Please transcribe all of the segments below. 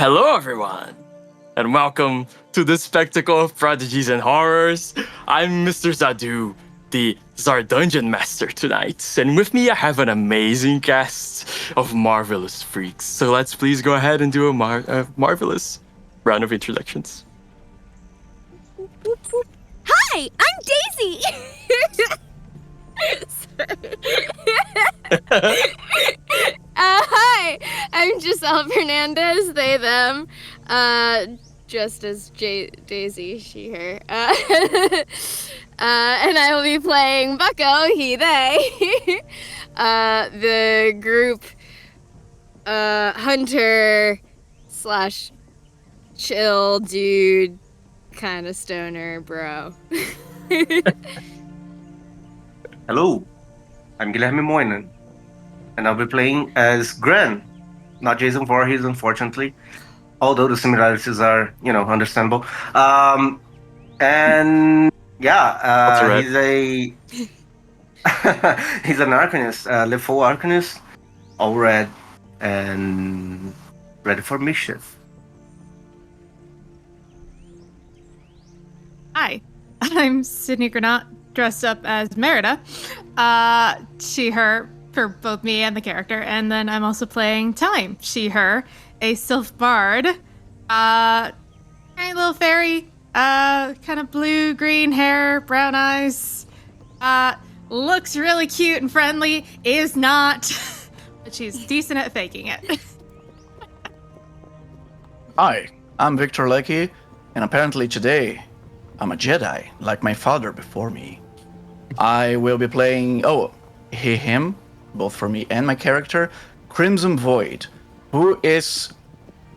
Hello, everyone, and welcome to the Spectacle of Prodigies and Horrors. I'm Mr. Zardu, the Zardungeon Master tonight, and with me I have an amazing cast of marvelous freaks. So let's please go ahead and do a marvelous round of introductions. Hi, I'm Daisy. Hi, I'm Giselle Fernandez, they, them, just as Daisy, she, her, and I will be playing Bucko, he, they, the group, hunter / chill dude, kind of stoner bro. Hello, I'm Guilherme Moinen, and I'll be playing as Gran, not Jason Voorhees, unfortunately, although the similarities are, understandable. And yeah, he's he's an Arcanist, level 4 Arcanist, all red, and ready for mischief. Hi, I'm Sydney Granat, dressed up as Merida. She, her, for both me and the character. And then I'm also playing Time, she, her, a sylph bard. Tiny little fairy, kind of blue-green hair, brown eyes. Looks really cute and friendly, is not, but she's decent at faking it. Hi, I'm Victor Lecky, and apparently today, I'm a Jedi, like my father before me. I will be playing, him, both for me and my character, Crimson Void, who is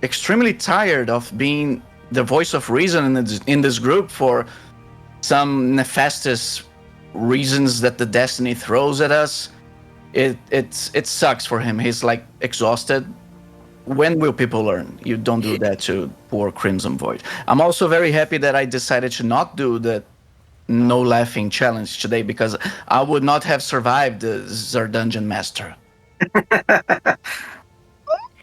extremely tired of being the voice of reason in this group for some nefastous reasons that the destiny throws at us. It sucks for him. He's like exhausted. When will people learn? You don't do that to poor Crimson Void. I'm also very happy that I decided to not do the no laughing challenge today because I would not have survived the Zardungeon Master.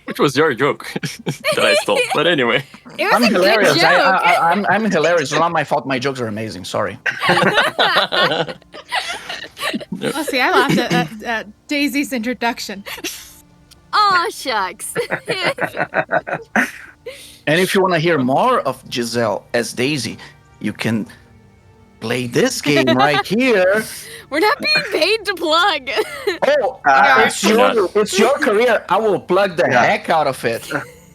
Which was your joke that I stole. But anyway. It was I'm hilarious. Good joke. I'm hilarious. It's not my fault. My jokes are amazing. Sorry. Oh, see, I laughed at Daisy's introduction. Aw, shucks. And if you want to hear more of Giselle as Daisy, you can play this game right here. We're not being paid to plug. It's your career. I will plug the heck out of it.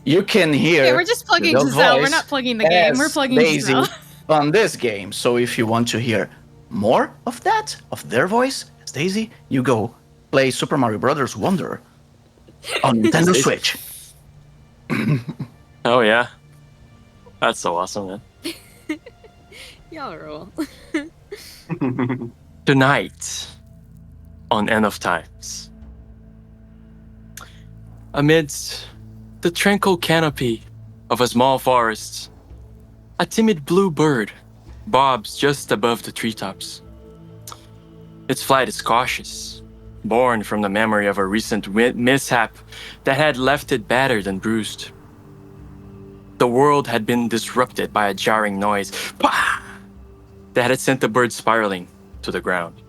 You can hear. Yeah, we're just plugging Giselle. We're not plugging the game. We're plugging Daisy Giselle. on this game. So if you want to hear more of that, of their voice as Daisy, you go play Super Mario Brothers Wonder on Nintendo Switch. Oh, yeah. That's so awesome, man. Y'all rule. Tonight, on End of Times, amidst the tranquil canopy of a small forest, a timid blue bird bobs just above the treetops. Its flight is cautious, born from the memory of a recent mishap that had left it battered and bruised. The world had been disrupted by a jarring noise that had sent the bird spiraling to the ground.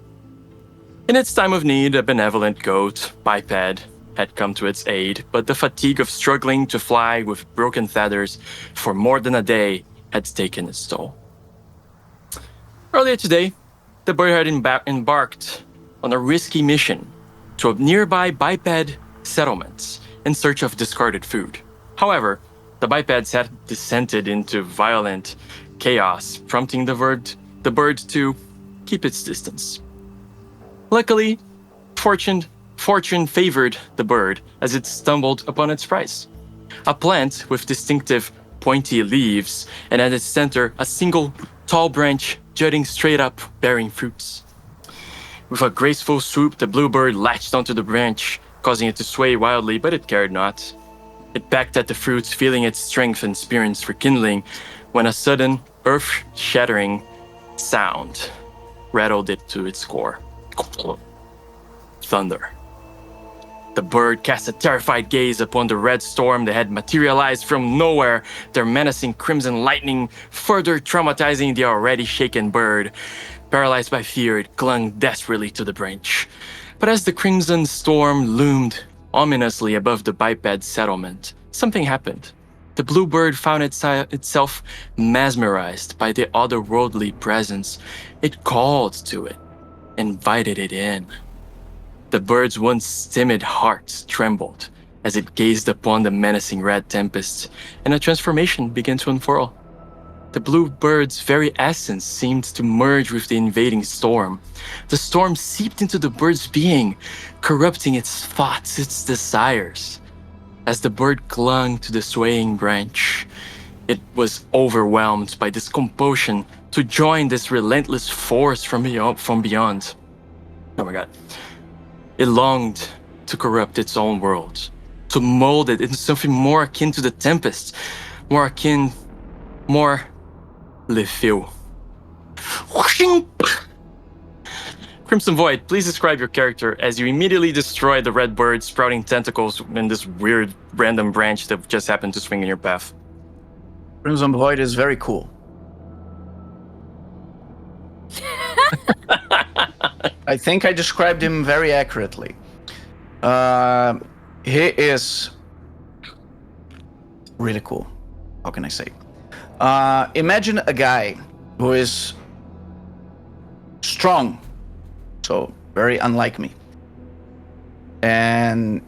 In its time of need, a benevolent goat, biped, had come to its aid, but the fatigue of struggling to fly with broken feathers for more than a day had taken its toll. Earlier today, the bird had embarked on a risky mission to a nearby biped settlement in search of discarded food. However, the bipeds had descended into violent chaos, prompting the bird to keep its distance. Luckily, fortune favored the bird as it stumbled upon its prize. A plant with distinctive pointy leaves, and at its center, a single tall branch jutting straight up, bearing fruits. With a graceful swoop, the bluebird latched onto the branch, causing it to sway wildly, but it cared not. It pecked at the fruits, feeling its strength and spirits rekindling, when a sudden, earth-shattering sound rattled it to its core. Thunder. The bird cast a terrified gaze upon the red storm that had materialized from nowhere, their menacing crimson lightning further traumatizing the already shaken bird. Paralyzed by fear, it clung desperately to the branch. But as the crimson storm loomed ominously above the biped settlement, something happened. The bluebird found itself mesmerized by the otherworldly presence. It called to it, invited it in. The bird's once timid heart trembled as it gazed upon the menacing red tempest, and a transformation began to unfurl. The bluebird's very essence seemed to merge with the invading storm. The storm seeped into the bird's being, corrupting its thoughts, its desires. As the bird clung to the swaying branch, it was overwhelmed by this compulsion to join this relentless force from beyond. Oh my god. It longed to corrupt its own world, to mold it into something more akin to the tempest, more lethal. Whooshing! Crimson Void, please describe your character as you immediately destroy the red bird sprouting tentacles in this weird random branch that just happened to swing in your path. Crimson Void is very cool. I think I described him very accurately. He is really cool. How can I say? Imagine a guy who is strong, so very unlike me. And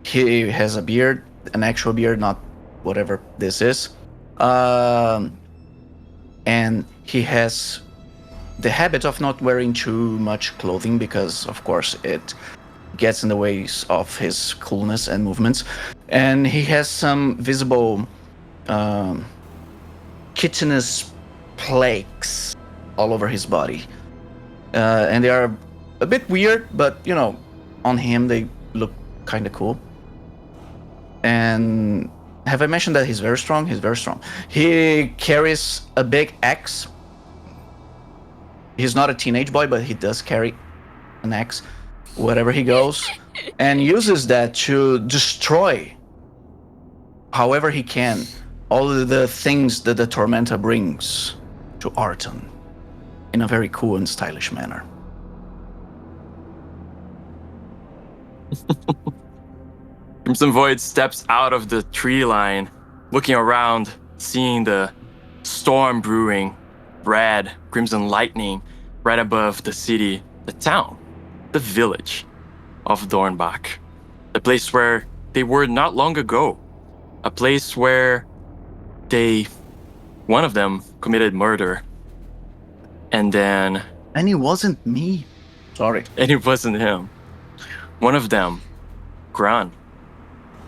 he has a beard, an actual beard, not whatever this is. And he has the habit of not wearing too much clothing because, of course, it gets in the ways of his coolness and movements. And he has some visible chitinous plaques all over his body. And they are a bit weird, but, you know, on him they look kind of cool. And have I mentioned that he's very strong? He's very strong. He carries a big axe. He's not a teenage boy, but he does carry an axe wherever he goes, and uses that to destroy, however he can, all of the things that the Tormenta brings to Arton in a very cool and stylish manner. Crimson Void steps out of the tree line, looking around, seeing the storm brewing, red, crimson lightning right above the city, the town, the village of Dornbach, the place where they were not long ago, a place where one of them committed murder, and then... And it wasn't me. Sorry. And it wasn't him. One of them, Grun.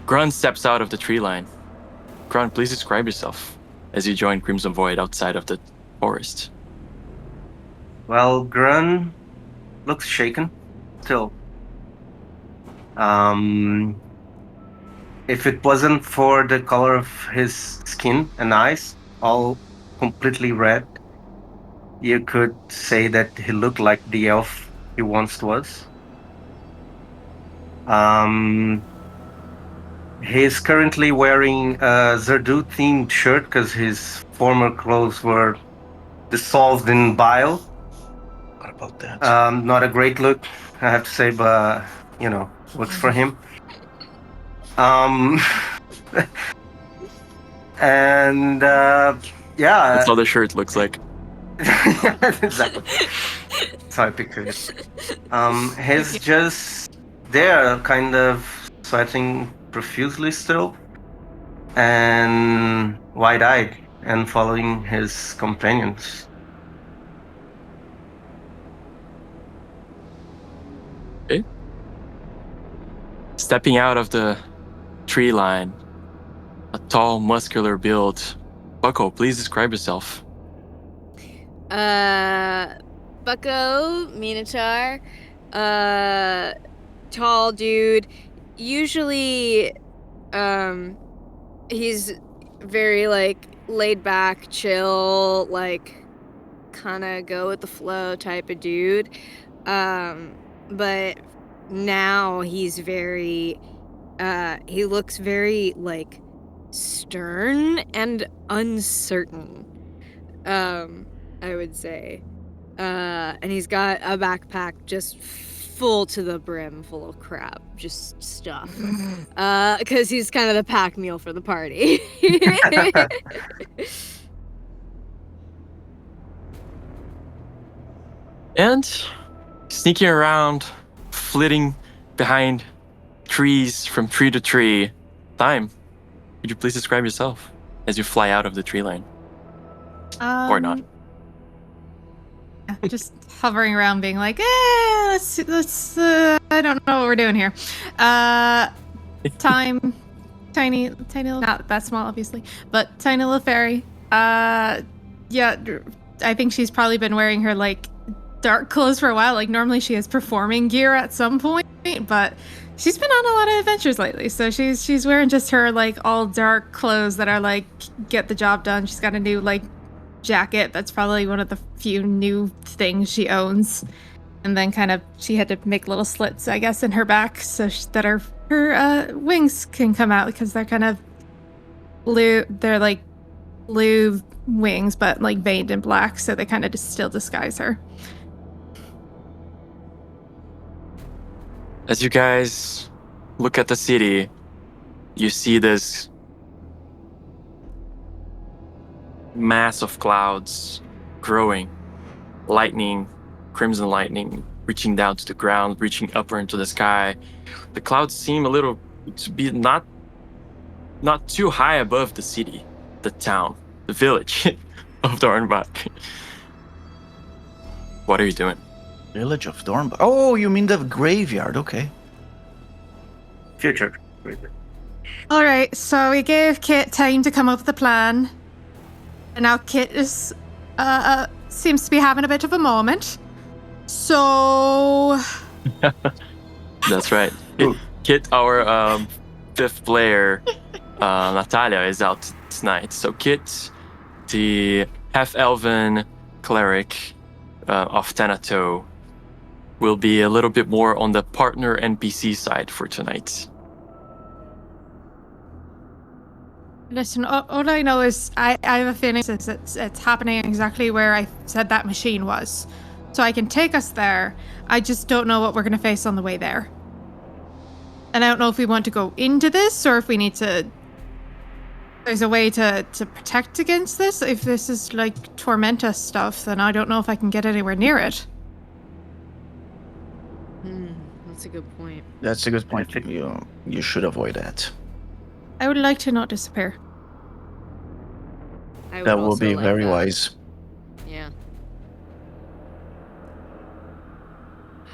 Grun steps out of the tree line. Grun, please describe yourself as you join Crimson Void outside of the forest. Well, Grun looks shaken still. If it wasn't for the color of his skin and eyes, all completely red, you could say that he looked like the elf he once was. He's currently wearing a Zardu themed shirt because his former clothes were dissolved in bile. What about that? Not a great look, I have to say, but you know, works for him. And yeah, That's how the shirt looks like. exactly. That's how I picture it. He's just there, kind of sweating profusely still, and wide-eyed, and following his companions. Okay. Stepping out of the tree line, a tall, muscular build. Bucko, please describe yourself. Bucko, Minotaur, tall dude. Usually, he's very, like, laid back, chill, like, kind of go with the flow type of dude. But now he's very, he looks very, like, stern and uncertain, I would say. And he's got a backpack just full to the brim, full of crap, just stuff. Because he's kind of the pack mule for the party. And sneaking around, flitting behind trees from tree to tree. Time, would you please describe yourself as you fly out of the tree line? Or not? Just hovering around, being like, let's. I don't know what we're doing here. Time, tiny, not that small, obviously, but tiny little fairy. Yeah, I think she's probably been wearing her like dark clothes for a while. Like normally she has performing gear at some point, but she's been on a lot of adventures lately. So she's wearing just her like all dark clothes that are like get the job done. She's got a new like jacket that's probably one of the few new things she owns, and then kind of she had to make little slits, I guess, in her back so that her wings can come out, because they're kind of blue. They're like blue wings, but like veined in black, so they kind of just still disguise her. As you guys look at the city, you see this mass of clouds growing, lightning, crimson lightning, reaching down to the ground, reaching upward into the sky. The clouds seem a little to be not too high above the city, the town, the village of Dornbach. What are you doing? Village of Dornbach. Oh, you mean the graveyard? Okay. Future. All right, so we gave Kit time to come up with a plan, and now Kit is seems to be having a bit of a moment. So That's right. Kit, our fifth player, Natalia, is out tonight. So Kit, the half-elven cleric of Thanato, will be a little bit more on the partner NPC side for tonight. listen, all I know is I have a feeling it's happening exactly where I said that machine was. So I can take us there. I just don't know what we're going to face on the way there. And I don't know if we want to go into this or if we need to... There's a way to protect against this. If this is like Tormenta stuff, then I don't know if I can get anywhere near it. That's a good point. That's a good point. You should avoid that. I would like to not disappear. I would That will also be like very that. wise. Yeah.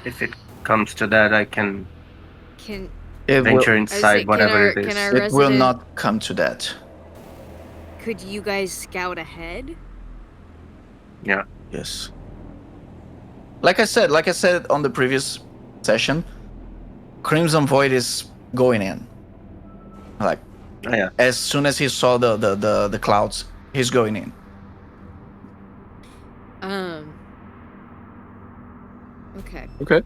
If it comes to that, I can Can It venture will, inside whatever it is. can our it will resident- not come to that. Could you guys scout ahead? Yeah. Yes. Like I said on the previous session, Crimson Void is going in. Like Oh, yeah. as soon as he saw the clouds, he's going in. Okay. Okay.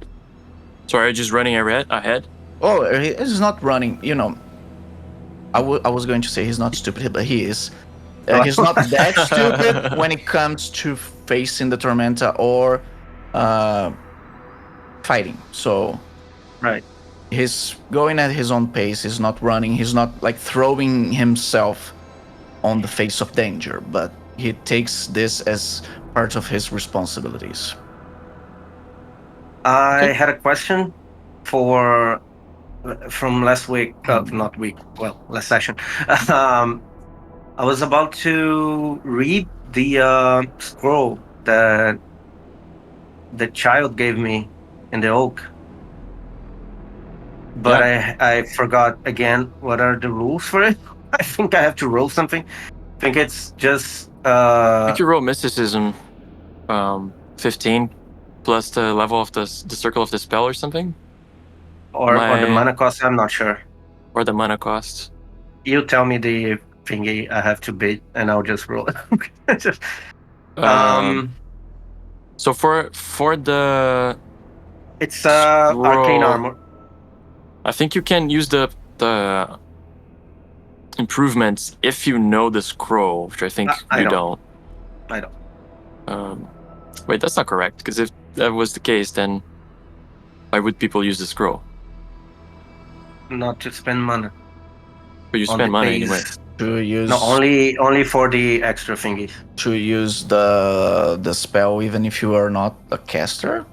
Sorry, just running ahead. Oh, he's not running. You know, I was going to say he's not stupid, but he is. He's not that stupid when it comes to facing the Tormenta or fighting. So Right. he's going at his own pace. He's not running. He's not like throwing himself on the face of danger, but he takes this as part of his responsibilities. I had a question from last week, not week, well, last session. I was about to read the scroll that the child gave me in the oak, but I forgot again what are the rules for it. I think I have to roll something. I think it's just I think you roll mysticism, 15 plus the level of the circle of the spell or something, or the mana cost. I'm not sure. or the mana cost. You tell me the thingy I have to beat, and I'll just roll it. So for the It's arcane Scroll. armor. I think you can use the improvements if you know the scroll, which I think I you don't. don't. I don't. Wait, that's not correct. Because if that was the case, then why would people use the scroll? Not to spend money. But you on spend the money base. anyway. To use No, only for the extra thingies. to use the spell even if you are not a caster.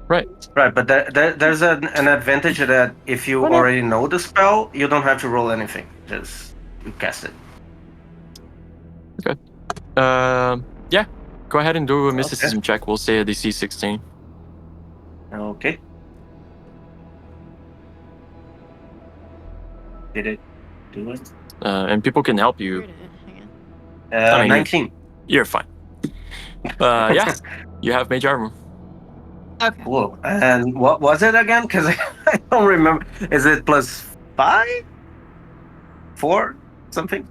Right. Right, but there's an advantage that if you Whatever. already know the spell, you don't have to roll anything. Just you cast it. Yeah. Go ahead and do a mysticism check. We'll say a DC 16. Okay. Did it do it? And people can help you. Hang on. I mean, 19. You're fine. Yeah. You have mage armor. Okay. Whoa. And what was it again? Because I don't remember. Is it +5? 4? Something?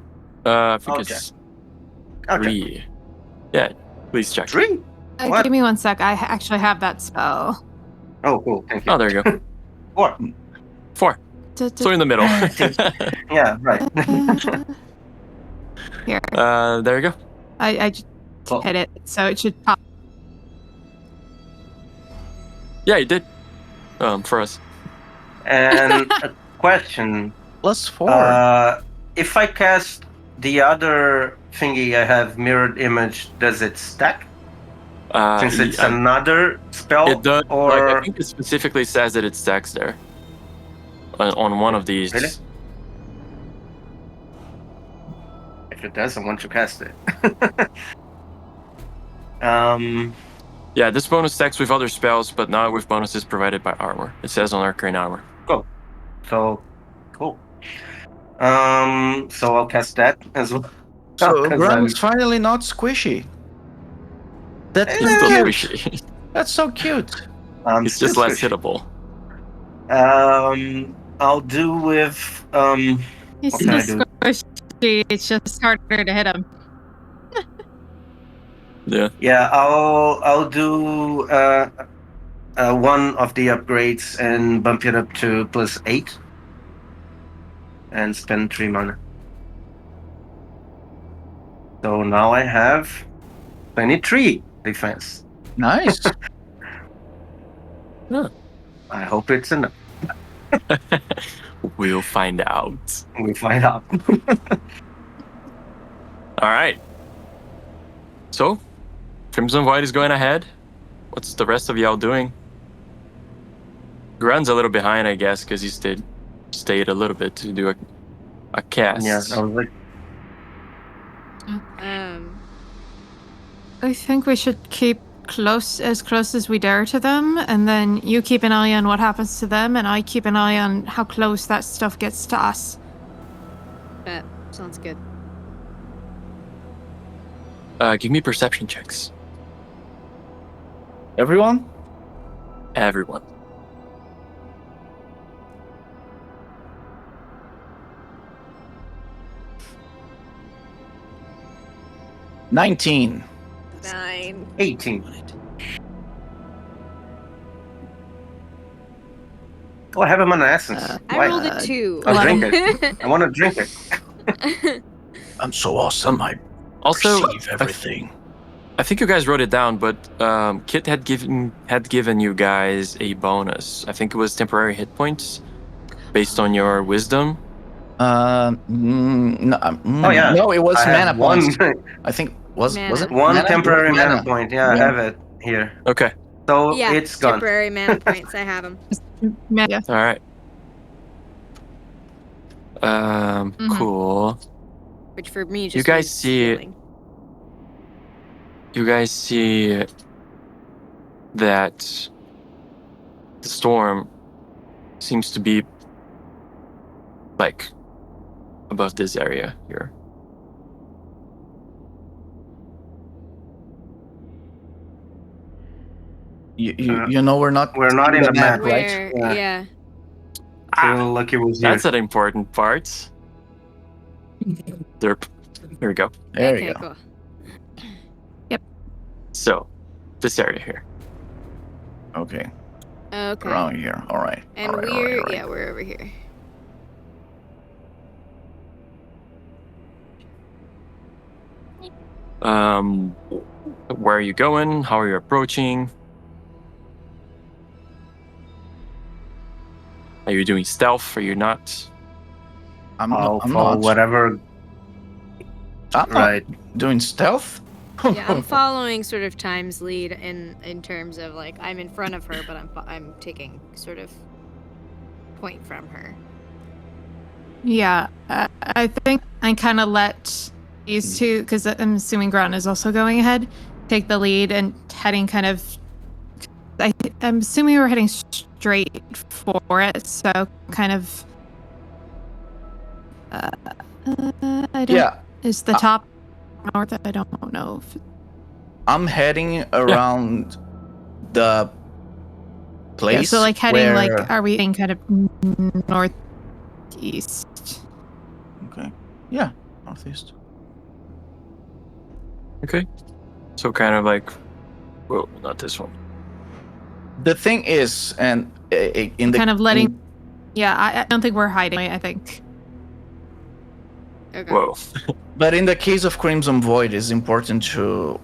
I think Okay. it's Okay. 3. Yeah. Please check. 3? What? Give me one sec. I actually have that spell. Oh, cool. Thank you. Oh, there you go. 4. 4. So in the middle. Yeah, right. Here. There you go. I just Cool. hit it, so it should pop. Yeah, you did. For us. And a question. +4. If I cast the other thingy I have, mirrored image, does it stack? Since it's another spell? It does. Or... Like, I think it specifically says that it stacks there. On one of these. Really? If it does, I want to cast it. Yeah, this bonus stacks with other spells, but not with bonuses provided by armor. It says on arcane armor. So, cool. So I'll cast that as well. So 'Cause Grun's finally not squishy. That's He's still cute. squishy. That's so cute. It's just less hittable. I'll do with He's What can I still do? squishy. It's just harder to hit him. Yeah. Yeah, I'll do one of the upgrades and bump it up to +8, and spend 3 mana. So now I have 23 defense. Nice. I hope it's enough. We'll find out. We find out. All right. So, Crimson Void is going ahead. What's the rest of y'all doing? Grun's a little behind, I guess, because he stayed a little bit to do a cast. Yeah, I was like, I think we should keep as close as we dare to them, and then you keep an eye on what happens to them, and I keep an eye on how close that stuff gets to us. That sounds good. Give me perception checks. Everyone? Everyone. $19. 9. 18. Oh, I have him on essence. I rolled a 2. I'll drink it. I want to drink it. I'm so awesome. I Also, perceive everything. I think you guys wrote it down, but Kit had given you guys a bonus. I think it was temporary hit points based on your wisdom. Oh yeah. No, it was I mana have one, points. I think was it one mana? temporary mana Mana. point. Yeah, I Yeah. have it here. Okay. So Yeah, it's gone. temporary mana points. I have them. Yeah. All right. Cool. Which for me just You guys means see it. healing. You guys see that the storm seems to be like above this area here. You know we're not in the map, right? Where, Yeah. yeah. So lucky was here. That's an important part. There we go. There Okay, you go. cool. So, this area here. Okay, Okay. around here. All right. And all right, all we're right, all right. yeah, we're over here. Where are you going? How are you approaching? Are you doing stealth? Are you not? I'm For not. whatever. I'm Right. not doing stealth. Yeah, I'm following sort of Time's lead in terms of like I'm in front of her, but I'm taking sort of point from her. Yeah, I think I kind of let these two, because I'm assuming Grun is also going ahead, take the lead and heading kind of. I'm assuming we're heading straight for it, so kind of. I don't. Yeah, Is the top north? I don't know. I'm heading around the place. Yeah, so like heading where... like, are we in kind of northeast? Okay. Yeah, northeast. Okay. So kind of like, well, not this one. The thing is, and in the Kind of letting. Yeah, I don't think we're hiding. I think. Okay. Whoa. But in the case of Crimson Void, it's important to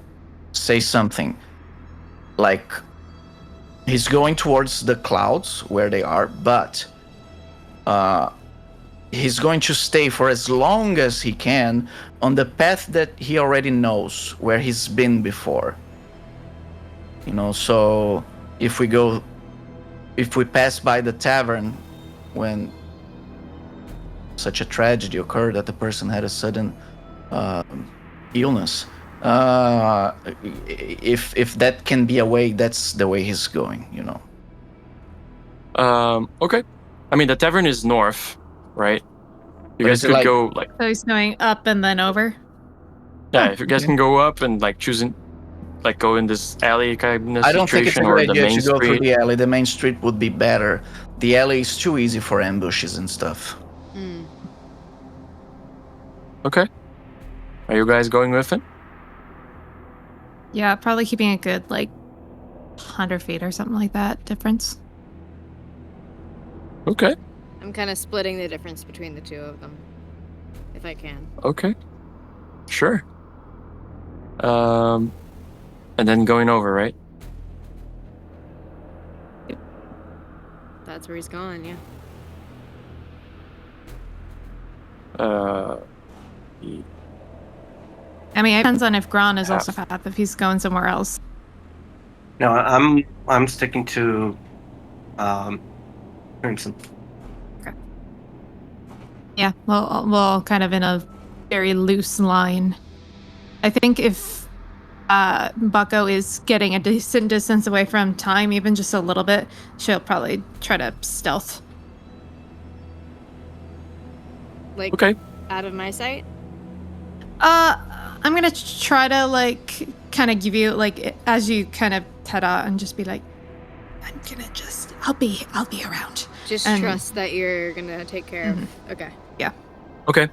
say something. Like, he's going towards the clouds where they are, but he's going to stay for as long as he can on the path that he already knows, where he's been before. You know, so if we pass by the tavern when such a tragedy occurred that the person had a sudden illness, if that can be a way, that's the way he's going, you know. Okay. I mean, the tavern is north, right? You But guys is it could like- go like, So he's going up and then over. yeah. Oh, If you guys okay. can go up and like choosing, like go in this alley kind of I don't think it's a situation good or the idea main to go through street. the alley. The main street would be better. The alley is too easy for ambushes and stuff. Hmm. Okay. Are you guys going with it? Yeah, probably keeping a good like 100 feet or something like that difference. Okay. I'm kind of splitting the difference between the two of them, if I can. Okay. Sure. And then going over, right? That's where he's going. Yeah. I mean, it depends on if Gron is also path, if he's going somewhere else. No, I'm sticking to Crimson. Yeah, well, kind of in a very loose line. I think if Bucko is getting a decent distance away from Time, even just a little bit, she'll probably try to stealth. Like Okay. out of my sight. I'm gonna try to like kind of give you like as you kind of head out and just be like, I'm gonna just I'll be around. Just And- trust that you're gonna take care of. Okay. Okay.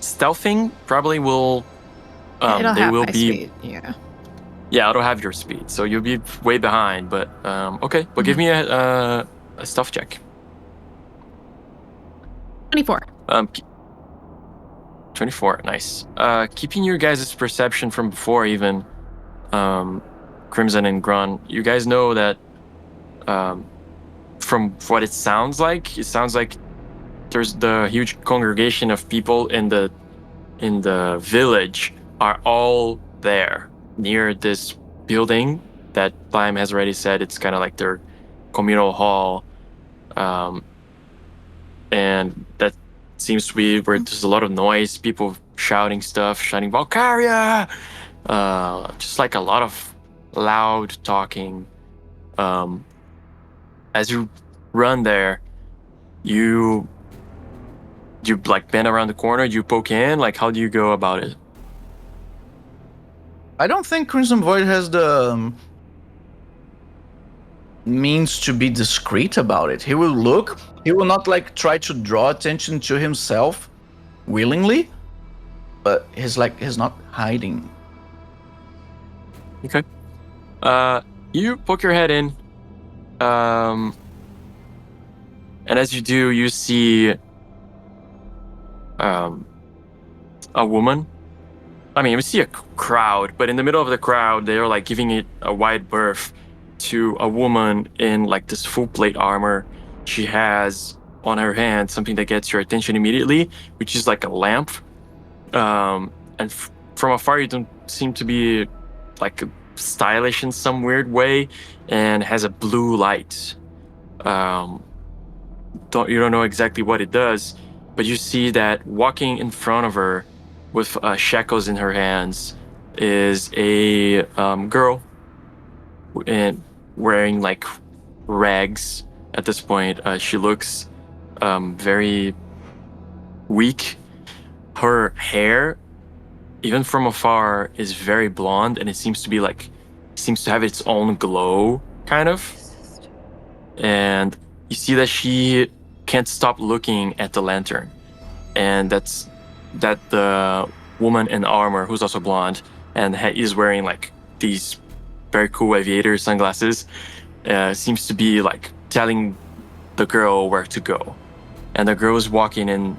Stealthing probably will. It'll They have will my be. speed. Yeah. Yeah, it'll have your speed, so you'll be way behind. But okay. But give me a stealth check. 24. 24. Nice. Keeping your guys' perception from before, even Crimson and Grun. You guys know that. From what it sounds like there's the huge congregation of people in the village are all there near this building that Lime has already said it's kind of like their communal hall, and that seems to be where there's a lot of noise, people shouting Valkyria, just like a lot of loud talking. As you run there, you like bend around the corner, you poke in, like how do you go about it? I don't think Crimson Void has the means to be discreet about it. He will look. He will not like try to draw attention to himself willingly, but he's not hiding. Okay. You poke your head in, and as you do, you see a woman. I mean, you see a crowd, but in the middle of the crowd, they're like giving it a wide berth to a woman in like this full plate armor. She has on her hand something that gets your attention immediately, which is like a lamp. And from afar, you don't seem to be like stylish in some weird way, and has a blue light. You don't know exactly what it does, but you see that walking in front of her with shackles in her hands is a girl and wearing like rags at this point. She looks very weak. Her hair, even from afar, is very blonde, and it seems to have its own glow, kind of. And you see that she can't stop looking at the lantern, and that the woman in armor, who's also blonde and is wearing like these very cool aviator sunglasses, seems to be like telling the girl where to go, and the girl is walking in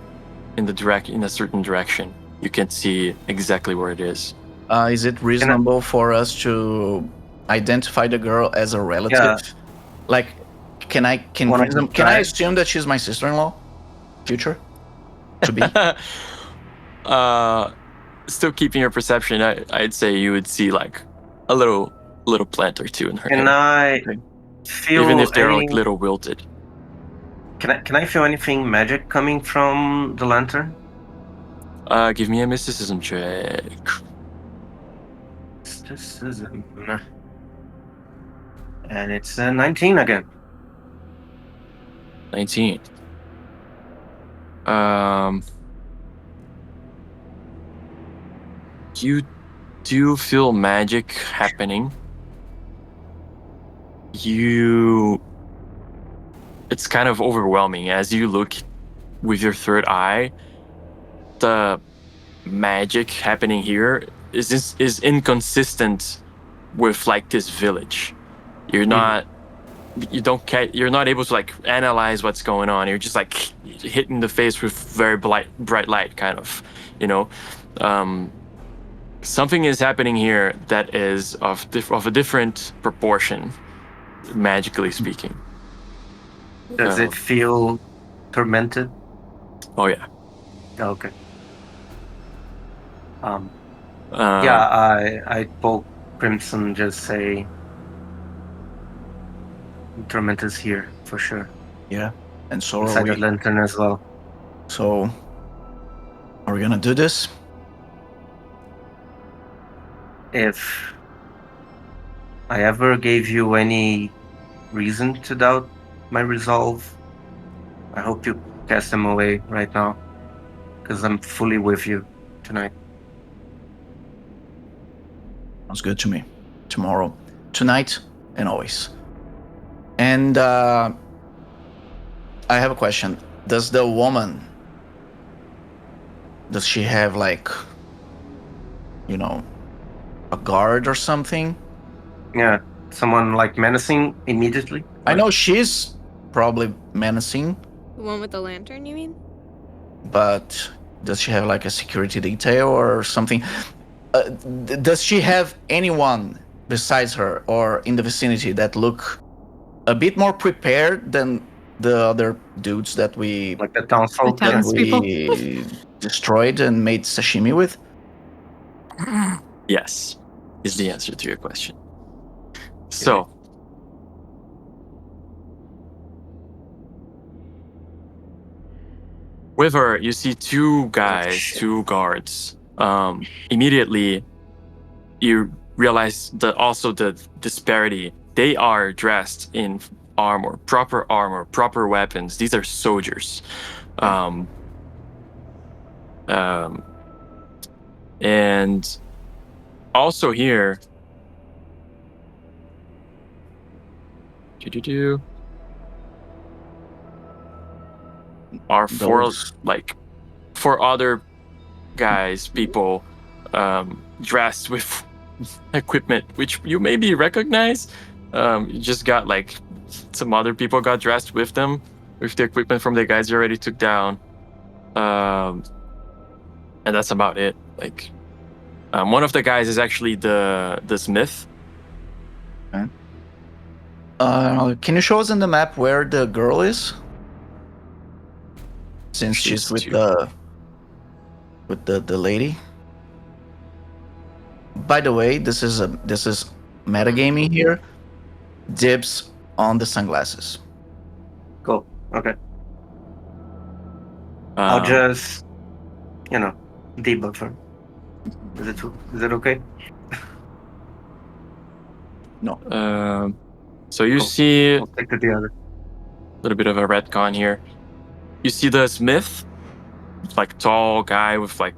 a certain direction. You can't see exactly where it is. Is it reasonable for us to identify the girl as a relative? Yeah. Like, can I assume that she's my sister-in-law? Future? To be? Still keeping your perception, I'd say you would see like a little plant or two in her Can hair. I feel Even if they're like little wilted. Can I feel anything magic coming from the lantern? Give me a mysticism check. Mysticism. And it's 19 again. 19. You do feel magic happening. It's kind of overwhelming as you look with your third eye. The magic happening here is inconsistent with like this village. You're not able to like analyze what's going on. You're just like hit in the face with very bright light, kind of, you know. Something is happening here that is of a different proportion, magically speaking. Does it feel tormented? Oh yeah. Okay. I poke Crimson, just say Tormenta's here for sure. Yeah. And so Inside are we. the lantern as well. So, are we gonna do this? If I ever gave you any reason to doubt my resolve, I hope you cast them away right now, because I'm fully with you tonight. Sounds good to me. Tomorrow, tonight, and always. And I have a question. Does the woman, does she have like, you know, a guard or something? Yeah, someone like menacing immediately. I know she's probably menacing, The one with the lantern, you mean? but does she have like a security detail or something? Does she have anyone besides her or in the vicinity that look a bit more prepared than the other dudes that we Like the townsfolk. The Yeah. towns- destroyed and made sashimi with? Yes, is the answer to your question. So, with her, you see two two guards. Immediately, you realize also the disparity. They are dressed in armor, proper weapons. These are soldiers. And also here, are four other guys, people dressed with equipment which you maybe recognize. You just got like some other people got dressed with them, with the equipment from the guys you already took down. And that's about it. Like, one of the guys is actually the smith. Can you show us in the map where the girl is? Since She's she's with too- the lady. By the way, this is metagaming here. Dibs on the sunglasses. Cool. Okay. I'll just, debug her. Is it okay? No. So you Cool. see I'll take the other. a little bit of a retcon here. You see the smith, like tall guy with like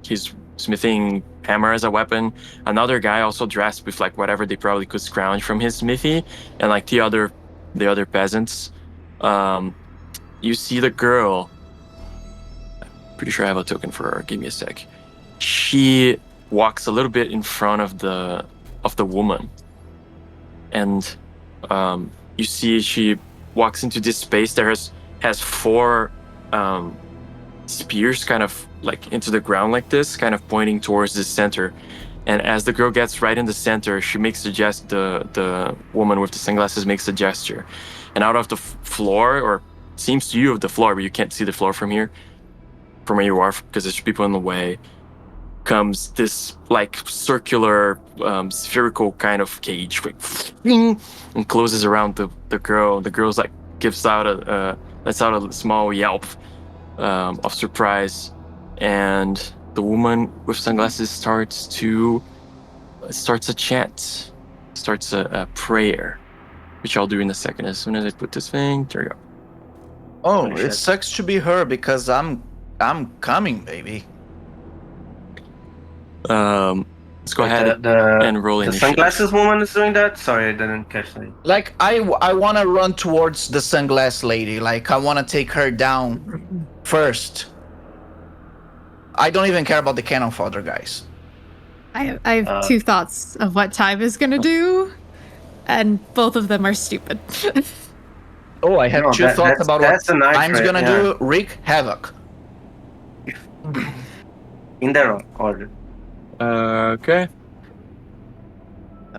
he's smithing hammer as a weapon. Another guy also dressed with like whatever they probably could scrounge from his smithy, and like the other peasants. You see the girl. Pretty sure I have a token for her. Give me a sec. She walks a little bit in front of the woman, and you see she walks into this space that has 4 spears kind of like into the ground like this, kind of pointing towards the center. And as the girl gets right in the center, she makes the woman with the sunglasses makes a gesture, and out of the floor, or seems to you of the floor, but you can't see the floor from here, from where you are, because there's people in the way, comes this like circular spherical kind of cage, like, and closes around the girl. The girl's like lets out a small yelp of surprise, and the woman with sunglasses starts a chant, starts a prayer, which I'll do in a second. As soon as I put this thing, there you go. Oh, Holy it shit. sucks to be her because I'm coming, baby. Let's go ahead The and roll the initiative. sunglasses woman is doing that. Sorry, I didn't catch that. Like I want to run towards the sunglass lady. Like I want to take her down first. I don't even care about the cannon fodder guys. I have 2 thoughts of what Time is gonna do, and both of them are stupid. Oh, I have No, 2 thoughts about that's what a nice I'm trait, gonna yeah. do. Wreak havoc. In their order. Okay.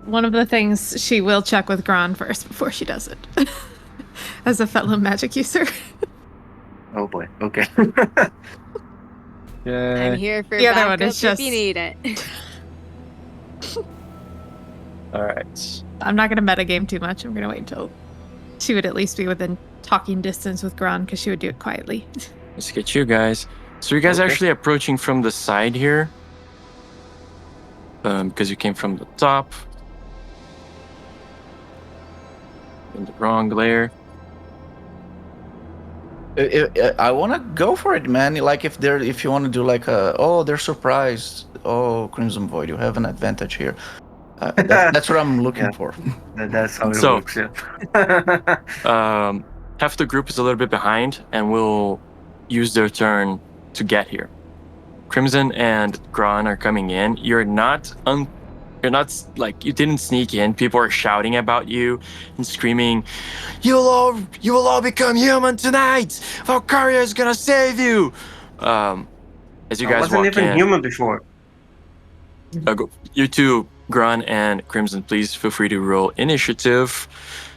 One of the things she will check with Gran first before she does it, as a fellow magic user. Oh boy. Okay. Yeah. I'm here for The other one backup is if just- you need it. All right. I'm not gonna metagame too much. I'm gonna wait until she would at least be within talking distance with Gran, because she would do it quietly. Let's get you guys. So you guys are Okay. actually approaching from the side here, because you came from the top. In the wrong layer. I want to go for it, man. Like if you want to do like they're surprised. Oh, Crimson Void, you have an advantage here. That's what I'm looking Yeah. for. That's how it So- works. Yeah. Half the group is a little bit behind and will use their turn to get here. Crimson and Gran are coming in. You're not like, you didn't sneak in. People are shouting about you and screaming, you will all become human tonight. Valkyria is gonna save you. As you I guys wasn't walk even in, human before. you two, Gran and Crimson, please feel free to roll initiative.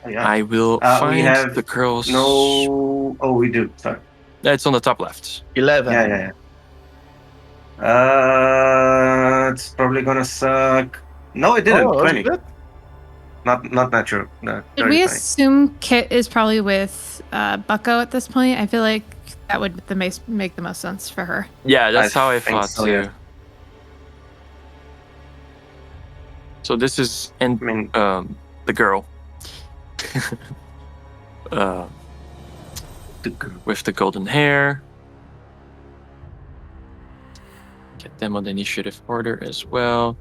Oh, yeah. I will We find have the girls. No. Oh, we do. Sorry. It's on the top left. 11. Yeah. It's probably gonna suck. No, it didn't. Oh, that's 20. good. Not natural. No, Did we 30. assume Kit is probably with Bucko at this point? I feel like that would make the most sense for her. Yeah, that's I how I think thought so, too. yeah. So this is I mean, the girl. With the golden hair. Get them on the initiative order as well.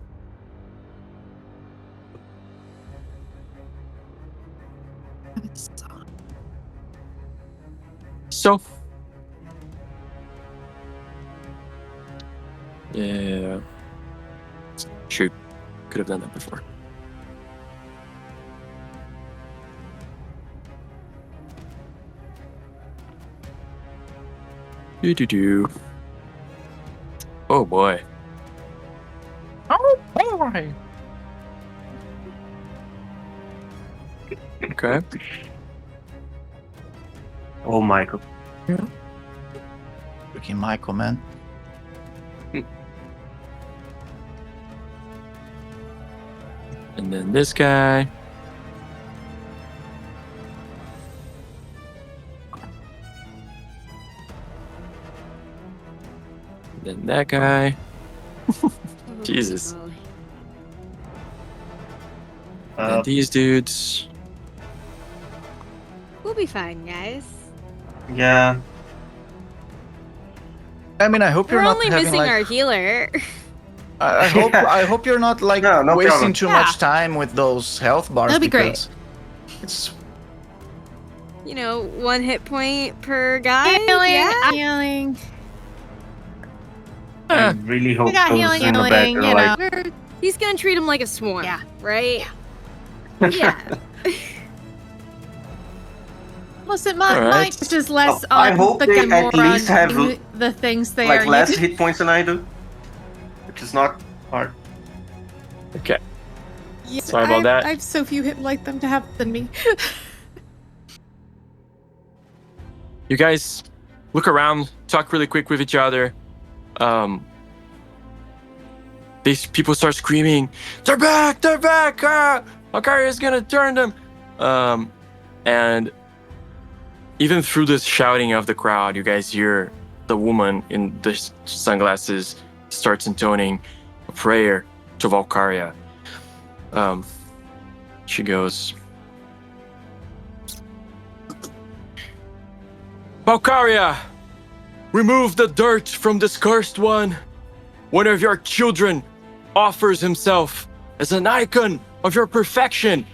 So, yeah. Shoot, could have done that before. Do. Oh boy. Oh boy. Okay. Oh, Michael. Freaking Michael, man. And then this guy. Then that guy. Jesus. And these dudes. We'll be fine, guys. Yeah. I mean, I hope We're you're not only having missing like. our healer. I hope you're not like No wasting problem. too Yeah. much time with those health bars. That'd be great. because It's 1 hit point per guy. Healing, Yeah. healing. I really hope We got those healing, in the back healing, are you like, know. We're- He's gonna treat him like a swarm. Yeah. Right. Yeah. Listen, my Alright. might just less Oh, I on hope the they at Gamora least have doing the things they like are less using. hit points than I do, which is not hard. Okay. Yeah, Sorry about that. I have so few hit like them to have than me. You guys look around, talk really quick with each other. These people start screaming, "They're back! They're back! Akaria's gonna turn them!" And even through this shouting of the crowd, you guys hear the woman in the sunglasses starts intoning a prayer to Valkyria. She goes, "Valkyria, remove the dirt from this cursed one. One of your children offers himself as an icon of your perfection.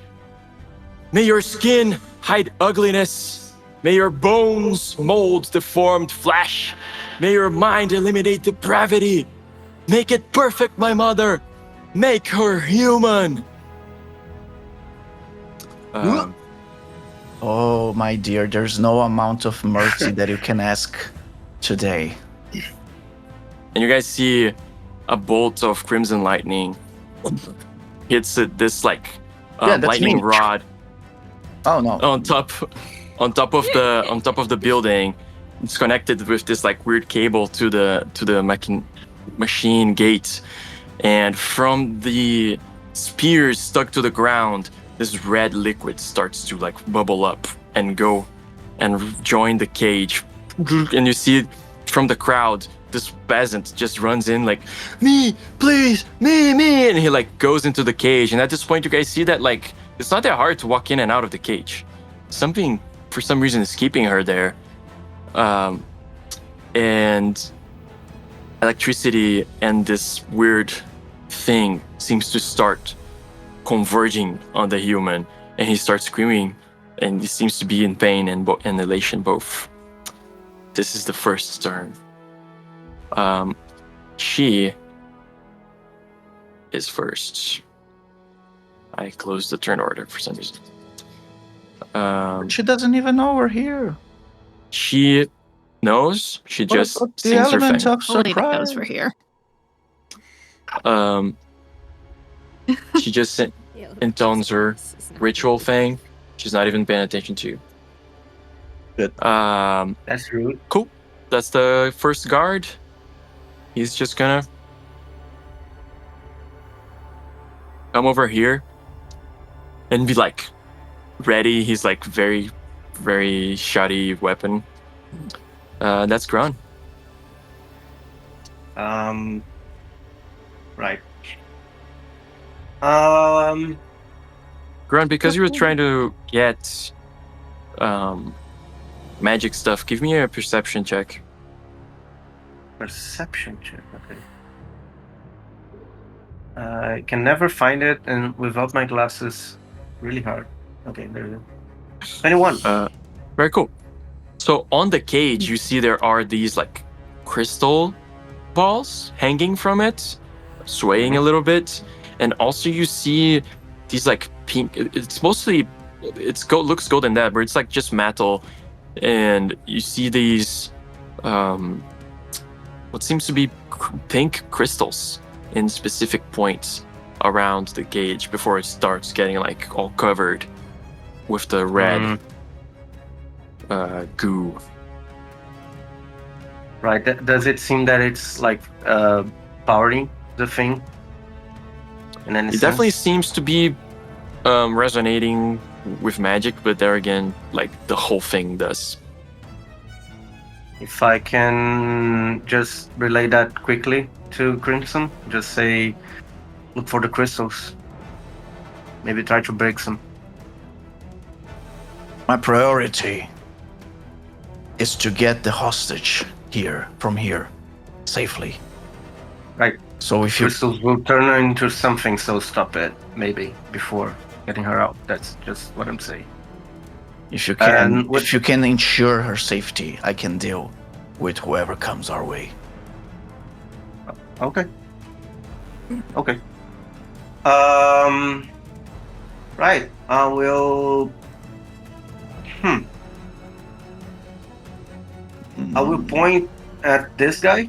May your skin hide ugliness. May your bones mold deformed flesh. May your mind eliminate depravity. Make it perfect, my mother. Make her human." Oh, my dear, there's no amount of mercy that you can ask today. And you guys see a bolt of crimson lightning hits this like Yeah, that's lightning me. rod Oh no. on top of the building. It's connected with this like weird cable to the machine gate, and from the spears stuck to the ground, this red liquid starts to like bubble up and go and join the cage. And you see from the crowd, this peasant just runs in like, "Me, please, me," and he like goes into the cage. And at this point, you guys see that like it's not that hard to walk in and out of the cage. Something for some reason is keeping her there, and electricity and this weird thing seems to start converging on the human, and he starts screaming, and he seems to be in pain and elation both. This is the first turn. She is first. I closed the turn order for some reason. She doesn't even know we're here. She knows. She just What the sings her element thing. of Only that knows surprise. we're here. She just intones her ritual thing. She's not even paying attention to you. Good. That's rude. Cool. That's the first guard. He's just gonna come over here and be like ready. He's like very, very shoddy weapon. That's Grun. Right. Grun, because you were trying to get magic stuff, give me a perception check. Perception check. Okay. I can never find it, and without my glasses, really hard. Okay, there it is. 21. Very cool. So on the cage, you see there are these like crystal balls hanging from it, swaying a little bit, and also you see these like pink. It's mostly looks golden that, but it's like just metal, and you see these what seems to be pink crystals in specific points around the gauge before it starts getting like all covered with the red goo. Right. Does it seem that it's like powering the thing? In any It sense? definitely seems to be resonating with magic, but there again, like the whole thing does. If I can just relay that quickly to Crimson, just say, look for the crystals. Maybe try to break some. My priority is to get the hostage from here safely. Right. So if you Crystals will turn her into something, so stop it, maybe, before getting her out. That's just what I'm saying. if you And can ensure her safety, I can deal with whoever comes our way. Okay. Okay. Right. I will. I will point at this guy.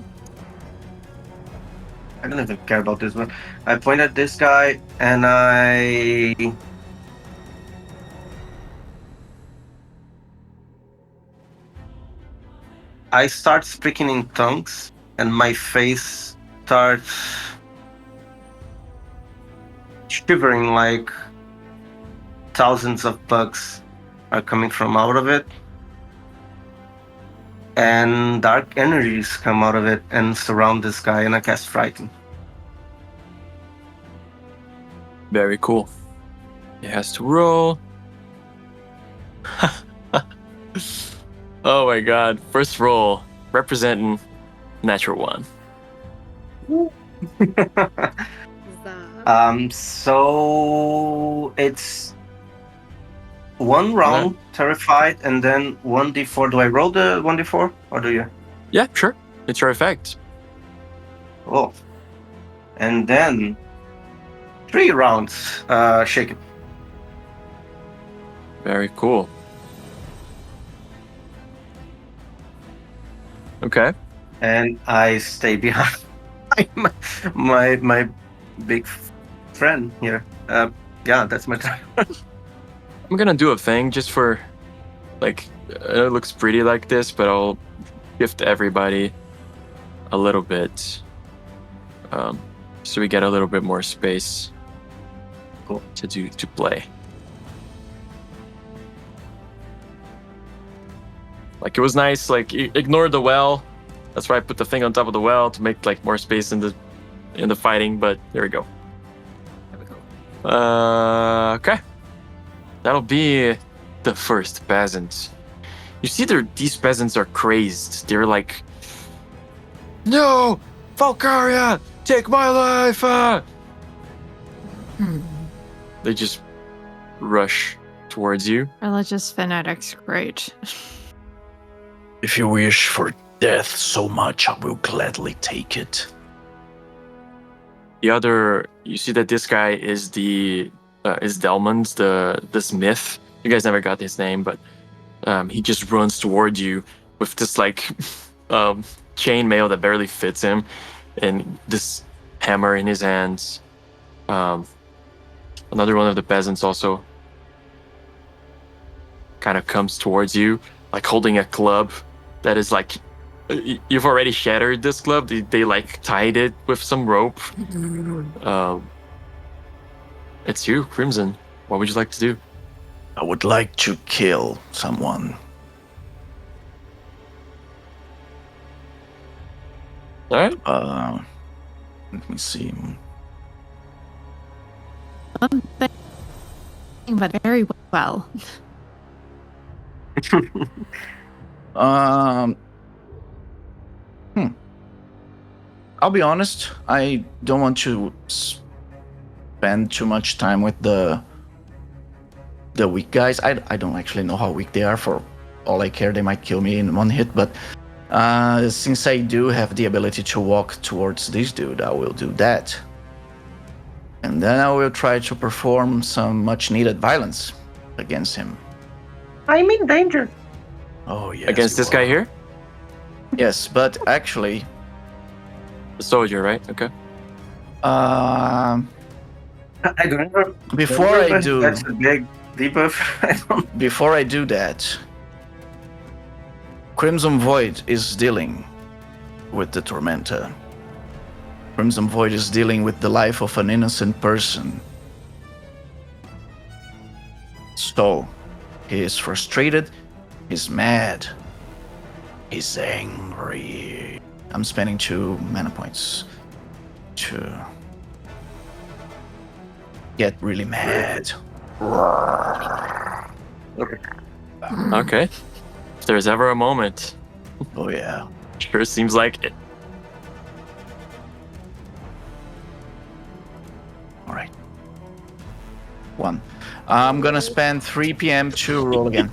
I don't even care about this one. I point at this guy and I start speaking in tongues, and my face starts shivering like thousands of bugs are coming from out of it. And dark energies come out of it and surround this guy, and I cast Frighten. Very cool. It has to roll. Oh my god. First roll, representing natural 1. So it's 1 round terrified, and then 1d4. Do I roll the 1d4 or do you? Yeah, sure. It's your effect. Oh, and then 3 rounds shaken. Very cool. Okay. And I stay behind my big friend here. Yeah, that's my turn. I'm gonna do a thing just for, like, it looks pretty like this, but I'll gift everybody a little bit, so we get a little bit more space to play. Like, it was nice, like, ignore the well. That's why I put the thing on top of the well to make like more space in the fighting, but there we go. Okay. That'll be the first peasant. You see, these peasants are crazed. They're like, no, Valkyria, take my life. They just rush towards you. Religious fanatics, great. If you wish for death so much, I will gladly take it. The other, you see that this guy is is Delmond, the smith. You guys never got his name, but he just runs towards you with this like chainmail that barely fits him, and this hammer in his hands. Another one of the peasants also kind of comes towards you, like holding a club that is like, you've already shattered this club. They like tied it with some rope. It's you, Crimson. What would you like to do? I would like to kill someone. All right. Let me see. But very well. I'll be honest, I don't want to spend too much time with the weak guys. I don't actually know how weak they are. For all I care, they might kill me in one hit, but since I do have the ability to walk towards this dude, I will do that. And then I will try to perform some much needed violence against him. I'm in danger. Oh, yes. Against this guy here? Yes, but actually, The soldier, right? Okay. um, I don't remember. before I do, That's a big debuff. I don't. before I do that, Crimson Void is dealing with the Tormenta. Crimson Void is dealing with the life of an innocent person. So, he is frustrated, he's mad, he's angry. I'm spending 2 mana points to get really mad. Okay. Okay. If there's ever a moment, Oh yeah. sure seems like it. All right. 1. I'm gonna spend 3 PM to roll again.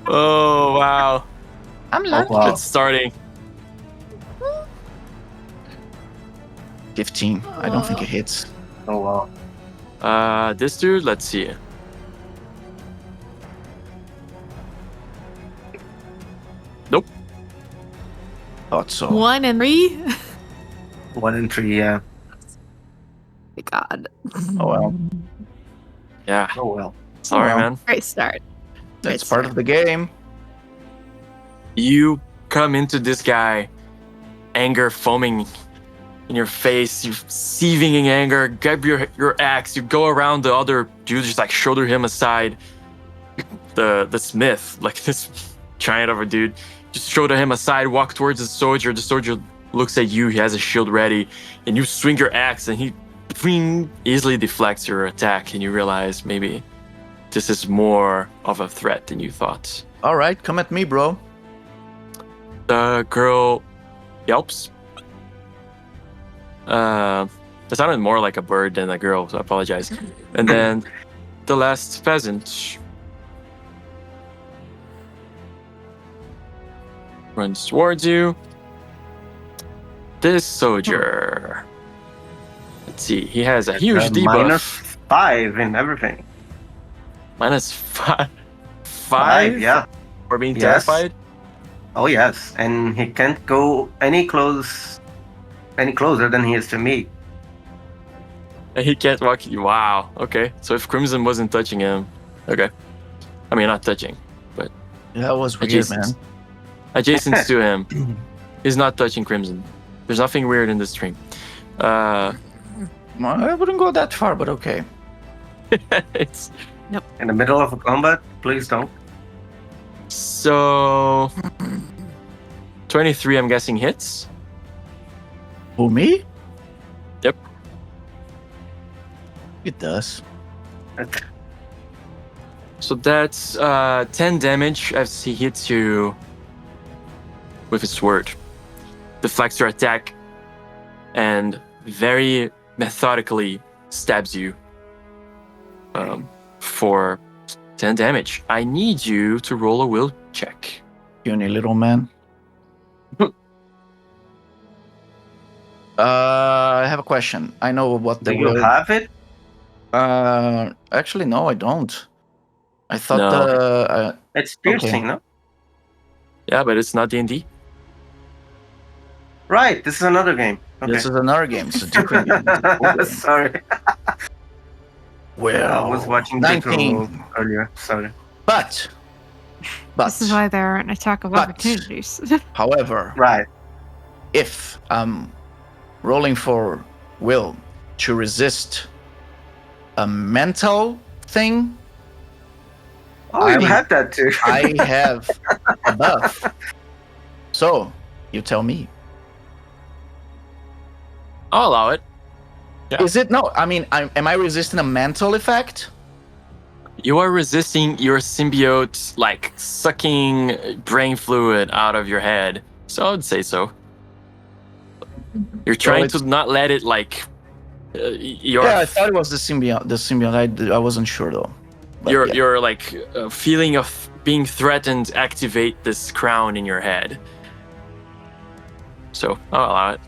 Oh wow. I'm Oh, lucky. wow. It's starting. 15. I don't think it hits. Oh wow. This dude, let's see. Nope. Thought so. 1 and 3. 1 and 3. Yeah. My God. Oh well. Yeah. Oh well. Sorry, well. man. Great start. That's Great part start. of the game. You come into this guy, anger foaming in your face, you seething in anger, grab your axe, you go around the other dude, just like shoulder him aside. The smith, like this giant of a dude, just shoulder him aside, walk towards the soldier. The soldier looks at you, he has a shield ready, and you swing your axe and he easily deflects your attack, and you realize maybe this is more of a threat than you thought. All right, come at me, bro. The girl yelps. It sounded more like a bird than a girl, so I apologize. And then the last peasant runs towards you. This soldier. Let's see, he has a huge debuff. -5 and everything. -5. 5, yeah. For being Yes. terrified. Oh yes, and he can't go any closer than he is to me. And he can't walk. Wow. Okay. So if Crimson wasn't touching him, okay. I mean, not touching, but That was weird, Adjacent. man. adjacent to him, he's not touching Crimson. There's nothing weird in this stream. Well, I wouldn't go that far, but okay. It's In the middle of a combat, please don't. so 23. I'm guessing hits. Who, me? Yep. It does. So that's 10 damage as he hits you with his sword. Deflects your attack and very methodically stabs you for 10 damage. I need you to roll a will check. Puny little man. I have a question. I know what Do the you will. have it? Actually, no, I don't. I thought No. the. It's piercing, no? Yeah, but it's not D&D. Right, this is another game. Okay. This is another game. It's a different game. It's a full game. Sorry. Well, I was watching Digital 19. earlier. Sorry. But, This is why there are an attack of But- opportunities. however, Right. if I'm rolling for will to resist a mental thing, Oh, you I- had that too. I have a buff. So, you tell me. I'll allow it. Yeah. Is it? No, I mean, am I resisting a mental effect? You are resisting your symbiote, like sucking brain fluid out of your head. So I would say so. You're trying it's- to not let it like your Yeah, I thought it was the symbiote. I wasn't sure though. But yeah. your like feeling of being threatened activate this crown in your head. So I'll allow it.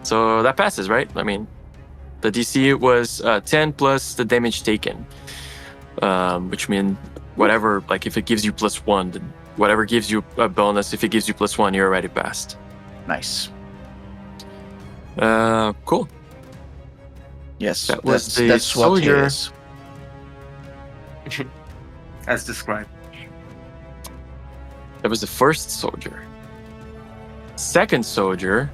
So that passes, right? I mean, the DC was 10 plus the damage taken, which means whatever. Like if it gives you +1, then Whatever gives you a bonus, if it gives you +1, you're already passed. Nice. Cool. Yes, That was that's, the that's what he soldier. is. As described. That was the first soldier. Second soldier.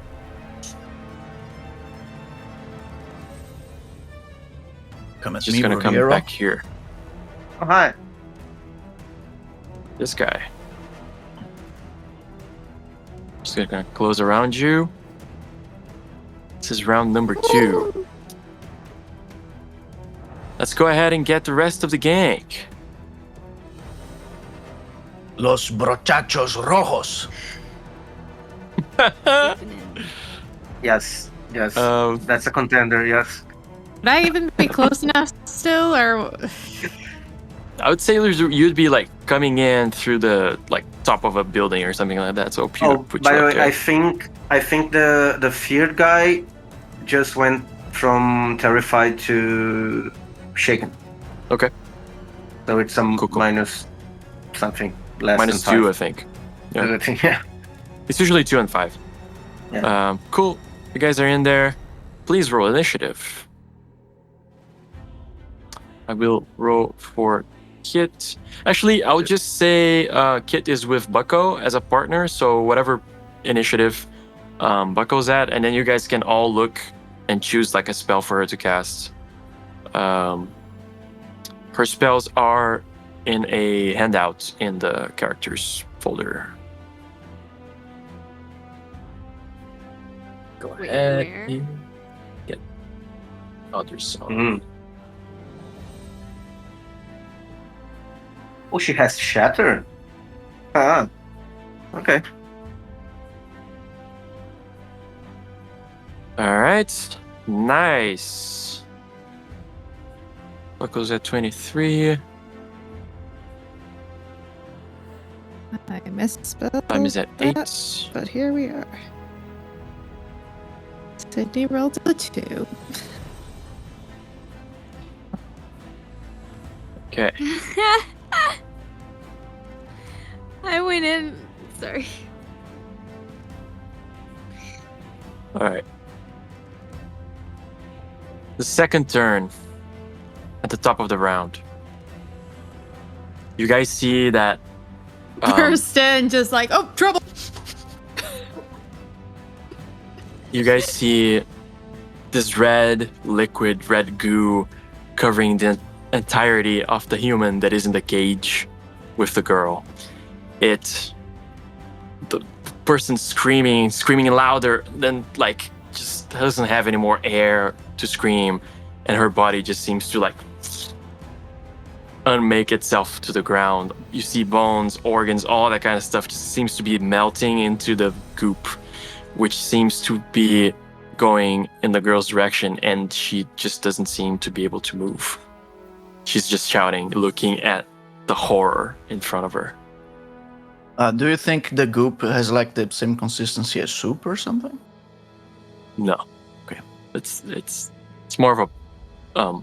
Come at Just me, gonna come hero. back here. Oh, hi. This guy. Just gonna close around you. This is round number 2. Let's go ahead and get the rest of the gang. Los brochachos rojos. Yes. Um, That's a contender, yes. Would I even be close enough still, or I would say you'd be like coming in through the like top of a building or something like that. So put By you the up way, there. I think the feared guy just went from terrified to shaken. Okay. So it's some Cool. minus something less Minus than 2, I 5. think. I think, yeah. It's usually 2 and 5. Yeah. Cool. You guys are in there. Please roll initiative. I will roll for Kit. Actually, I'll just say Kit is with Bucko as a partner. So whatever initiative Bucko's at, and then you guys can all look and choose like a spell for her to cast. Her spells are in a handout in the characters folder. Go Wait, ahead. where? and Get other song. Mhm. Oh, she has shatter. Ah. Okay. All right. Nice. Buckles at 23. I misspelled Time is at that, 8. But here we are. Sydney rolled a 2. Okay. I went in. Sorry. All right. The second turn at the top of the round. You guys see that Burst in, just like, oh, trouble. you guys see this red liquid, red goo covering the entirety of the human that is in the cage with the girl. The person screaming louder than like just doesn't have any more air to scream, and her body just seems to like unmake itself to the ground. You see bones, organs, all that kind of stuff just seems to be melting into the goop, which seems to be going in the girl's direction, and she just doesn't seem to be able to move. She's just shouting, looking at the horror in front of her. Do you think the goop has like the same consistency as soup or something? No. Okay. It's more of a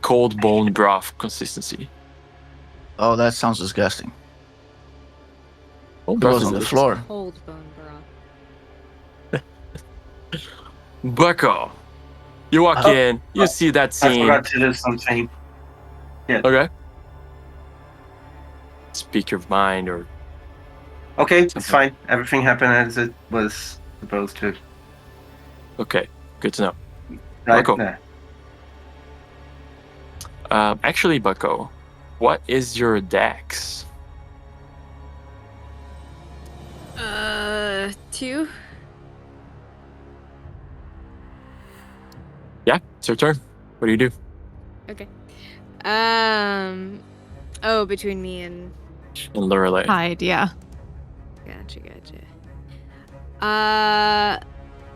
cold bone broth consistency. Oh, that sounds disgusting. Bone It broth was is on the delicious. floor. Cold bone broth. Bucko, you walk Oh, in, you see that I scene. forgot to do something. Okay. Speak your mind, or Okay, it's Something. fine. Everything happened as it was supposed to. okay, good to know. Right? Bucko. Nah. Actually, Bucko, what is your dex? 2. Yeah, it's your turn. What do you do? Okay. Oh, between me and In Lorelei. Hide, yeah. gotcha.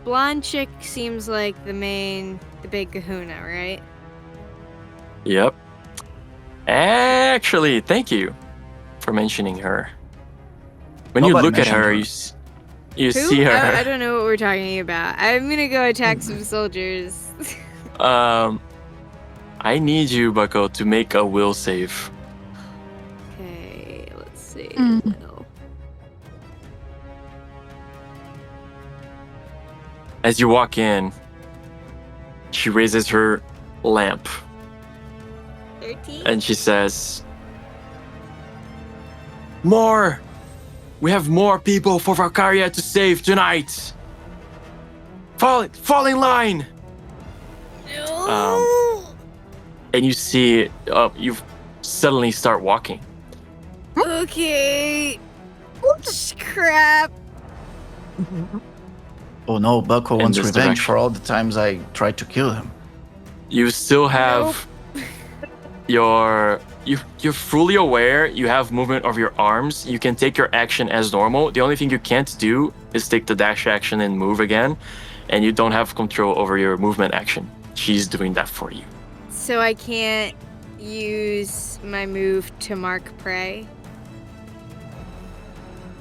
Blonde chick seems like the big kahuna, right? Yep. Actually, thank you for mentioning her. When you Nobody look at mentioned her, her. you Who? see her. I don't know what we're talking about. I'm gonna go attack some soldiers. I need you, Bucko, to make a will save. see. Mm. No. As you walk in, she raises her lamp 13. and she says, "More! We have more people for Valkyria to save tonight! Fall in line!" And you see, you suddenly start walking. Okay. Crap. Oh no, Bucko In wants this revenge direction. for all the times I tried to kill him. You still have you're fully aware. You have movement of your arms. You can take your action as normal. The only thing you can't do is take the dash action and move again, and you don't have control over your movement action. She's doing that for you. So I can't use my move to mark prey.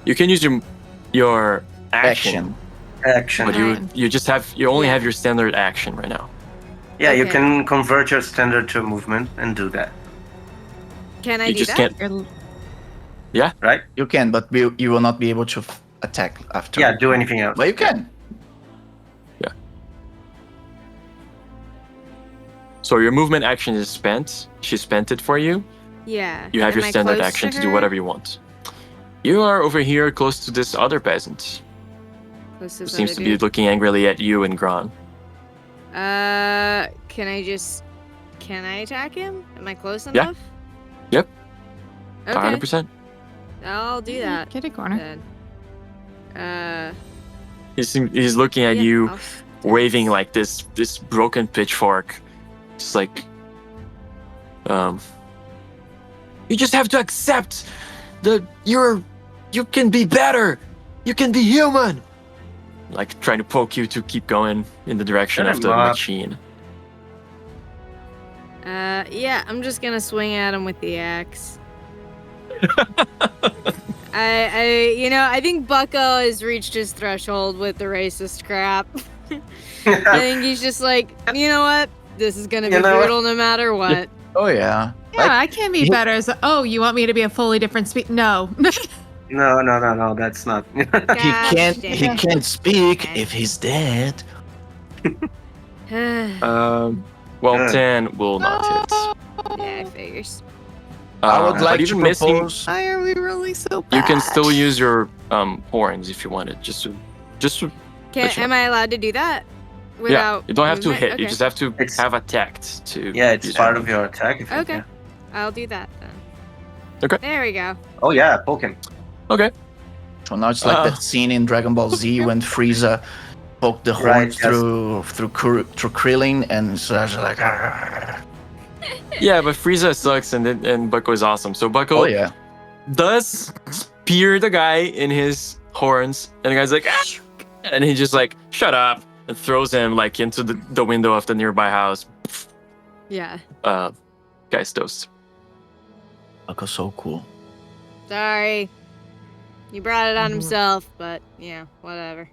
You can use your action, Action. but Right. you only Yeah. have your standard action right now. Yeah, you Okay. can convert your standard to movement and do that, Can I You do just that? can't. right? You can, but you will not be able to attack after. Yeah, do anything else. But you can. So your movement action is spent. She spent it for you. Yeah. You have Am your I standard close action to her? do whatever you want. You are over here close to this other peasant Close to who this seems other to be dude? looking angrily at you and Gron. Can I attack him? Am I close Yeah. enough? Yep. Okay. 100%. I'll do that Kitty corner. then. He's looking at Yeah, you, I'll- waving like this broken pitchfork. Just like, you just have to accept that you can be better. You can be human. Like trying to poke you to keep going in the direction Shut of him the up. machine. Yeah, I'm just gonna swing at him with the axe. I think Bucko has reached his threshold with the racist crap. I think he's just like, you know what? This is gonna be You know what? brutal no matter what. Oh yeah. Yeah, I can be better as you want me to be a fully different speak? No. No, that's not. He Gosh can't. dang He it. can't speak if he's dead. Well, Uh. 10 will not hit. Yeah, figures. I would But like to even missing, propose. Why are we really so bad? you can still use your horns if you wanted. Just to But you- Am I allowed to do that? yeah, Without you don't have to movement? hit. You Okay. just have to It's- have attacked to. Yeah, it's use part your of your attack. If you Okay. can. I'll do that then. Okay. There we go. Oh yeah, poke him. Okay. So now it's like that scene in Dragon Ball Z when Frieza poked the Right, horns yes. through Krillin, and so I was like, Yeah, but Frieza sucks and Bucko is awesome. So Bucko oh yeah. does spear the guy in his horns, and the guy's like, "Ah!" And he just like, shut up, and throws him like into the window of the nearby house. Yeah. Guy's toast. Bucko's so cool. Sorry. He brought it on himself, but yeah, whatever.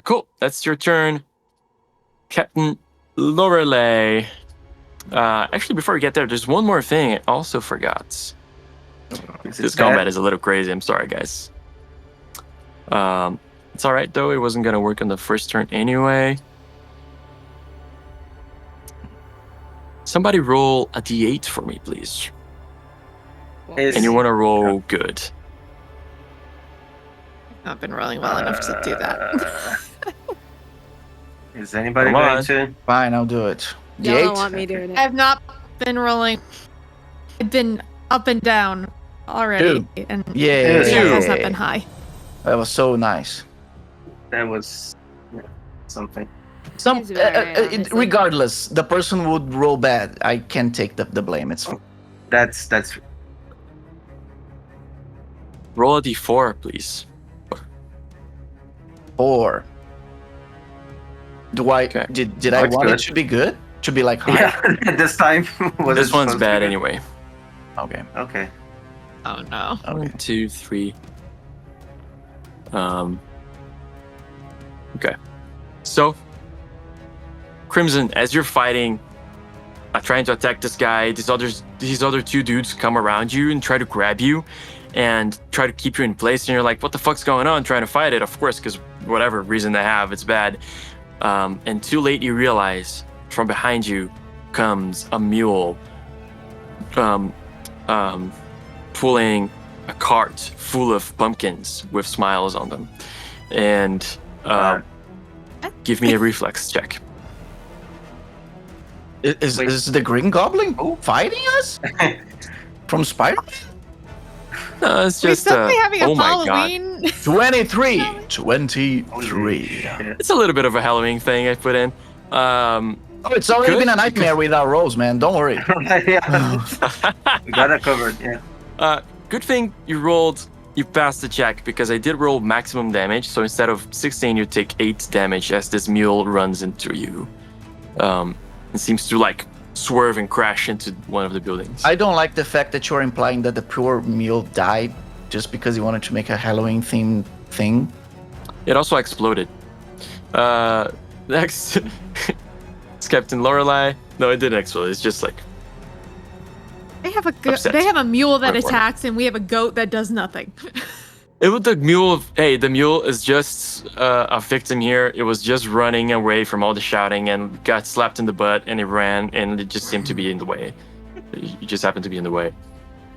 Cool. That's your turn, Captain Lorelei. Actually, before we get there, there's one more thing I also forgot. Is it This bad? combat is a little crazy. I'm sorry, guys. It's all right though. It wasn't gonna work on the first turn anyway. Somebody roll a d8 for me, please. Is- And you want to roll good. Not been rolling well enough to do that. Is anybody Come going on. to? Fine, I'll do it. Y'all The don't eight? want me doing it. I've not been rolling. I've been up and down already, and Yeah. it has not Yay. been high. That was so nice. That was something. Seems about right, honestly. Regardless, the person would roll bad. I can take the blame. It's fine. That's Roll a d4, please. 4. Do I Okay. did I That's want good. it to be good? To be like high? yeah. This time was This one's supposed to bad be- anyway. Okay. Okay. Oh no. Okay. 1, 2, 3. Okay. So, Crimson, as you're fighting trying to attack this guy. These other two dudes come around you and try to grab you and try to keep you in place. And you're like, what the fuck's going on? Trying to fight it, of course, because whatever reason they have, it's bad. And too late, you realize from behind you comes a mule pulling a cart full of pumpkins with smiles on them. And give me a reflex check. Is the Green Goblin fighting us? From Spider-Man? No, it's We're just suddenly having a oh my god. Halloween. 23. Holy 23. shit. It's a little bit of a Halloween thing I put in. Oh, it's already Good, been a nightmare with our rolls, man. Don't worry. Yeah. We got it covered, yeah. Good thing you passed the check, because I did roll maximum damage. So instead of 16, you take 8 damage as this mule runs into you. It seems to like swerve and crash into one of the buildings. I don't like the fact that you're implying that the poor mule died just because he wanted to make a Halloween themed thing. It also exploded. Next, it's Captain Lorelei. No, it didn't explode. It's just like They have a Upset. they have a mule that Or- attacks, and we have a goat that does nothing. it was the mule. Hey, the mule is just a victim here. It was just running away from all the shouting and got slapped in the butt, and it ran, and it just seemed to be in the way. It just happened to be in the way.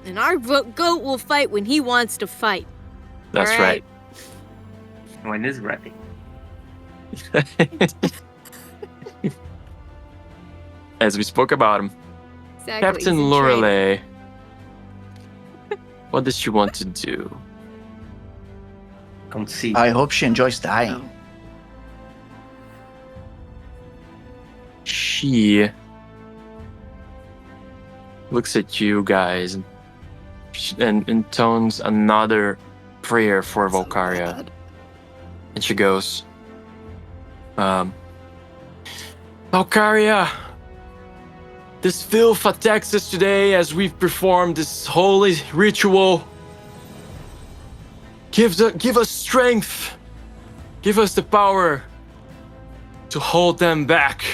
And our goat will fight when he wants to fight. That's All right. When he's ready. As we spoke about him, Exactly. Captain he's a traitor. Lorelei. What does she want to do? Concede. I hope she enjoys dying. She looks at you guys and intones another prayer for Volcaria. And she goes, Volcaria, this filth attacks us today as we've performed this holy ritual. Give us strength. Give us the power to hold them back.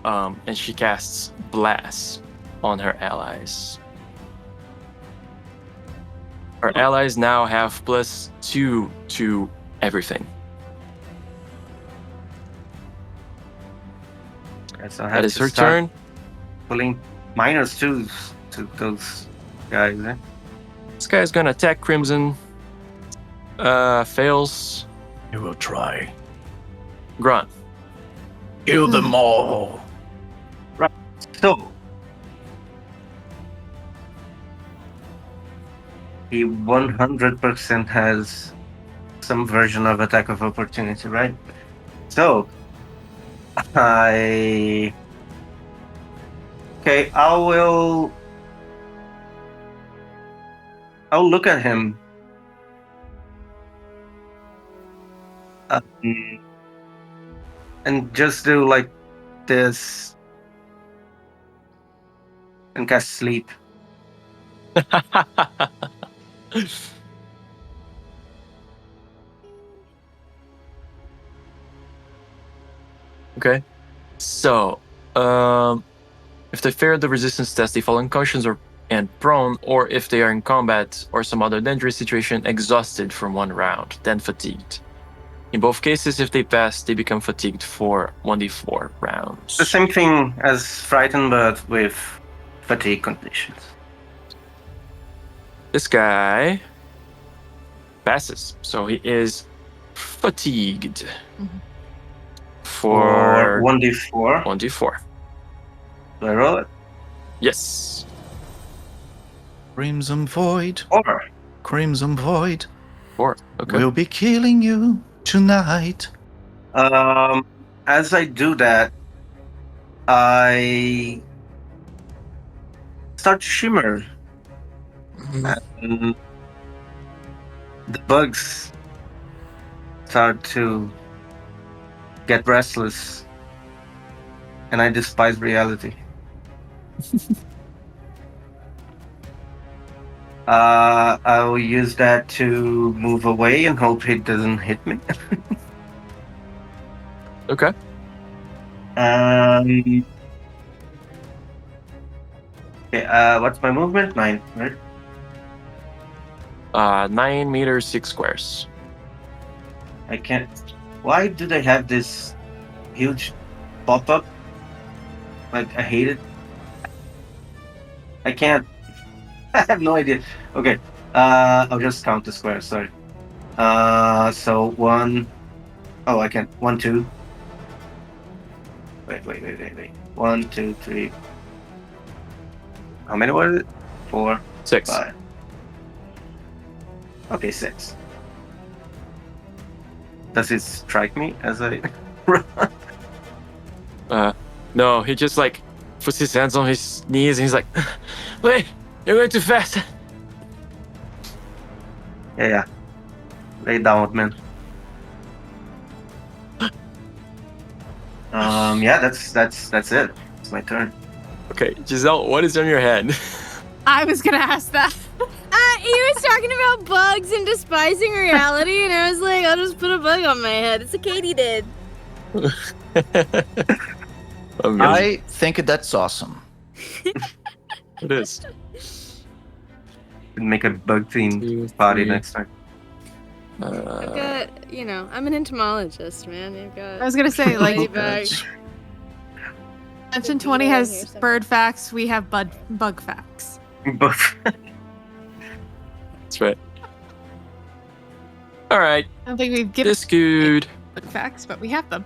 And she casts Blast on her allies. Her allies now have +2 to everything. So I have That is to her start turn. Pulling -2s to those guys, eh? This guy's gonna attack Crimson. Fails. You will try. Grunt. Kill them all. So he 100% has some version of attack of opportunity, right? So I will. I'll look at him. And just do like this and cast sleep. Okay. So, if they fail the resistance test, they fall unconscious and prone, or if they are in combat or some other dangerous situation, exhausted from one round, then fatigued. In both cases, if they pass, they become fatigued for 1d4 rounds. The same thing as frightened, but with fatigue conditions. This guy passes, so he is fatigued for 1d4. 1d4. Do I roll it? Yes. Crimson Void. Or Crimson Void. 4. Okay. We'll be killing you tonight. as I do that, I start to shimmer. And the bugs start to get restless, and I despise reality. I will use that to move away and hope it doesn't hit me. Okay. Okay, what's my movement? 9, right? 9 meters, 6 squares. I can't. Why do they have this huge pop-up? Like, I hate it. I can't. I have no idea. Okay, I'll just count the squares, sorry. So 1... Oh, I can't. 1, 2. Wait. 1, 2, 3. How many was it? 4, 6. 5. Okay, 6. Does it strike me as I run? No, he just like puts his hands on his knees and he's like, wait, you're going too fast. Yeah. Lay down, man. Yeah, that's it. It's my turn. Okay, Giselle, what is on your head? I was gonna ask that. He was talking about bugs and despising reality, and I was like, I'll just put a bug on my head. It's a Katie Amazing. I think that's awesome. It is. Make a bug themed 2, party 3. next time. I've got, I'm an entomologist, man. You've got. I was gonna say, like, ladybugs. Dimension 20 has bird facts. We have bug facts. Both. That's right. All right, I don't think we've given this good. bug facts, but we have them.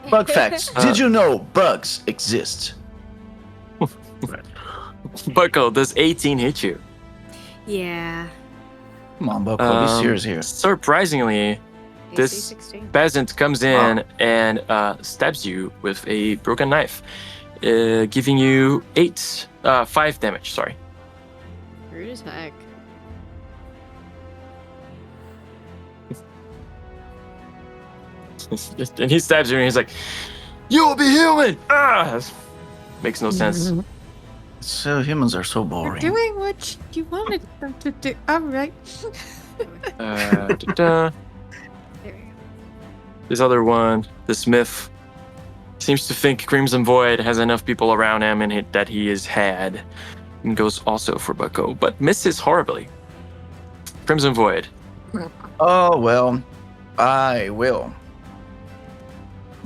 Bug facts. Did you know bugs exist? Bucko, does 18 hit you? Yeah. Come on, Bucko, be serious here. Surprisingly, AC This- 16. peasant comes in and stabs you with a broken knife, giving you 5 damage. Sorry. Rude as heck. And he stabs you and he's like, "You will be human!" Ah! Makes no sense. So humans are so They're boring. doing what you wanted them to do. All right. Da-da. There we go. This other one, the smith, seems to think Crimson Void has enough people around him and that he is had, and goes also for Bucko, but misses horribly. Crimson Void. Oh, well, I will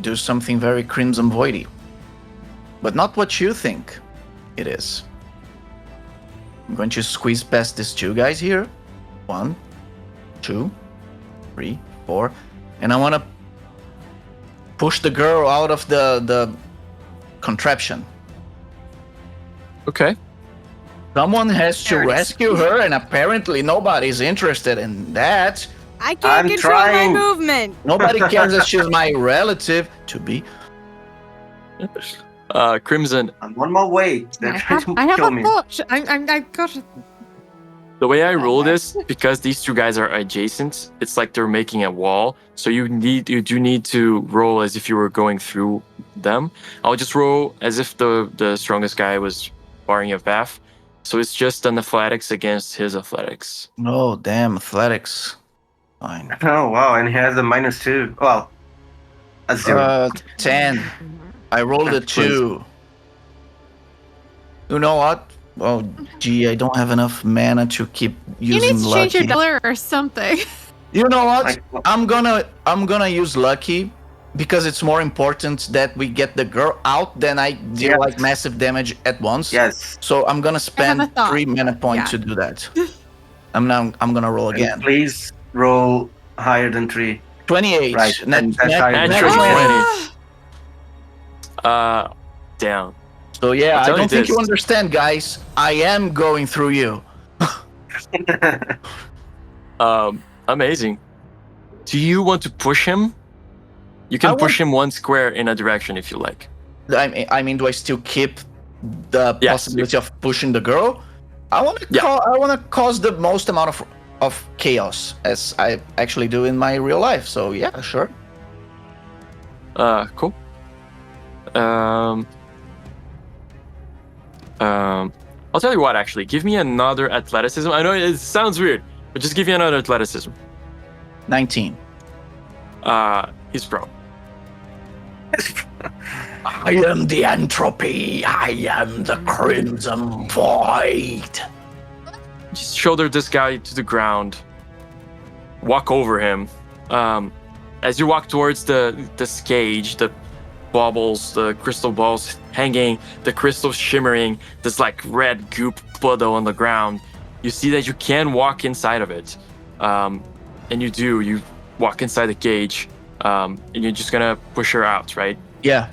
do something very Crimson Voidy. But not what you think it is. I'm going to squeeze past these 2 guys here. 1, 2, 3, 4. And I want to push the girl out of the contraption. Okay. Someone has to There it is. rescue her, and apparently nobody's interested in that. I can't I'm control trying. my movement. Nobody cares that she's my relative to be. Crimson, I'm on my way. They're trying to I have kill a me. thought. I got it. the way I roll this, because these 2 guys are adjacent, it's like they're making a wall. So you do need to roll as if you were going through them. I'll just roll as if the strongest guy was barring your path. So it's just an athletics against his athletics. Oh, damn, athletics. Fine. Oh wow, and he has a -2. Well, a 0. 10. I rolled a 2. You know what? Oh, gee, I don't have enough mana to keep You using need to change your lucky. dollar or something. You know what? Like, I'm gonna use lucky because it's more important that we get the girl out than I deal Yes. like massive damage at once. yes. So I'm gonna spend a thought. 3 mana points Yeah. to do that. I'm gonna roll And again. please roll higher than 3. 28. Right, and that's higher than Natural 20. 20. Down. So yeah, I'll I tell you don't think you this. understand, guys. I am going through you. Amazing. Do you want to push him? You can I push him 1 square in a direction if you like. I mean, do I still keep the Yes. possibility of pushing the girl? I want to Yeah. I want to cause the most amount of chaos as I actually do in my real life. So yeah, sure. Cool. I'll tell you what, actually. Give me another athleticism. I know it sounds weird, but just give me another athleticism. 19. He's prone. I am the entropy. I am the crimson void. Just shoulder this guy to the ground. Walk over him. As you walk towards the cage, the baubles, the crystal balls hanging, the crystals shimmering, this like red goop puddle on the ground. You see that you can walk inside of it. And you do. You walk inside the cage. And you're just gonna push her out, right? Yeah.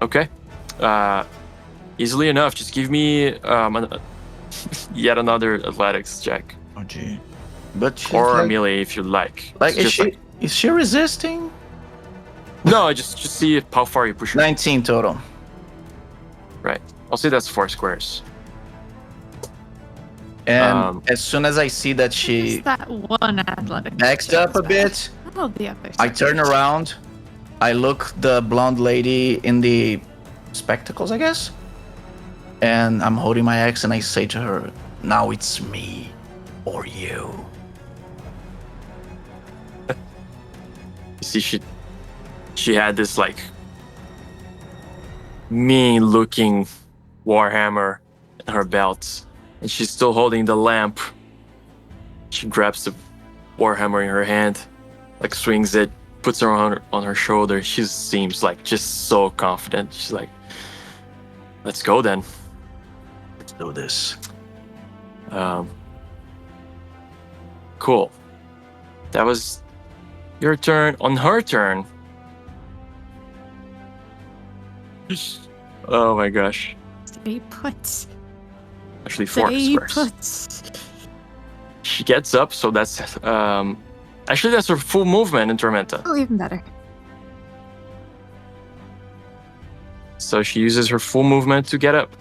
Okay. Easily enough. Just give me yet another athletics check. Oh gee. But she's Or like, melee if you like. like It's just is she resisting? No, just see how far you push her. 19 total. Right. I'll say that's 4 squares. And as soon as I see that she Just that one athletic. backs up a bit, Oh, the other. I turn around, I look the blonde lady in the spectacles, I guess, and I'm holding my axe and I say to her, now it's me or you. You see, she had this like mean-looking warhammer in her belt, and she's still holding the lamp. She grabs the warhammer in her hand, like swings it, puts it on her shoulder. She seems like just so confident. She's like, "Let's go then. Let's do this." Cool. That was your turn. On her turn. Oh my gosh. Stay put. Actually, 4 Stay squares. put. She gets up, so that's actually that's her full movement in Tormenta. Oh, even better. So she uses her full movement to get up,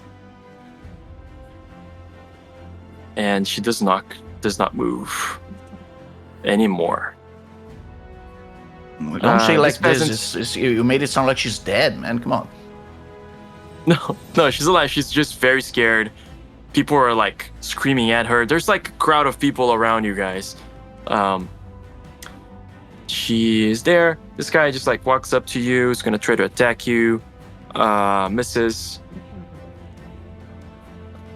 and she does not move anymore. Don't say like this this. You made it sound like she's dead, man. Come on. No, she's alive. She's just very scared. People are like screaming at her. There's like a crowd of people around you guys. She is there. This guy just like walks up to you. Is gonna try to attack you. Misses.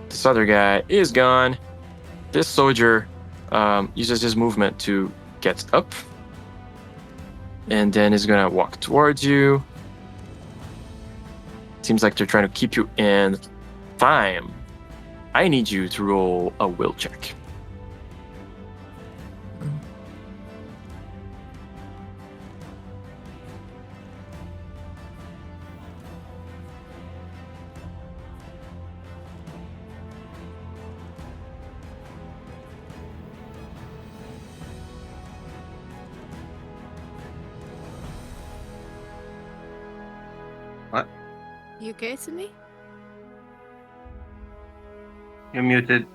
This other guy is gone. This soldier uses his movement to get up, and then is gonna walk towards you. Seems like they're trying to keep you in time. I need you to roll a will check. You okay, Sydney? You're muted.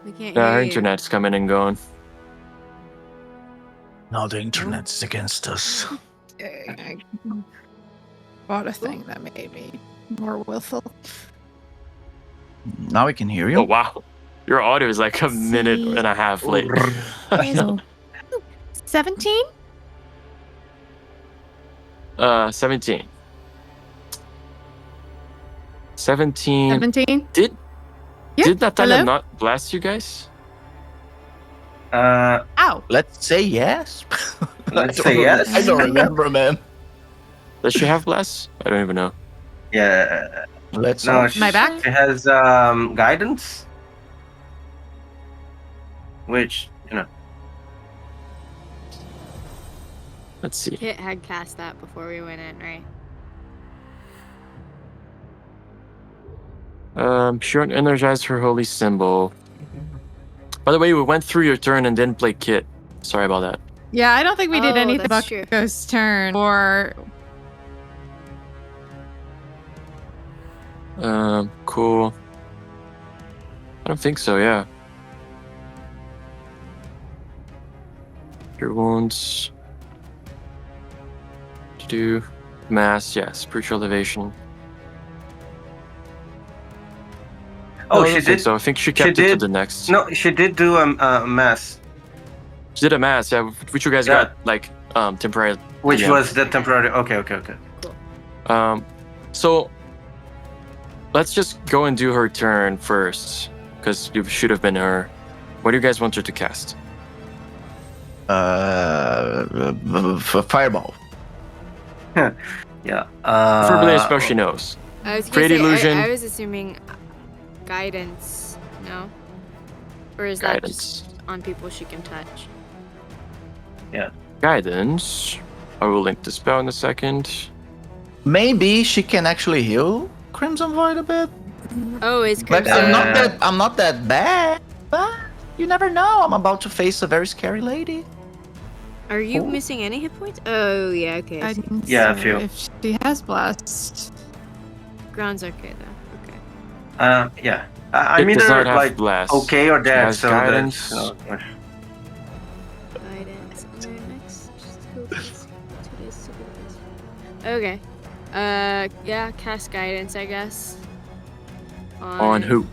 We can't Our hear you. internet's coming and going. Now the internet's against us. I bought a thing that made me more willful. Now we can hear you. Oh wow, your audio is like a minute and a half late. I know. 17? 17. 17. 17? Did Yeah, Natalia hello? not blast you guys? Ow. Let's say yes. Let's say yes. I don't remember, man. Does she have blast? I don't even know. Yeah. Let's No, My back? She has guidance, which Let's see. Kit had cast that before we went in, right? She won't energize her holy symbol. By the way, we went through your turn and didn't play Kit. Sorry about that. Yeah, I don't think we did Oh, anything that's about true. Ghost turn or Cool. I don't think so, yeah. Your wounds. To do mass, yeah, spiritual elevation. Oh, I she don't think did. so. I think she kept it to did- the next. No, she did do a mass, She did a mass, yeah, which you guys Yeah. got like temporary. which Yeah. was the temporary. Okay. So let's just go and do her turn first, because you should have been her. What do you guys want her to cast? Fireball. Yeah. Preferably a spell she knows. I was gonna Create say, illusion. I was assuming guidance. No, or is that Guidance. just on people she can touch? Guidance. I will link the spell in a second. Maybe she can actually heal Crimson Void a bit. Oh, is Like Crimson? I'm not that bad, but you never know. I'm about to face a very scary lady. Are you Oh. missing any hit points? Oh yeah, okay. I see. Yeah, a So few. If she has blast, Ground's okay though. Okay. Yeah. I'm It does either not have like blast. okay or She dead, has so guidance. that's Guidance. Next. Just go please. 2 days to go please. Okay. Yeah. Cast guidance, I guess. On who?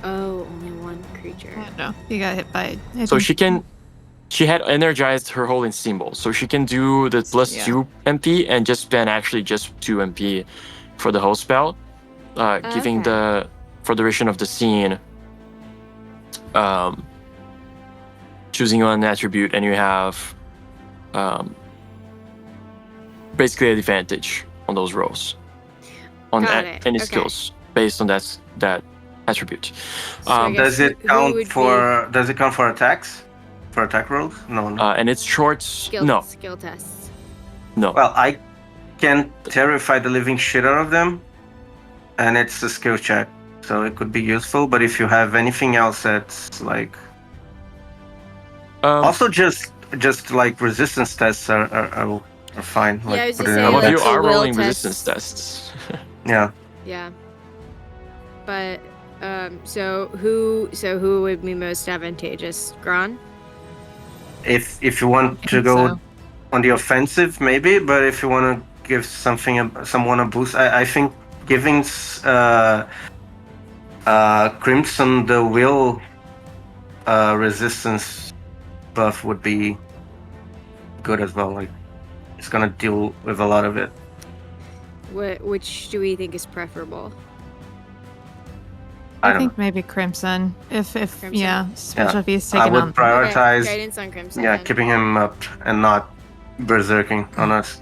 Oh, only one creature. I don't know. You got hit by it. So she had energized her holding symbol, so she can do the plus Yeah. 2 MP and just spend actually just 2 MP for the whole spell, giving Okay. for duration of the scene, choosing one attribute, and you have basically an advantage on those rolls on Got it. any Okay. skills based on that attribute. So I guess does it who count would for? Does it count for attacks? For attack rolls? No. And it's short. skill tests? No. Well, I can terrify the living shit out of them, and it's a skill check, so it could be useful. But if you have anything else that's like, also just like resistance tests are fine. Yeah, Like, I was put just it in saying, Some of like you the are will rolling tests. resistance tests. Yeah. Yeah. But so who would be most advantageous? Gron? If you want to think go so. on the offensive, maybe. But if you want to give someone a boost, I think giving Crimson the will resistance buff would be good as well. Like, it's gonna deal with a lot of it. Which do we think is preferable? I I don't think maybe Crimson. If Crimson? yeah, especially if he's I taking would on. prioritize, Okay, guidance on Crimson. yeah, then. keeping him up and not berserking on us.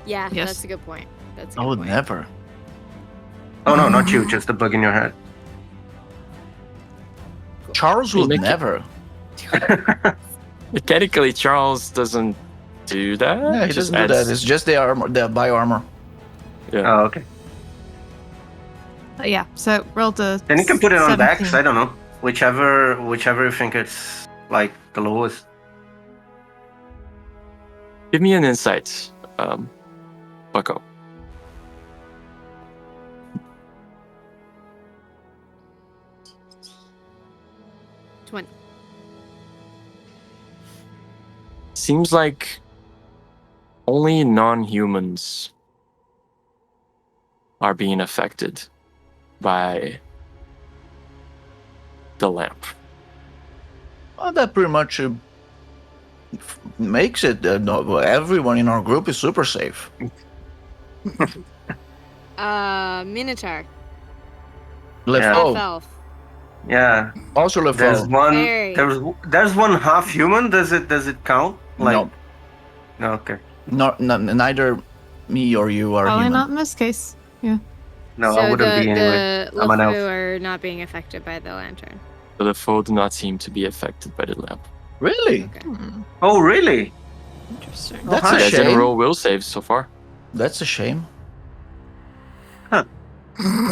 Yeah, Yes. that's a good point. That's a I good would point. never. Oh no, not you, just the bug in your head. Charles You would make it- never. Mechanically, Charles doesn't do that. Yeah, he Just doesn't do adds- that. It's just the armor, the bio armor. Yeah. Oh, okay. Yeah, so roll the. And you can put it on 17. backs. I don't know, whichever you think it's like the lowest. Give me an insight, Bucko. Seems like only non-humans are being affected by the lamp. Well, that pretty much makes it. Everyone in our group is super safe. Minotaur. Yeah. Lefo. Elf. Yeah, Also there's Lefo. one. Very. There's one half human. Does it count? No, No. Okay. neither me or you are Probably human. not in this case. No, so I wouldn't be anyway. The I'm an elf. Lufu are not being affected by the lantern. So the foe do not seem to be affected by the lamp. Really? Okay. Oh, really? Interesting. That's hi. a You guys didn't shame. roll will saves so far. That's a shame.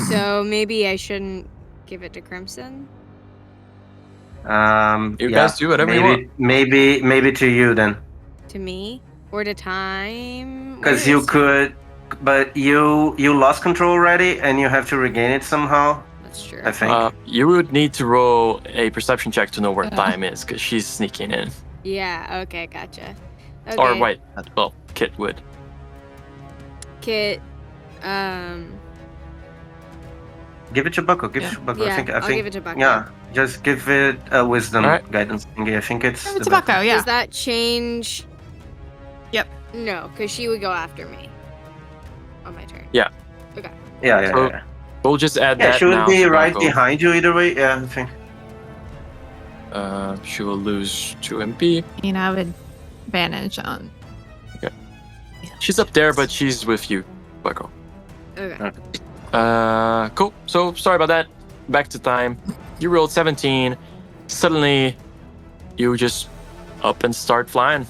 So maybe I shouldn't give it to Crimson. You yeah, guys do whatever you want. Maybe to you then, To me or to Time? because Where you is he? could, but you lost control already, and you have to regain it somehow. That's true. I think. You would need to roll a perception check to know where Yeah. Time is, because she's sneaking in. Yeah. Okay. Gotcha. Okay. Or wait, well, Kit would. Kit. Give it to Bucko. Give it Yeah. to Bucko. Yeah, I think. I'll give it to Bucko. Yeah, just give it a wisdom Alright. guidance thingy. I think it's. It's the best. Bucko, yeah. Does that change? Yep. No, because she would go after me on my turn. Yeah. So- We'll just add Yeah, that she will now. be to right Marco. behind you either way. Yeah, I think. She will lose 2 MP. You know, I have advantage on. She's up there, but she's with you, Marco. Okay. Cool. So sorry about that. Back to time. You rolled 17. Suddenly, you just up and start flying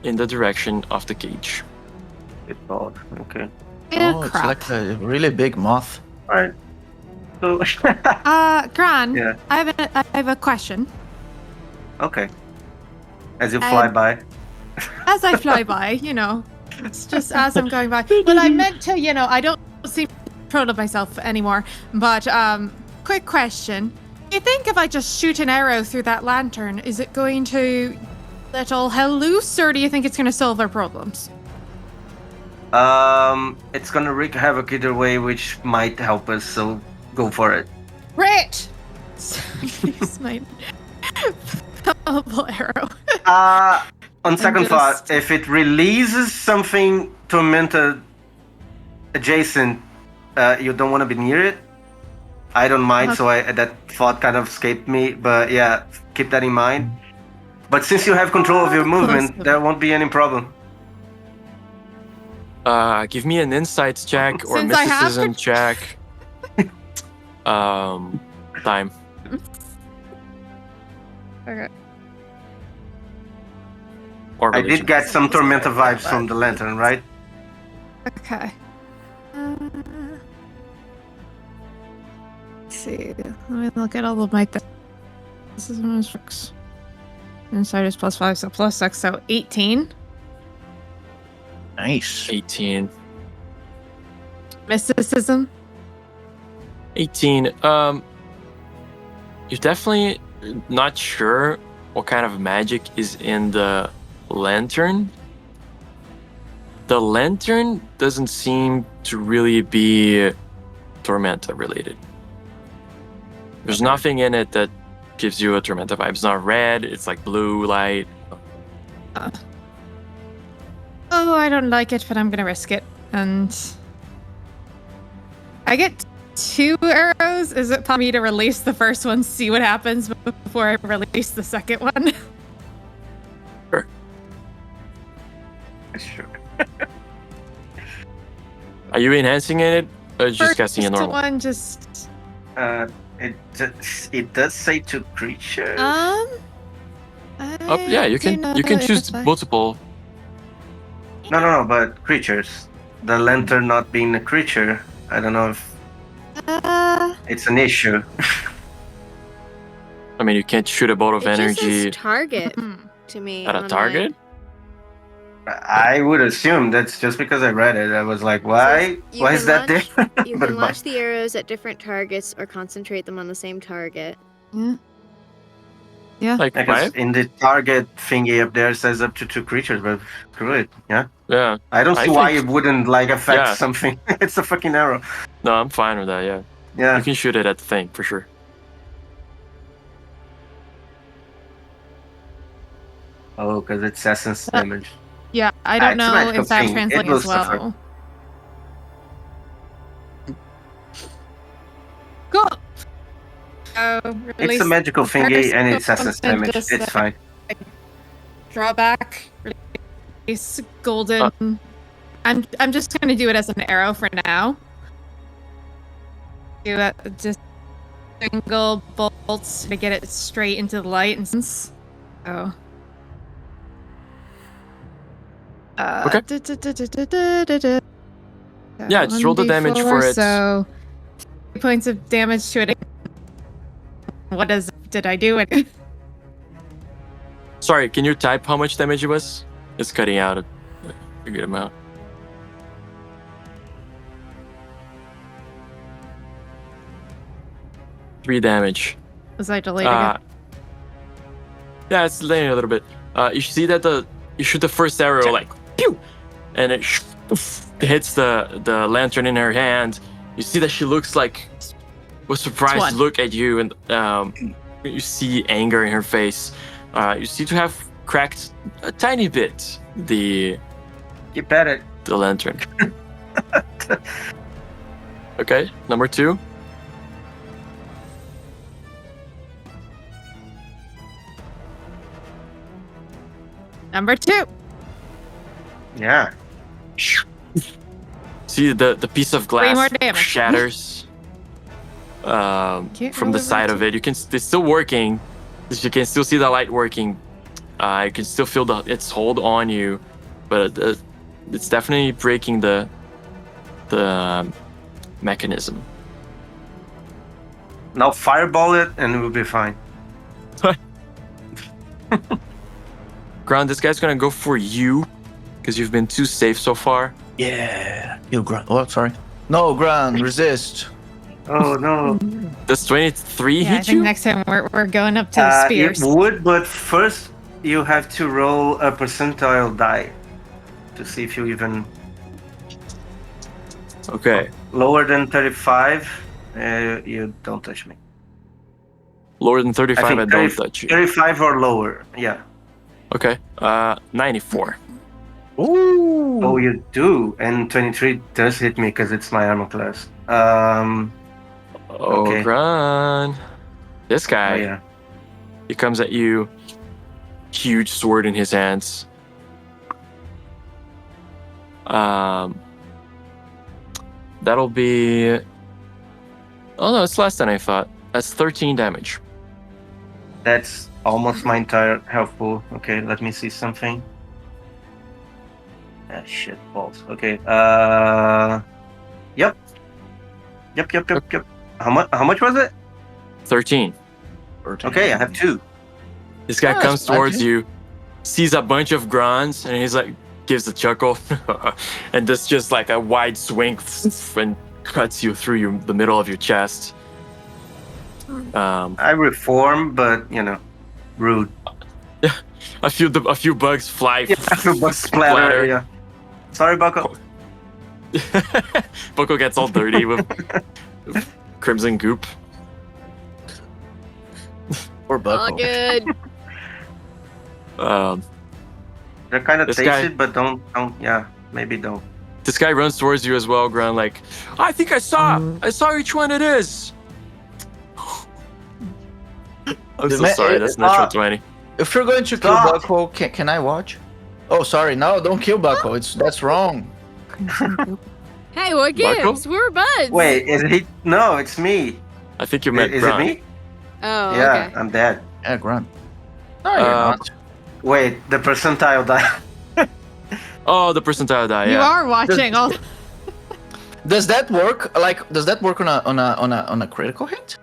in the direction of the cage. It's odd. Okay. Oh, it's like a really big moth. All right. So. Gran, Yeah. I have a question. Okay. As you fly by. As I fly by, it's just as I'm going by. Well, I meant to, I don't seem control of myself anymore. But quick question: do you think if I just shoot an arrow through that lantern, is it going to let all hell loose, or do you think it's going to solve our problems? It's gonna wreak havoc either way, which might help us. So go for it. Great. Use my powerful arrow. On second just- thought, if it releases something Tormenta adjacent, you don't want to be near it. I don't mind, so that thought kind of escaped me. But yeah, keep that in mind. But since you have control of your movement, there won't be any problem. Give me an insights check or Since I have mysticism check. Time. Okay. Or I religion. did get some Tormenta vibes from the lantern, right? Okay. Let's see. Let me look at all of my things. This is one of those. Inside is +5, so +6, so 18. Nice. 18. Mysticism. 18. You're definitely not sure what kind of magic is in the lantern. The lantern doesn't seem to really be Tormenta related. There's nothing in it that gives you a Tormenta vibe. It's not red, it's like blue light. Oh, I don't like it, but I'm gonna risk it. And I get 2 arrows. Is it for me to release the first one, see what happens before I release the second one? Sure. Are you enhancing it or just casting it First normal? one just It does say to creatures. Yeah, you can choose multiple. No, but creatures. The lantern not being a creature, I don't know if it's an issue. I mean, you can't shoot a bolt of It just energy says target to me. at a on target. mine. I would assume that's just because I read it. I was like, why? you Why can is that there? launch- You But can fine. launch the arrows at different targets or concentrate them on the same target. Like I guess right? in the target thingy up there it says up to 2 creatures, but screw it. Yeah. Yeah. I don't I see why think- it wouldn't like affect Yeah. something. It's a fucking arrow. No, I'm fine with that. Yeah. Yeah. You can shoot it at the thing for sure. Oh, because it's essence damage. Yeah, I don't it's a know magical if that thing. It translates will as well. Cool. It's a magical thingy and it's first essence one, damage. just, It's fine. Draw back. Release golden. I'm just gonna do it as an arrow for now. Do it just single bolts to get it straight into the light and sense. Oh. Okay. Yeah, just roll the damage for it. So 3 points of damage to it. What did I do? It. Sorry, can you type how much damage it was? It's cutting out a good amount. Three damage. Was I deleting it? Yeah, it's delaying a little bit. You see that you shoot the first arrow like pew, and it hits the lantern in her hand. You see that she looks like was surprised One. to look at you, and you see anger in her face. You see to have cracked a tiny bit the Keep at it. lantern. Okay, number 2. Number 2. Yeah. See the piece of glass more damage. shatters from the side of it. You can it's still working. You can still see the light working. You can still feel its hold on you, but it's definitely breaking the mechanism. Now fireball it and we'll be fine. Ground, this guy's gonna go for you because you've been too safe so far. Yeah. You Grant. Oh, sorry. No, Grant, resist. Oh no. Does 23 Yeah, I hit think you? next time we're going up to the spears. It would, but first you have to roll a percentile die to see if you even Okay. lower than 35. You don't touch me. Lower than 35, I, think don't touch you. 35 or lower. Yeah. Okay. 94. Ooh. Oh, you do, and 23 does hit me because it's my armor class. Oh, Okay. Gran. This guy, Oh yeah. he comes at you, huge sword in his hands. That'll be... Oh no, it's less than I thought. That's 13 damage. That's almost my entire health pool. Okay, let me see something. Ah, shit balls. Okay. Yep. How much was it? 13. Okay, I have 2. This guy Oh, comes that's fine, towards too. you, sees a bunch of grunts, and he's like, gives a chuckle, and does just like a wide swing and cuts you through the middle of your chest. I reform, but rude. A few bugs fly. Splatter. Yeah. Sorry, Bucko. Bucko gets all dirty with crimson goop. Or All Buckle. good. They're kind of This tasted, guy- but don't. Yeah, maybe don't. This guy runs towards you as well, Grun, like, I think I saw which one it is. I'm so sorry, that's natural 20. If you're going to kill Stop. Buckle, can I watch? Oh, sorry. No, don't kill Buckle. That's wrong. Hey, what Marco? gives? We're buds. Wait, is he? No, it's me. I think you meant Is it Grun. me? Oh, Yeah, okay. I'm dead. Yeah, Grant. No, you're Uh, not. Wait, the percentile die. Oh, the percentile die, You yeah. are watching all. Does that work? Like, does that work on a critical hit?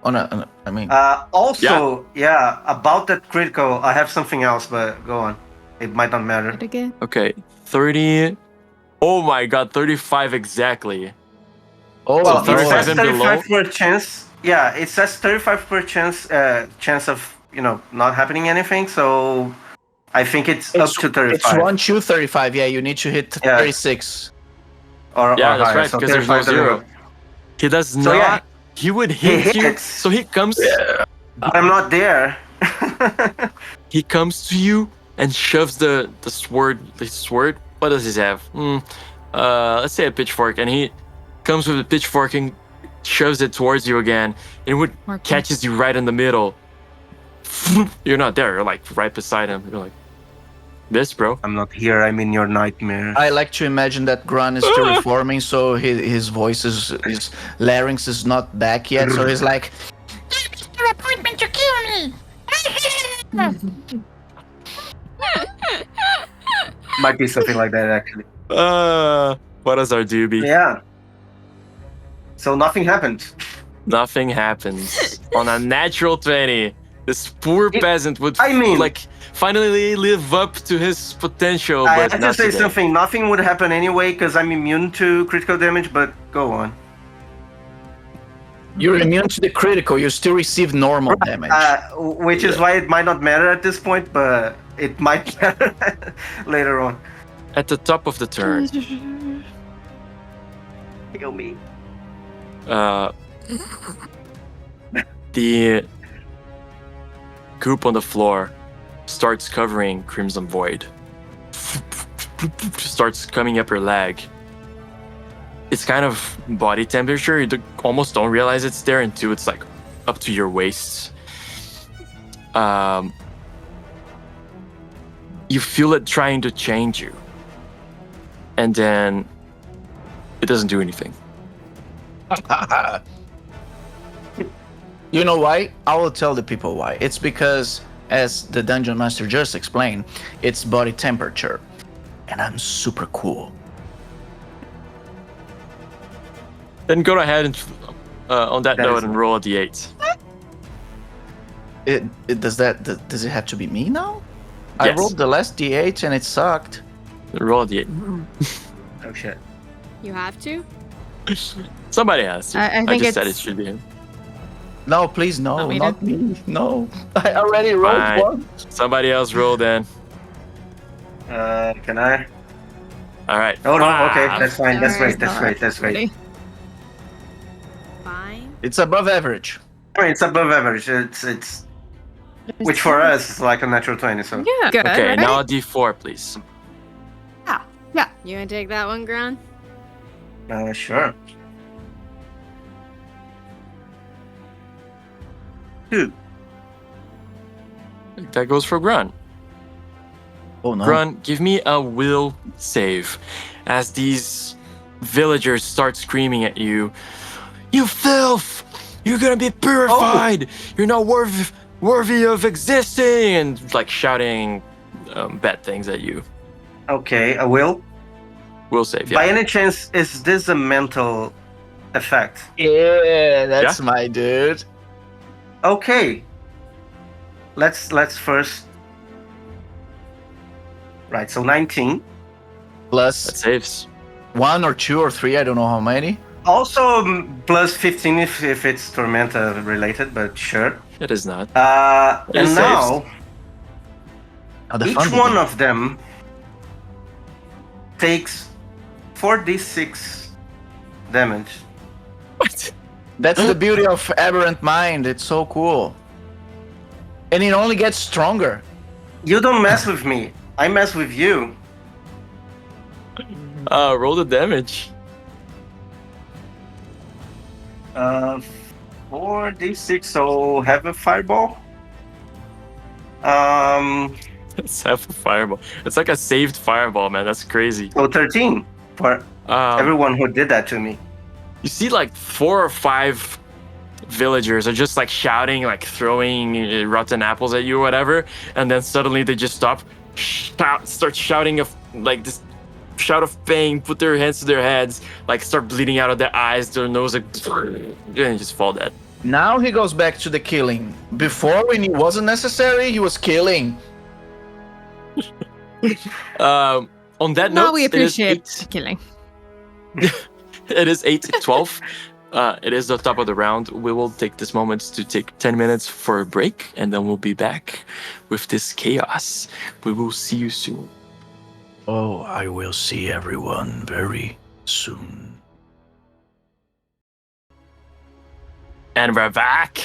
I mean, Also, yeah, about that critical, I have something else, but go on. It might not matter. It again. Okay, 30. Oh my god, 35 exactly. oh, Well, So it 35 says and below? 35 per chance. Yeah, it says 35 per chance of not happening anything. So I think it's up to 35. It's 1 to 35. Yeah, you need to hit Yeah. 36. or Yeah, that's higher. right, So because there's no 35 doesn't zero. work. He does So, not. yeah. He would He hit you. hits. So he comes. But I'm not there. He comes to you and shoves the sword. The sword. What does he have? Let's say a pitchfork, and he comes with a pitchfork and shoves it towards you again, and it would Mark catches you right in the middle. You're not there. You're like right beside him. You're like, this, bro. I'm not here. I'm in your nightmare. I like to imagine that Grant is still reforming, so his voice his larynx is not back yet. So he's like, Your appointment to kill me. Might be something like that, actually. What does our doobie? Yeah. So nothing happened. Nothing happens. On a natural 20, this poor peasant would I mean- like finally live up to his potential, I but had not to say today. something. Nothing would happen anyway because I'm immune to critical damage. But go on. "You're immune to the critical. You still receive normal damage." Which is why it might not matter at this point, but it might matter later on. At the top of the turn, Kill me. the goop on the floor starts covering Crimson Void. Starts coming up her leg. it's kind of body temperature. You almost don't realize it's there until it's like up to your waist. You feel it trying to change you, and then it doesn't do anything. You know why? I will tell the people why. It's because, as the Dungeon Master just explained, it's body temperature. And I'm super cool. Then go ahead and, on that That note, is- and roll a d8. Does it have to be me now? Yes. I rolled the last d8 and it sucked. Roll a d8. Oh shit. You have to? Somebody has to. I think just said it it's- should be him. No, please, no, Not me, not me. No. I already rolled Fine. one. Somebody else roll then. Can I? All right. Oh no. Okay, Five. that's fine. That's Alright, great. That's great. That's great. Ready? Fine. It's above average. I mean, it's above average. It's which for us is like a natural 20. So Yeah. Good. Okay, right? now a d4, please. You want to take that one, Gran? sure. 2. That goes for Grun. Oh no. Grun, give me a will save as these villagers start screaming at you. You filth! You're gonna be purified! You're not worthy of existing! And like shouting bad things at you. Okay, I will. Will save, By yeah. any chance, is this a mental effect? Yeah, that's my dude. Okay. Let's first. Right. So 19. Plus That saves. 1 or 2 or 3, I don't know how many. Also plus 15 if it's Tormenta related, but sure. It is not. And It now Oh, the each fun one begins. of them takes 4d6 damage. What? That's the beauty of Aberrant Mind. It's so cool. And it only gets stronger. You don't mess with me. I mess with you. Roll the damage. 4d6. So have a fireball. It's half a fireball. It's like a saved fireball, man. That's crazy. So 13 for everyone who did that to me. You see like 4 or 5 villagers are just like shouting, like throwing rotten apples at you or whatever, and then suddenly they just start shouting of like this shout of pain, put their hands to their heads, like start bleeding out of their eyes, their nose, like, and just fall dead. Now he goes back to the killing. Before, when it wasn't necessary, he was killing. On that No, note, we appreciate killing. It is 8:12. It is the top of the round. We will take this moment to take 10 minutes for a break, and then we'll be back with this chaos. We will see you soon. Oh, I will see everyone very soon. And we're back.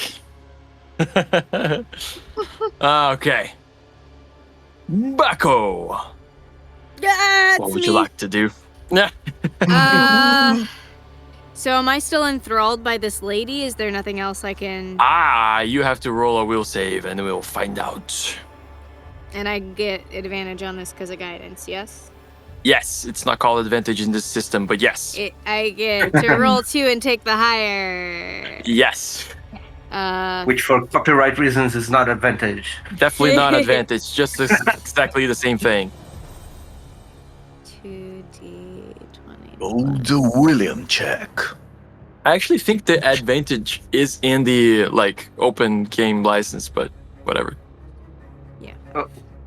Okay. Bako, Yeah, what would you like to do? Yeah. So am I still enthralled by this lady? Is there nothing else I can... You have to roll a will save, and we'll find out. And I get advantage on this because of guidance, yes? Yes, it's not called advantage in this system, but yes. I get to roll 2 and take the higher. Yes. Which for copyright reasons is not advantage. Definitely not advantage, just exactly the same thing. 2d20. Oh, the William check. I actually think the advantage is in the like open game license, but whatever.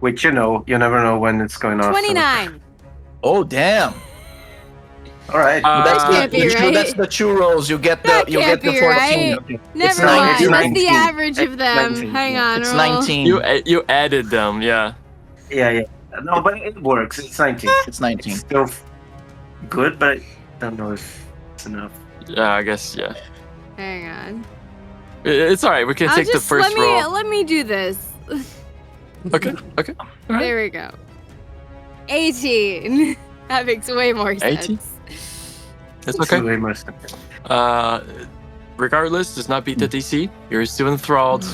Which you never know when it's going on. 29. Oh, damn. All right. That's can't be right. That's the 2 rolls. You get the That you can't get the be 14. right. Okay. Never nine- mind. it's That's 19. the average of them. 19, Hang yeah. on. It's roll. 19. You added them, yeah. Yeah. No, but it works. It's 19. It's 19. It's still good, but I don't know if it's enough. Yeah, I guess, yeah. Hang on. It's all right. We can take the first roll. Let me do this. Okay. Alright. There we go. 18. That makes way more sense. 18? It's okay. Way more simple. Regardless, does not beat the DC. You're still enthralled.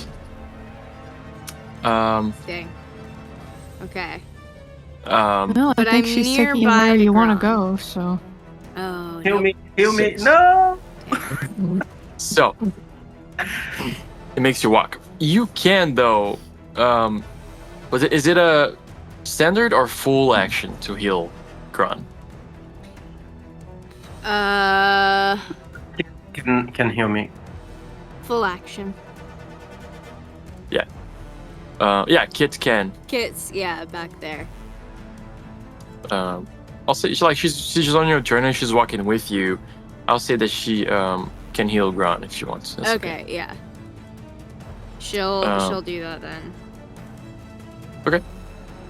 Dang. Okay. No, I But think I'm she's taking you nearby where the you want to ground. go. So Oh. Heal nope. me! Heal me! Six. No! So it makes you walk. You can though. Is it a standard or full action to heal Kron? Can heal me. Full action. Yeah, Kit can. Kit's back there. I'll say she's on your journey. She's walking with you. I'll say that she can heal Gron if she wants. That's Okay, yeah. She'll do that then.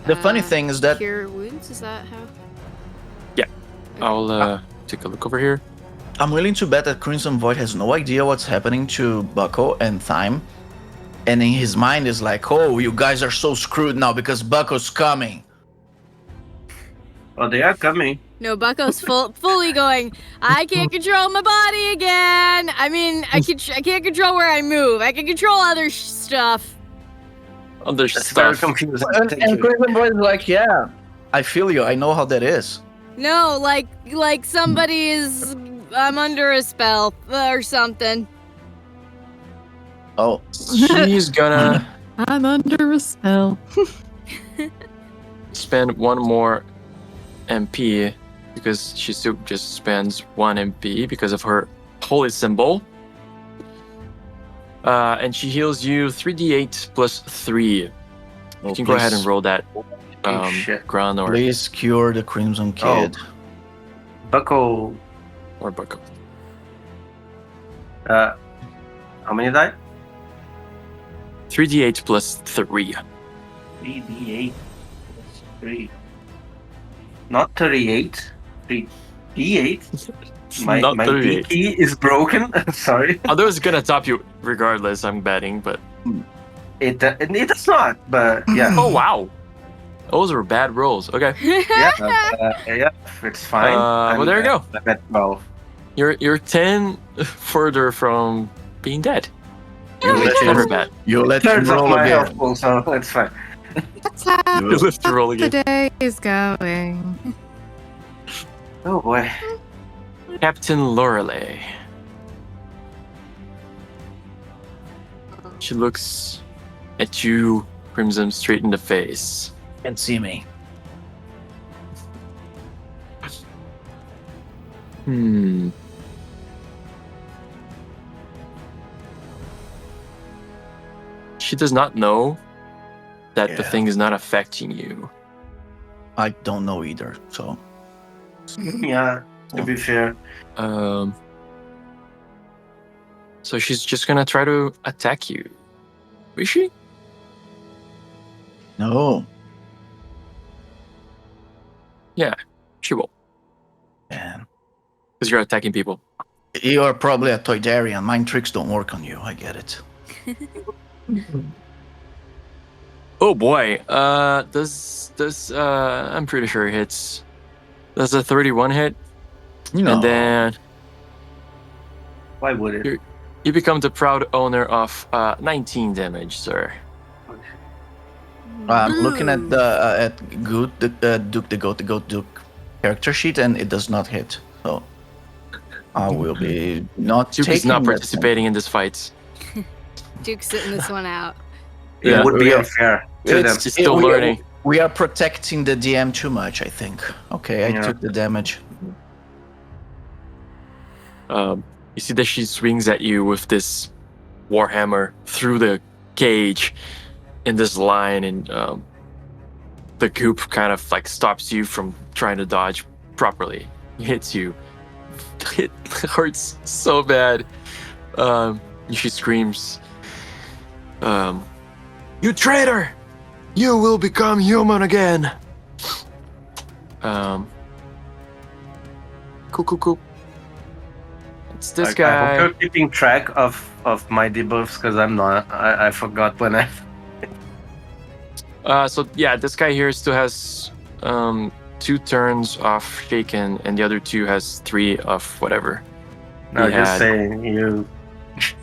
The funny thing is that Cure wounds, is that how? I'll take a look over here. I'm willing to bet that Crimson Void has no idea what's happening to Bucko and Thyme. And in his mind is like, oh, you guys are so screwed now because Bucko's coming. Oh, they are coming. No, Bucko's fully going, I can't control my body again! I mean, I can't control where I move. I can control other stuff. Other That's very stuff. confusing. And Crimson Void is like, yeah, I feel you. I know how that is. No, like somebody is... I'm under a spell or something. Oh, She's gonna I'm under a spell. spend one more MP because she still just spends one MP because of her holy symbol. And she heals you 3d8 plus 3. You can go ahead and roll that, shit. Gran or Please cure the Crimson Kid. Bucko. Bucko. How many died? 3d8 plus 3. 3d8 plus 3. Not 38. 3d8. My Not my 38. key is broken. Sorry. Others gonna top you regardless, I'm betting, but It does not. But yeah. oh wow. Those were bad rolls. Okay. Yeah, it's fine. Well, there you go. I'm at 12. You're 10 further from being dead. You let Never him, bad. you let him Thirds of roll my again. health pool, so it's fine. That's how You live to roll the again. day is going. Oh boy. Captain Lorelei. She looks at you, Crimson, straight in the face. Can't see me. She does not know that the Yeah. thing is not affecting you. I don't know either, so. Yeah, to be fair. So she's just gonna try to attack you. Is she? No. She will. Man. Because you're attacking people. You are probably a Toydarian. Mind tricks don't work on you. I get it. Oh boy. I'm pretty sure it hits. Does a 31 hit? No. And then Why would it? you become the proud owner of 19 damage, sir. I'm looking at the Duke the Goat Duke character sheet, and it does not hit. So I will be not Duke taking is not that participating in this fight. Duke's sitting this one out. Yeah, It would be we are- unfair to them. It's still learning. We are protecting the DM too much, I think. Okay, I Yeah. took the damage. You see that she swings at you with this warhammer through the cage in this line, and the goop kind of like stops you from trying to dodge properly. It hits you. It hurts so bad. She screams, "You traitor! You will become human again!" Cool. It's this I hope guy. you're keeping track of my debuffs because I'm not. I forgot when I. So yeah, this guy here still has 2 turns of shaken, and the other 2 has 3 of whatever. No, He just had- saying you.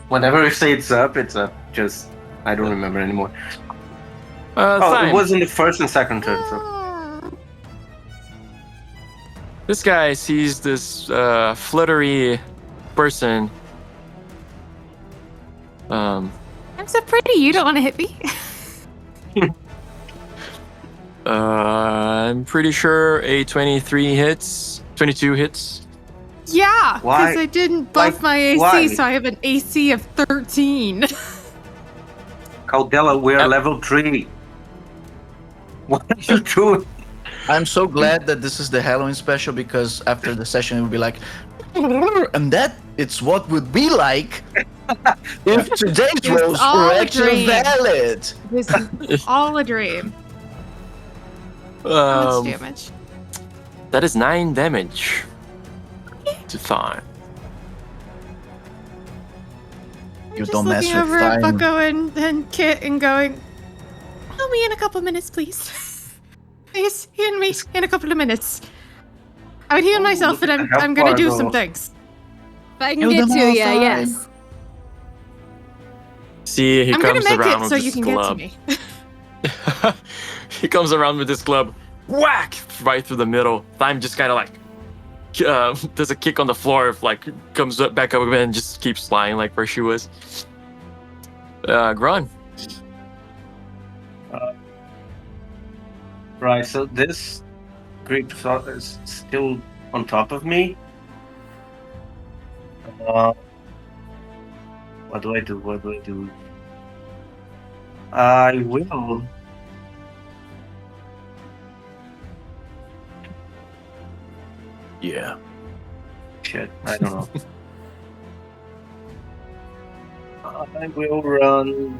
Whenever you say it's up, it's up. Just I don't remember anymore. Oh, Thyme. it was in the first and second turn. So. This guy sees this fluttery person. I'm so pretty. You don't want to hit me. I'm pretty sure a 23 hits, 22 hits. Yeah, Why? because I didn't buff Like, my AC, why? so I have an AC of 13. Caldela, we're level 3. What are you doing? I'm so glad that this is the Halloween special because after the session it will be like, and that it's what would be like if today's It's rolls all were a actually dream. valid. This is all a dream. How much damage? That is 9 damage to Thon. I'm You just don't mess looking with over at time. Bucko and Kit and going, heal me in a couple minutes, please. Please, heal me in a couple of minutes. I would heal myself, look and at the I'm gonna health do bar some go. things. If I can Kill get them to all, you, fine. yes. See, he I'm gonna comes make around it with so this you can get to club. me. He comes around with this club, whack right through the middle. Thyme just kind of like does a kick on the floor, like comes up, back up again, and just keeps flying like where she was. Grun. Right, so this Greek thought is still on top of me. What do I do? What do I do? I will. Yeah. Shit, I don't know. I will run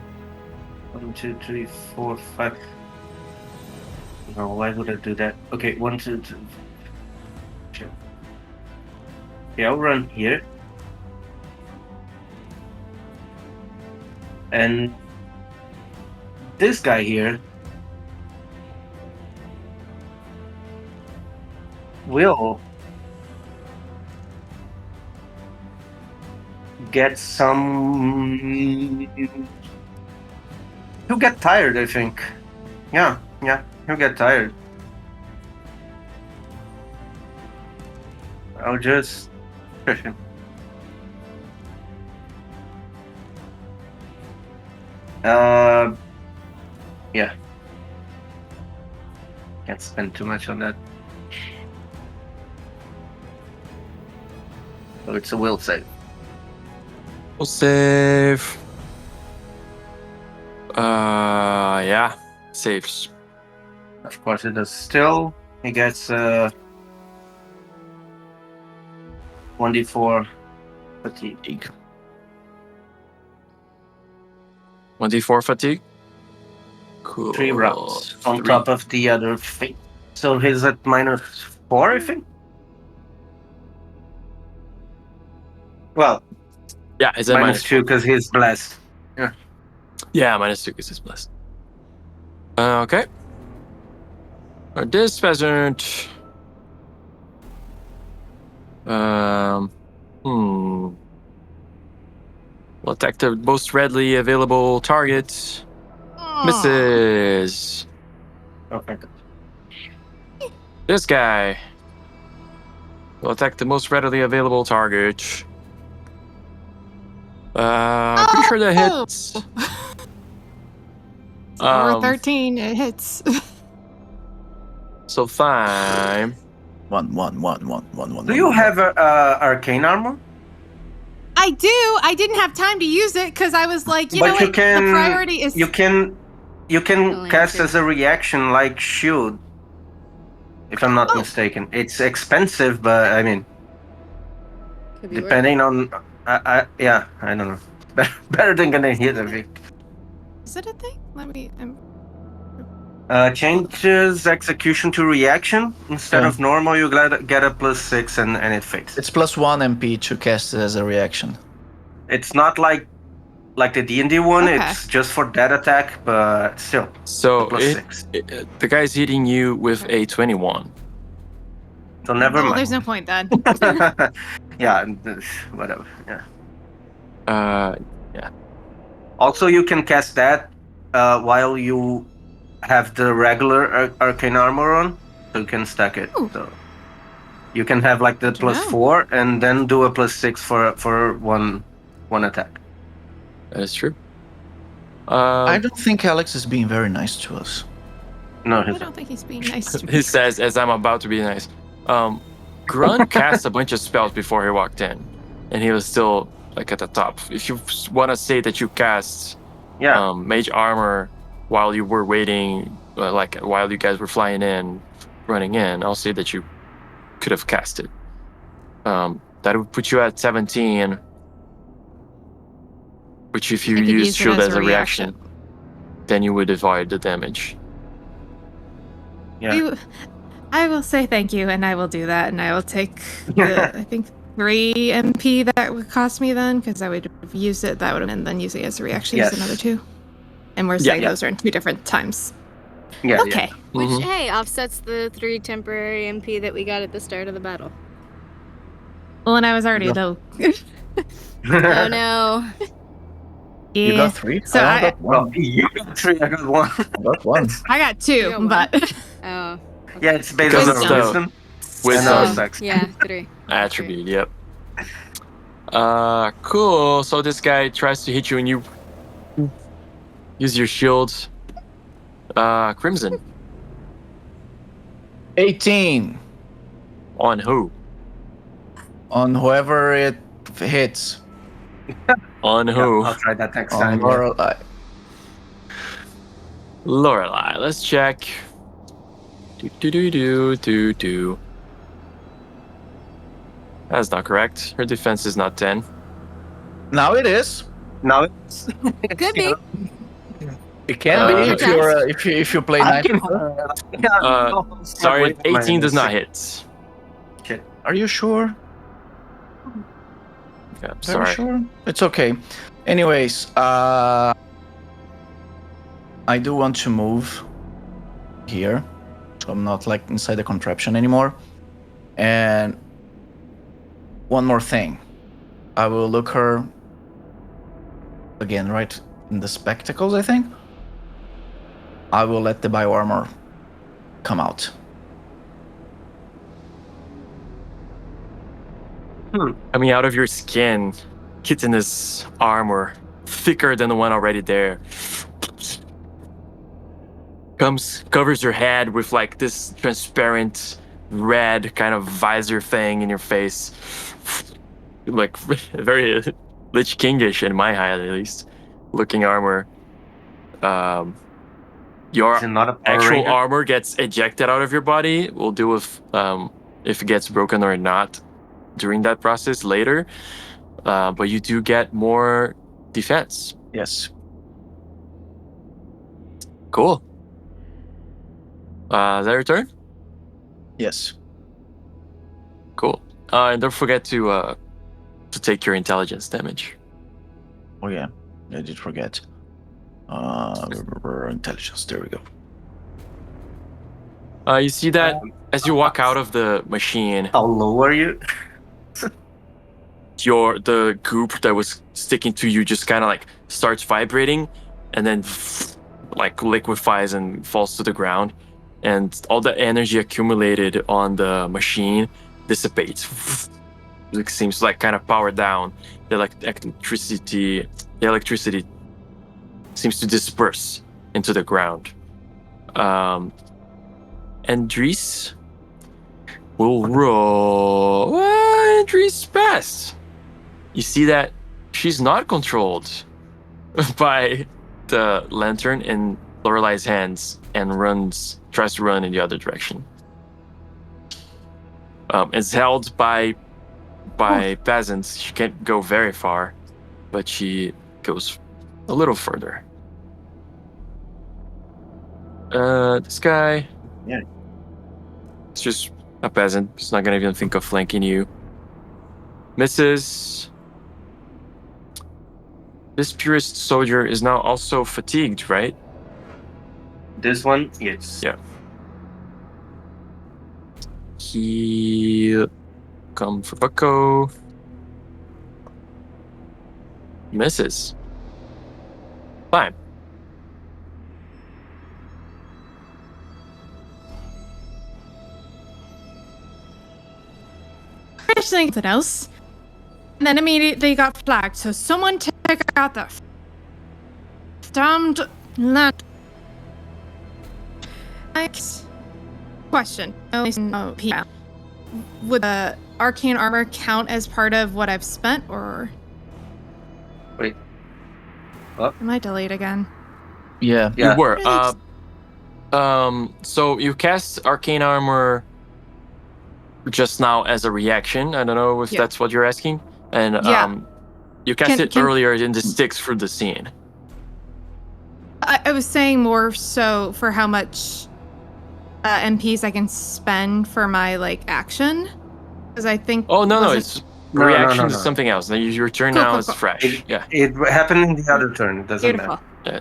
1, 2, 3, 4, 5. No, why would I do that? Okay, 1, 2, 3. Shit. Okay, I'll run here. And this guy here will get some. He'll get tired, I think. Yeah, he'll get tired. I'll just push him. Yeah. Can't spend too much on that. So it's a will save. We'll save. Yeah, saves. Of course it does still. He gets 1d4 fatigue. 1d4 fatigue. Cool. 3 rounds on 3. top of the other thing. So he's at -4, I think. Well, Yeah, is that -2 because he's blessed. Yeah, -2 because it's blessed. Okay. This pheasant. Will attack the most readily available target. Misses. Okay. This guy will attack the most readily available target. Pretty sure that hits. Or 13, it hits. So Thyme. 1, 1, 1, 1, 1, 1. Do you have arcane armor? I do. I didn't have time to use it because I was like, you But know you what? can- The priority is. You can Only cast have as a reaction like shield. If I'm not Oh. mistaken, it's expensive, but I mean, Could be worth depending on, I don't know. Better than getting hit, I think. Is it a thing? Let me. Changes execution to reaction instead of normal. You get a +6 and it fixes. It's +1 MP to cast it as a reaction. It's not like the D&D one. Okay. It's just for that attack, but still So +6. the guy's hitting you with a 21. So never Oh, mind. there's no point then. Yeah, whatever. Yeah. Uh, Also, you can cast that while you have the regular arcane armor on, so you can stack it. Ooh. So you can have like the Good to know. +4 and then do a +6 for one attack. that is true. I don't think Alex is being very nice to us. No, I he's don't think he's being nice to me. He says, as I'm about to be nice. Grunt cast a bunch of spells before he walked in, and he was still like at the top. If you want to say that you cast yeah. mage armor while you were waiting, like while you guys were flying in, running in, I'll say that you could have cast it. That would put you at 17, which if you I could use use it shield as as a a reaction, then you would avoid the damage. Yeah. I will say thank you, and I will do that, and I will take the, I think, 3 MP that would cost me then, because I would have used it, that would have been then using it as a reaction, Yes. use another 2. And we're saying those are in 2 different times. Yeah. Okay. Which, Mhm. hey, offsets the 3 temporary MP that we got at the start of the battle. Well, and I was already Yeah. low. Yeah. Oh no. Yeah. You got 3? So I I got Well, 1. you got 3. I got 1. I got 1. I got 2, You got one. but Oh. Yeah, it's based Because on of the the wisdom. wisdom Oh, Oh, sex. yeah, 3. attribute. Yep. Cool. So this guy tries to hit you, and you use your shield. Crimson 18 on who? on whoever it hits. On Yeah, who? I'll try that next On time. Lorelei. Lorelei. Let's check. Do. That's not correct. Her defense is not 10. Now it is. Now it's Could be. It can Uh, be if you're if you play I night. can, Sorry, 18 does not hit. Shit. Are you sure? Yeah, Very sorry. sure. It's okay. Anyways, I do want to move here, so I'm not like inside the contraption anymore. And one more thing, I will look her again right in the spectacles. I think I will let the bioarmor come out. Coming out of your skin, chitinous armor, thicker than the one already there. Covers your head with like this transparent red kind of visor thing in your face. Like very Lich Kingish in my eye, at least. Looking armor. Your Is it not a Power actual Ranger? armor gets ejected out of your body. We'll deal with if it gets broken or not during that process later. But you do get more defense. Yes. Cool. Is that your turn? Yes. Cool. And don't forget to take your intelligence damage. Oh yeah, I did forget. Intelligence. There we go. You see that as you walk out of the machine, How low are you? the goop that was sticking to you just kind of like starts vibrating, and then like liquefies and falls to the ground, and all the energy accumulated on the machine dissipates. It seems like kind of powered down. The electricity seems to disperse into the ground. And Dries will roll. Dries passed. You see that she's not controlled by the lantern in Lorelei's hands and tries to run in the other direction. It's held by peasants. She can't go very far, but she goes a little further. This guy. Yeah. It's just a peasant. He's not gonna even think of flanking you. Misses. This purist soldier is now also fatigued, right? This one, yes. Yeah. He come for Bucko. Misses. Fine. First thing else. And then immediately got flagged. So someone take out that damned land. Next question. Oh, yeah. Would the arcane armor count as part of what I've spent, or? Wait. What? Am I delayed again? Yeah. Yeah. You were. So you cast arcane armor just now as a reaction. I don't know if Yeah. that's what you're asking. And Yeah. you cast it Can- earlier and it sticks through the scene. I was saying more so for how much MPs I can spend for my action, because I think. Oh no, was it- it's No, reaction no, is no. something else. Then your turn Cool, now cool, is cool. fresh. Yeah. It happened in the other turn. It doesn't Beautiful. matter.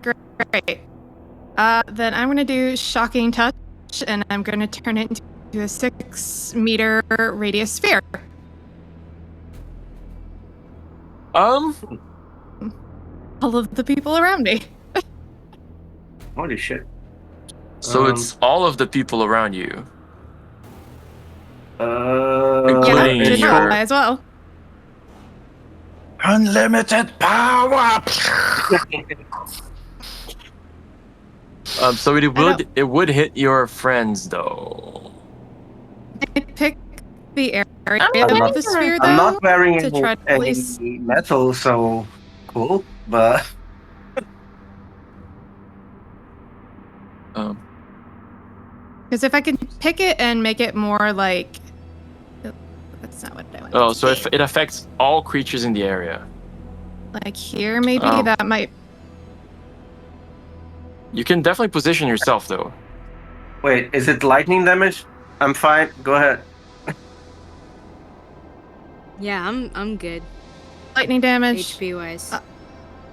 Great. Then I'm gonna do shocking touch, and I'm gonna turn it into a 6-meter radius sphere. All of the people around me. Holy shit. So it's all of the people around you. Yeah, Including just your- roll as well. Unlimited power. So it would hit your friends though. I pick the area I'm of the sphere, though. I'm not wearing to try to any place- metal, so cool. But Because if I can pick it and make it more like. That's not what I want. Oh, so if it affects all creatures in the area. Like here, maybe Oh. that might. You can definitely position yourself though. wait, is it lightning damage? I'm fine. Go ahead. Yeah, I'm good. Lightning damage. HP wise.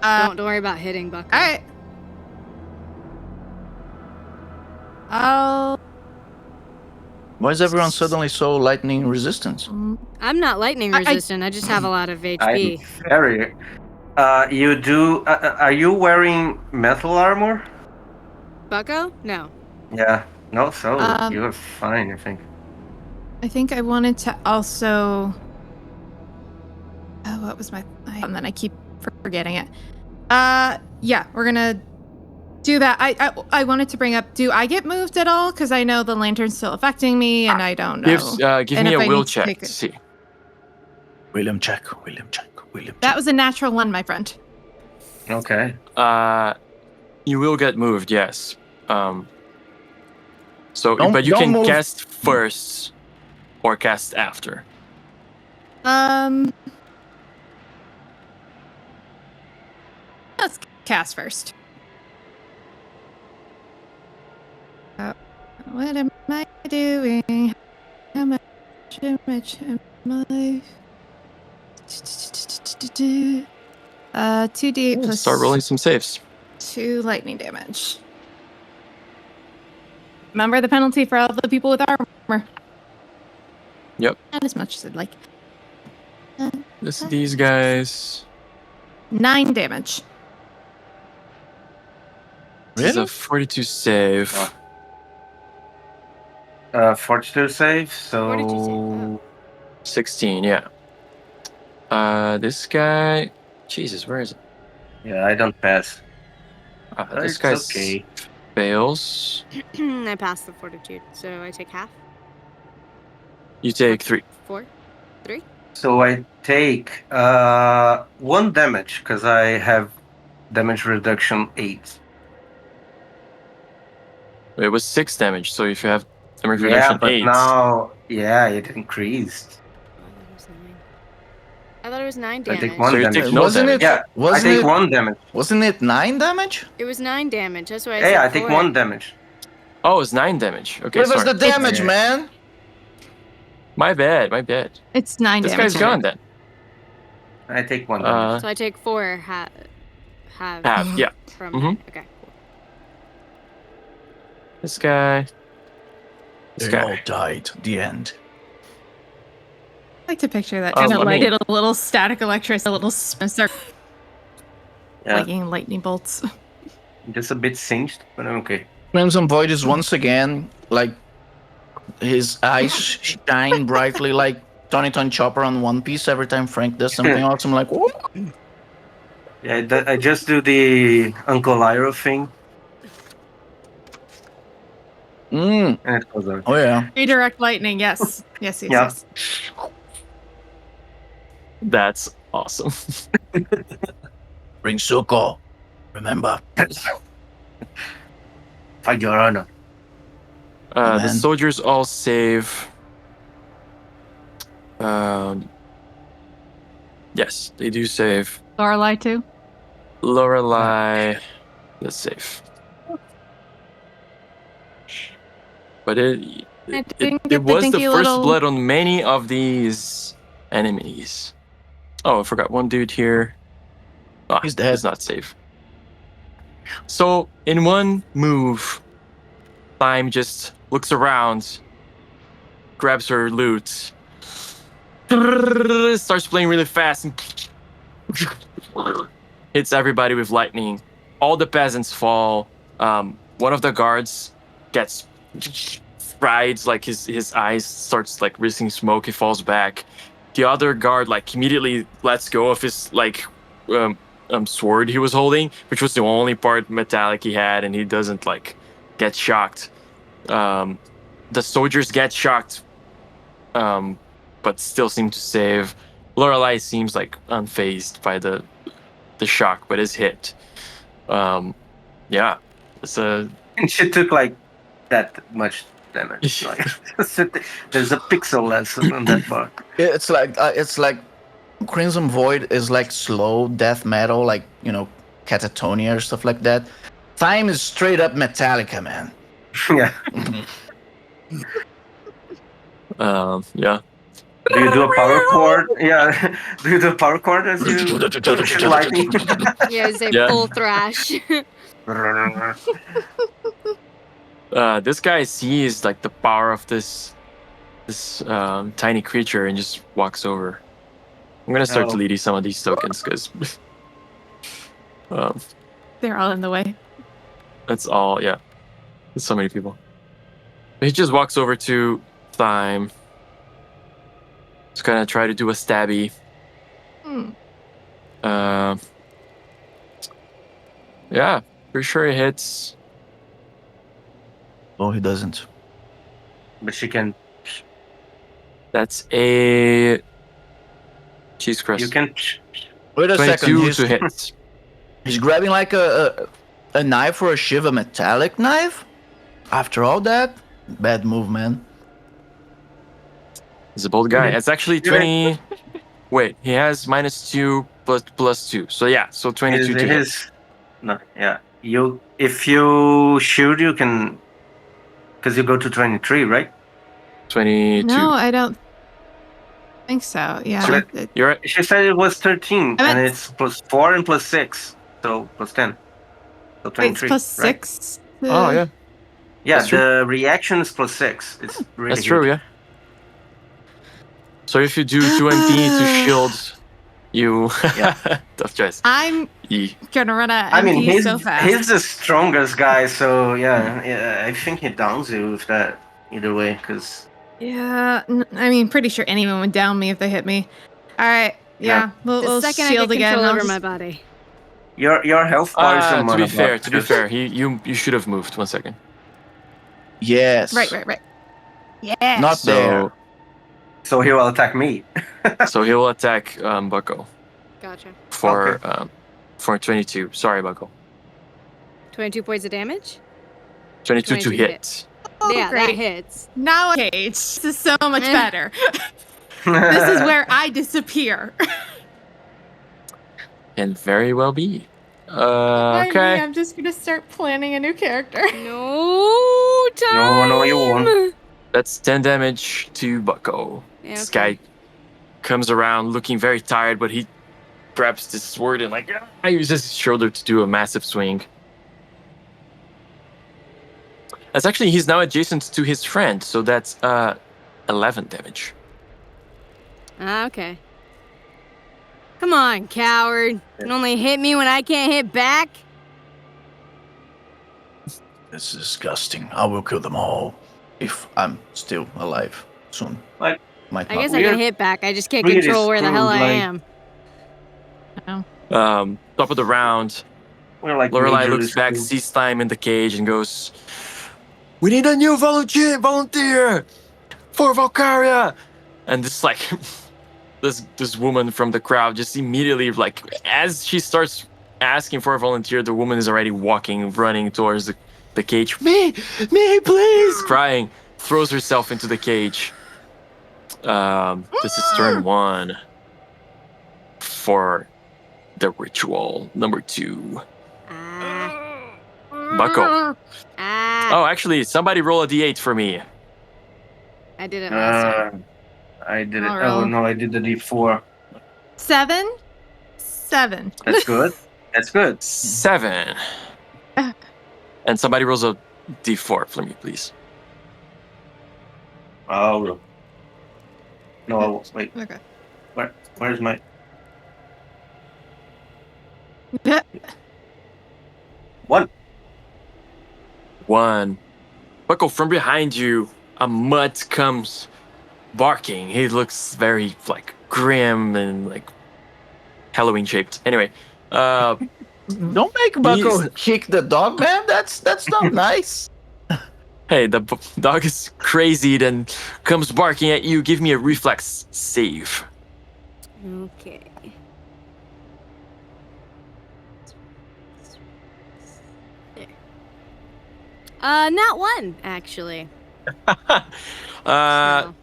Uh, Don't worry about hitting Bucko. All right. I'll. Why is everyone suddenly so lightning resistant? I'm not lightning I- resistant. I just have a lot of I'm HP. very. You do. Are you wearing metal armor? Bucko? No. Yeah. No. So Um, you're fine, I think. I think I wanted to also. Oh, what was my? And then I keep forgetting it. Yeah, we're gonna do that. I wanted to bring up. Do I get moved at all? Because I know the lantern's still affecting me, and I don't know. Give And me if a I will need to check take to it- see. William check. William check. That was a natural 1, my friend. Okay. You will get moved, yes. So, Don't- but you don't can move. cast first or cast after. Let's cast first. What am I doing? How much damage am I? 2d8 plus Start rolling some saves. 2 lightning damage. Remember the penalty for all the people with armor. Yep. Not as much as I'd like. These guys. 9 damage. This is Really? a 42 save. 42 save. So 42 save, oh. 16, yeah. This guy. Jesus, where is it? yeah, I don't pass. This It's guy okay. fails. I passed the fortitude, so I take half. You take 3. 4. 3. So I take 1 damage because I have damage reduction 8. It was 6 damage, so if you have damage Yeah, reduction but 8. now it increased. I thought it was 9 I damage. take 1 So you damage. take no wasn't damage. it? Yeah, I Wasn't take it? 1 damage. Wasn't it 9 damage? It was 9 damage. That's why I Yeah, said I take 4. 1 damage. Oh, it's 9 damage. Okay, Where was sorry. the damage, Yeah. man? My bad. It's 9 This damage. guy's gone then. I take 1 damage. So I take 4 half Half, yeah. from Mhm. Okay, cool. This guy. This They all guy. died. The end. I like to picture that. Oh, Trying to I light mean- it a little static electricity, a little start Yeah, lighting lightning bolts. just a bit singed, but okay. Crimson Void is once again like his eyes shine brightly like Tony Chopper on One Piece every time Frank does something awesome. Like, "Whoa." Yeah, I just do the Uncle Lyra thing, Mm. and it goes out. Oh yeah. Redirect lightning, yes. Yes, yes, Yeah. yes. That's awesome. Bring Suko. Remember. Fight your honor. The Man. soldiers all save. Yes, they do save. Lorelei too. Lorelei, let's save. But it was the first blood on many of these enemies. Oh, I forgot one dude here. Oh, He's dead. He's not safe. So, in one move, Thyme just looks around, grabs her loot, starts playing really fast, and hits everybody with lightning. All the peasants fall. One of the guards gets fried, like his eyes starts like releasing smoke. He falls back. The other guard like immediately lets go of his like sword he was holding, which was the only part metallic he had, and he doesn't like get shocked. The soldiers get shocked, but still seem to save. Lorelei seems like unfazed by the shock, but is hit. Yeah, it's a And she took like that much damage. Like, there's a pixel less on that part. It's like Crimson Void is like slow death metal, like Catatonia or stuff like that. Thyme is straight up Metallica, man. Yeah. yeah. Do you do a power chord? Yeah. Do you do a power chord as you shoot lightning? Yeah, it's a Yeah. full thrash. This guy sees like the power of this tiny creature and just walks over. I'm gonna start Oh. deleting some of these tokens because They're all in the way. that's all. Yeah, there's so many people. He just walks over to Thyme. Just gonna try to do a stabby. Yeah, pretty sure it hits. Oh, he doesn't. But she can. That's a cheese crust. You can. Wait a second. 22 to hit. He's grabbing like a knife or a shiv, a metallic knife. After all that, bad move, man. He's a bold guy. Mhm. It's actually 20. Wait, he has -2 plus 2. So yeah, so 22 to hit. No, yeah. If you shoot, you can. Because you go to 23, right? 22. No, I don't think so. Yeah. So You're right. She said it was 13, I meant- and it's +4 and +6, so +10. So Wait, 23. it's right? +6. Oh yeah, Yeah, That's true. the reaction is +6. It's really that's true. good. Yeah. So if you do 2 MP to shield, you Yeah. tough choice. I'm E. gonna run out I of mean, MP he's so fast. he's the strongest guy, so yeah, I think he downs you with that either way, because Yeah, I mean, pretty sure anyone would down me if they hit me. All right, yeah, The we'll second I shield get again. control I'll over my just- body. your health bar is your To mana be fair, bar, to be just- fair, you should have moved 1 second. Yes. Right. Yeah. Not there. So he will attack me. So he will attack Bucko Gotcha. for 22. Sorry, Bucko. 22 points of damage? 22 to 22 hit. Oh, Yeah, that great. hits. Now, okay, this is so much better. This is where I disappear. Can very well be. Why me? Okay. I'm just gonna start planning a new character. No time. No, you won't. That's 10 damage to Bucko. Yeah, This okay. guy comes around looking very tired, but he grabs this sword and uses his shoulder to do a massive swing. That's actually, he's now adjacent to his friend, so that's 11 damage. Okay. Come on, coward. You can only hit me when I can't hit back. This is disgusting. I will kill them all if I'm still alive soon. Like, Might I not guess be. I can hit back. I just can't Really control where the hell I screwed, am. Top of the round, we're like Lorelei majorly looks back, screwed. sees time in the cage, and goes, "We need a new volunteer for Valkyria!" And this like this woman from the crowd just immediately, like, as she starts asking for a volunteer, the woman is already walking, running towards the cage. Me, please, crying, throws herself into the cage. This is turn 1 for the ritual. Number 2. Bucko. Oh, actually, somebody roll a d8 for me. I did it last time. I did it. I'll Oh roll. no, I did the D4. 7. That's good. That's good. 7. And somebody rolls a d4 for me, please. Oh no, wait. Okay. Where's my? One. 1. Bucko, from behind you, a mutt comes barking. He looks very, like, grim and, like, Halloween shaped. Anyway, Don't make Bucko kick the dog, man. That's not nice. hey, the dog is crazy, then comes barking at you. Give me a reflex save. Okay. There. Not 1, actually. So,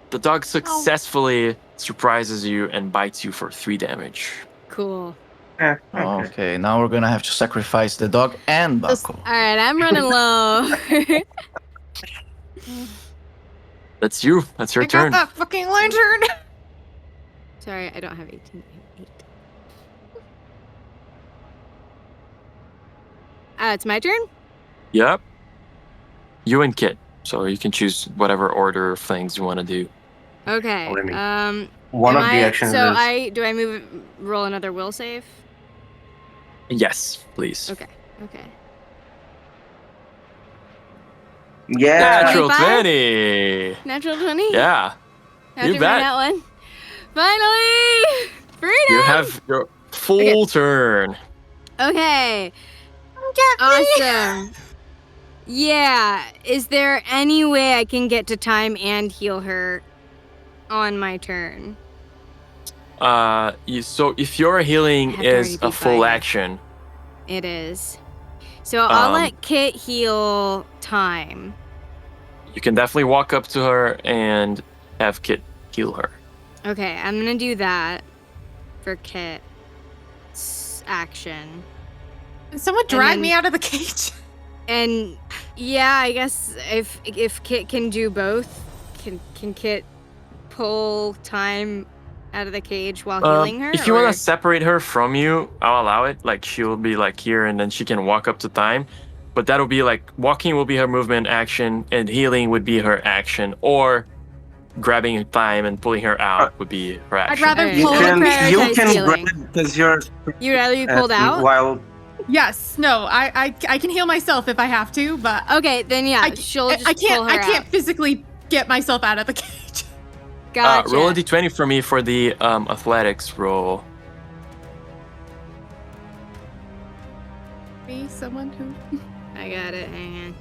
The dog successfully surprises you and bites you for 3 damage. cool. Okay. Okay, now we're gonna have to sacrifice the dog and Bucko. All right, I'm running low. That's you. That's your I turn. got that fucking lantern. Sorry, I don't have 18. 8. It's my turn? Yep. You and Kit. So you can choose whatever order of things you want to do. Okay. Let me- One am of the I- actions So is do I roll another will save? Yes, please. Okay. yeah. Natural 25? 20. Natural 20? Yeah. After you bet. that one. Finally! Freedom! You have your full turn. Okay. Get me. Awesome. Yeah. Is there any way I can get to time and heal her on my turn? So if your healing Have to is already a be full by- action, It is. So I'll Um, let Kit heal time. you can definitely walk up to her and have Kit heal her. Okay, I'm gonna do that for Kit's action. Someone drag then- me out of the cage. And yeah, I guess if Kit can do both, can Kit pull time out of the cage while healing her? If you or- want to separate her from you, I'll allow it. Like, she'll be like here and then she can walk up to time. But that'll be like, walking will be her movement action and healing would be her action. Or grabbing time and pulling her out would be her action. I'd rather Alright. You pull. can prioritize healing. grab because you're You'd rather be pulled out? while Yes. No. I can heal myself if I have to, but Okay, then yeah, I, she'll just I can't. pull her I can't out. physically get myself out of the cage. Gotcha. Roll a d20 for me for the athletics roll. Be someone who. I got it. Hang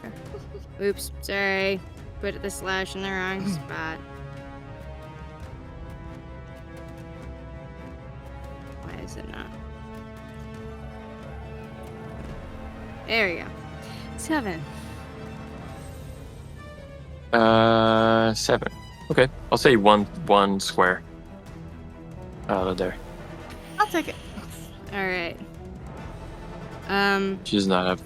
on. Oops, sorry. Put the slash in the wrong spot. Why is it not? There we go. 7. 7. Okay, I'll say one square. There. I'll take it. All right. She does not have.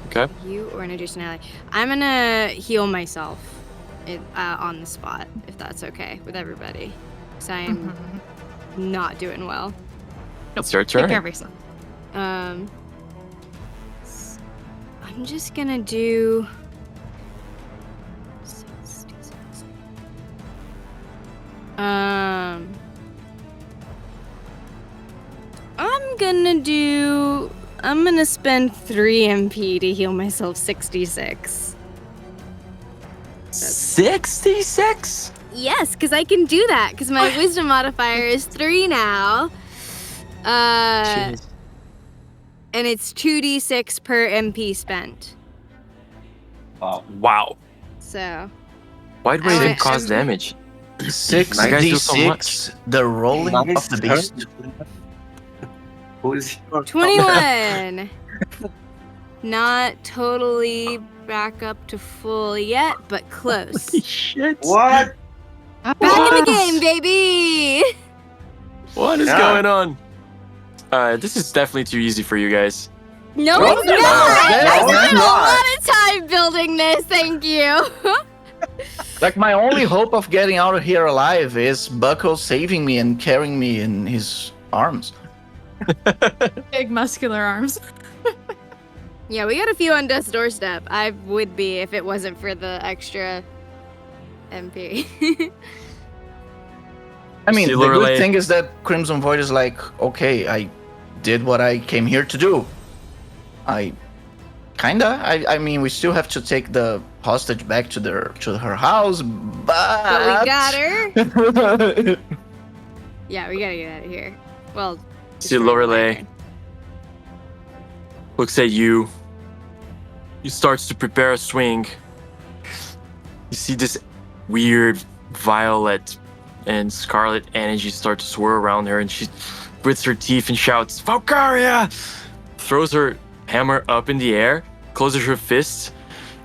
Okay. You or an additional ally. I'm gonna heal myself on the spot, if that's okay with everybody. Because I am not doing well. It's your Take care turn. of yourself. I'm just gonna do. I'm gonna spend 3 MP to heal myself 66. 66? Yes, because I can do that, because my wisdom modifier is 3 now. Jeez. And it's 2d6 per MP spent. Wow. So. Why do I it wanna- cause I'm- damage? 6d6, the rolling of the beast. Who is your 21. Not totally back up to full yet, but close. Shit. What? Back in the game, baby! What is Yeah. going on? This is definitely too easy for you guys. No, No, it's no, not! I no, it's spent a not. lot of time building this, thank you. Like, my only hope of getting out of here alive is Buckle saving me and carrying me in his arms. Big muscular arms. Yeah, we got a few on death's doorstep. I would be if it wasn't for the extra MP. I mean, See, the good Lorelei. thing is that Crimson Void is like, okay, I did what I came here to do. I mean, we still have to take the hostage back to her house, but But we got her. Yeah, we gotta get out of here. Well, See Lorelei looks at you. He starts to prepare a swing. You see this weird violet and scarlet energy start to swirl around her, and she grits her teeth and shouts, "Valkyria!" Throws her hammer up in the air, closes her fists,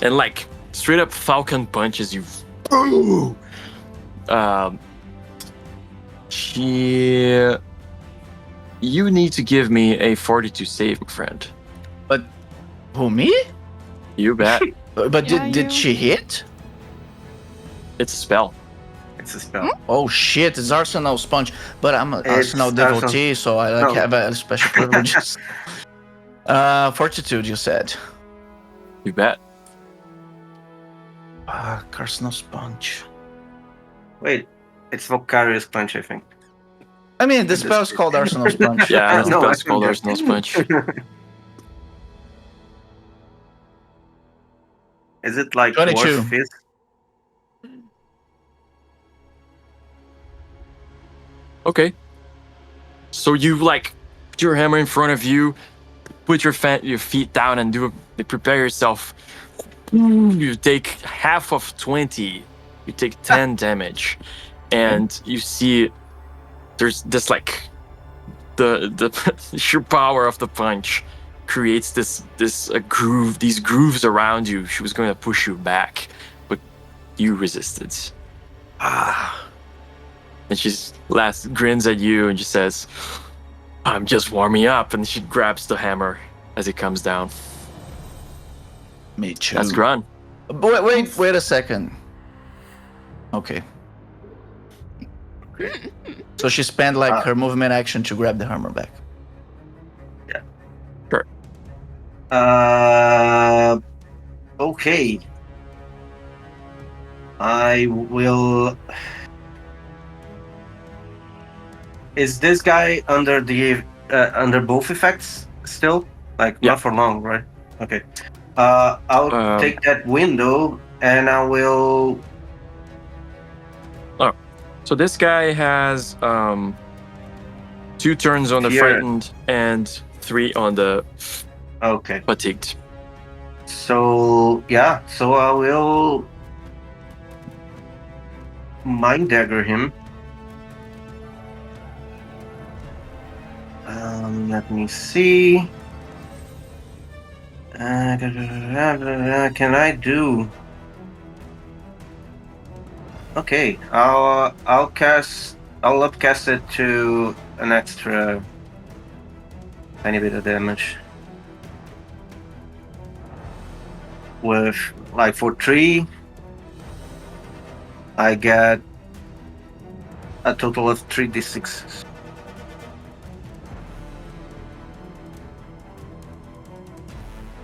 and like straight up falcon punches you. Boo! You need to give me a 42 save, friend. who, me? You bet. But Yeah, did you- she hit? It's a spell. It's a spell. Oh shit, it's Arsenal Sponge. But I'm an It's Arsenal devotee, so I like No. have special privileges. Fortitude, you said. You bet. Arsenal Sponge. Wait, it's Vocarious Punch, I think. I mean, the spell's called Arsenal Sponge. Yeah, No, that's I called think Arsenal Sponge. Is it like 22. Dwarf Fist? Okay. So you like put your hammer in front of you, put your feet down and prepare yourself. You take half of 20. You take 10 damage. And you see there's this like the sheer power of the punch creates these grooves around you. She was going to push you back, but you resisted. And she grins at you and just says, "I'm just warming up." And she grabs the hammer as it comes down. Me too. That's Grun. Wait a second. Okay. So she spent like her movement action to grab the hammer back. Okay. I will. Is this guy under under both effects still? Like Yeah. not for long, right? Okay. I'll take that window and I will. So this guy has 2 turns on the Fear. frightened and 3 on the Okay. fatigued. So yeah. So I will mind dagger him. Let me see. Can I do? Okay, I'll upcast it to an extra tiny bit of damage. With like for 3, I get a total of 3d6.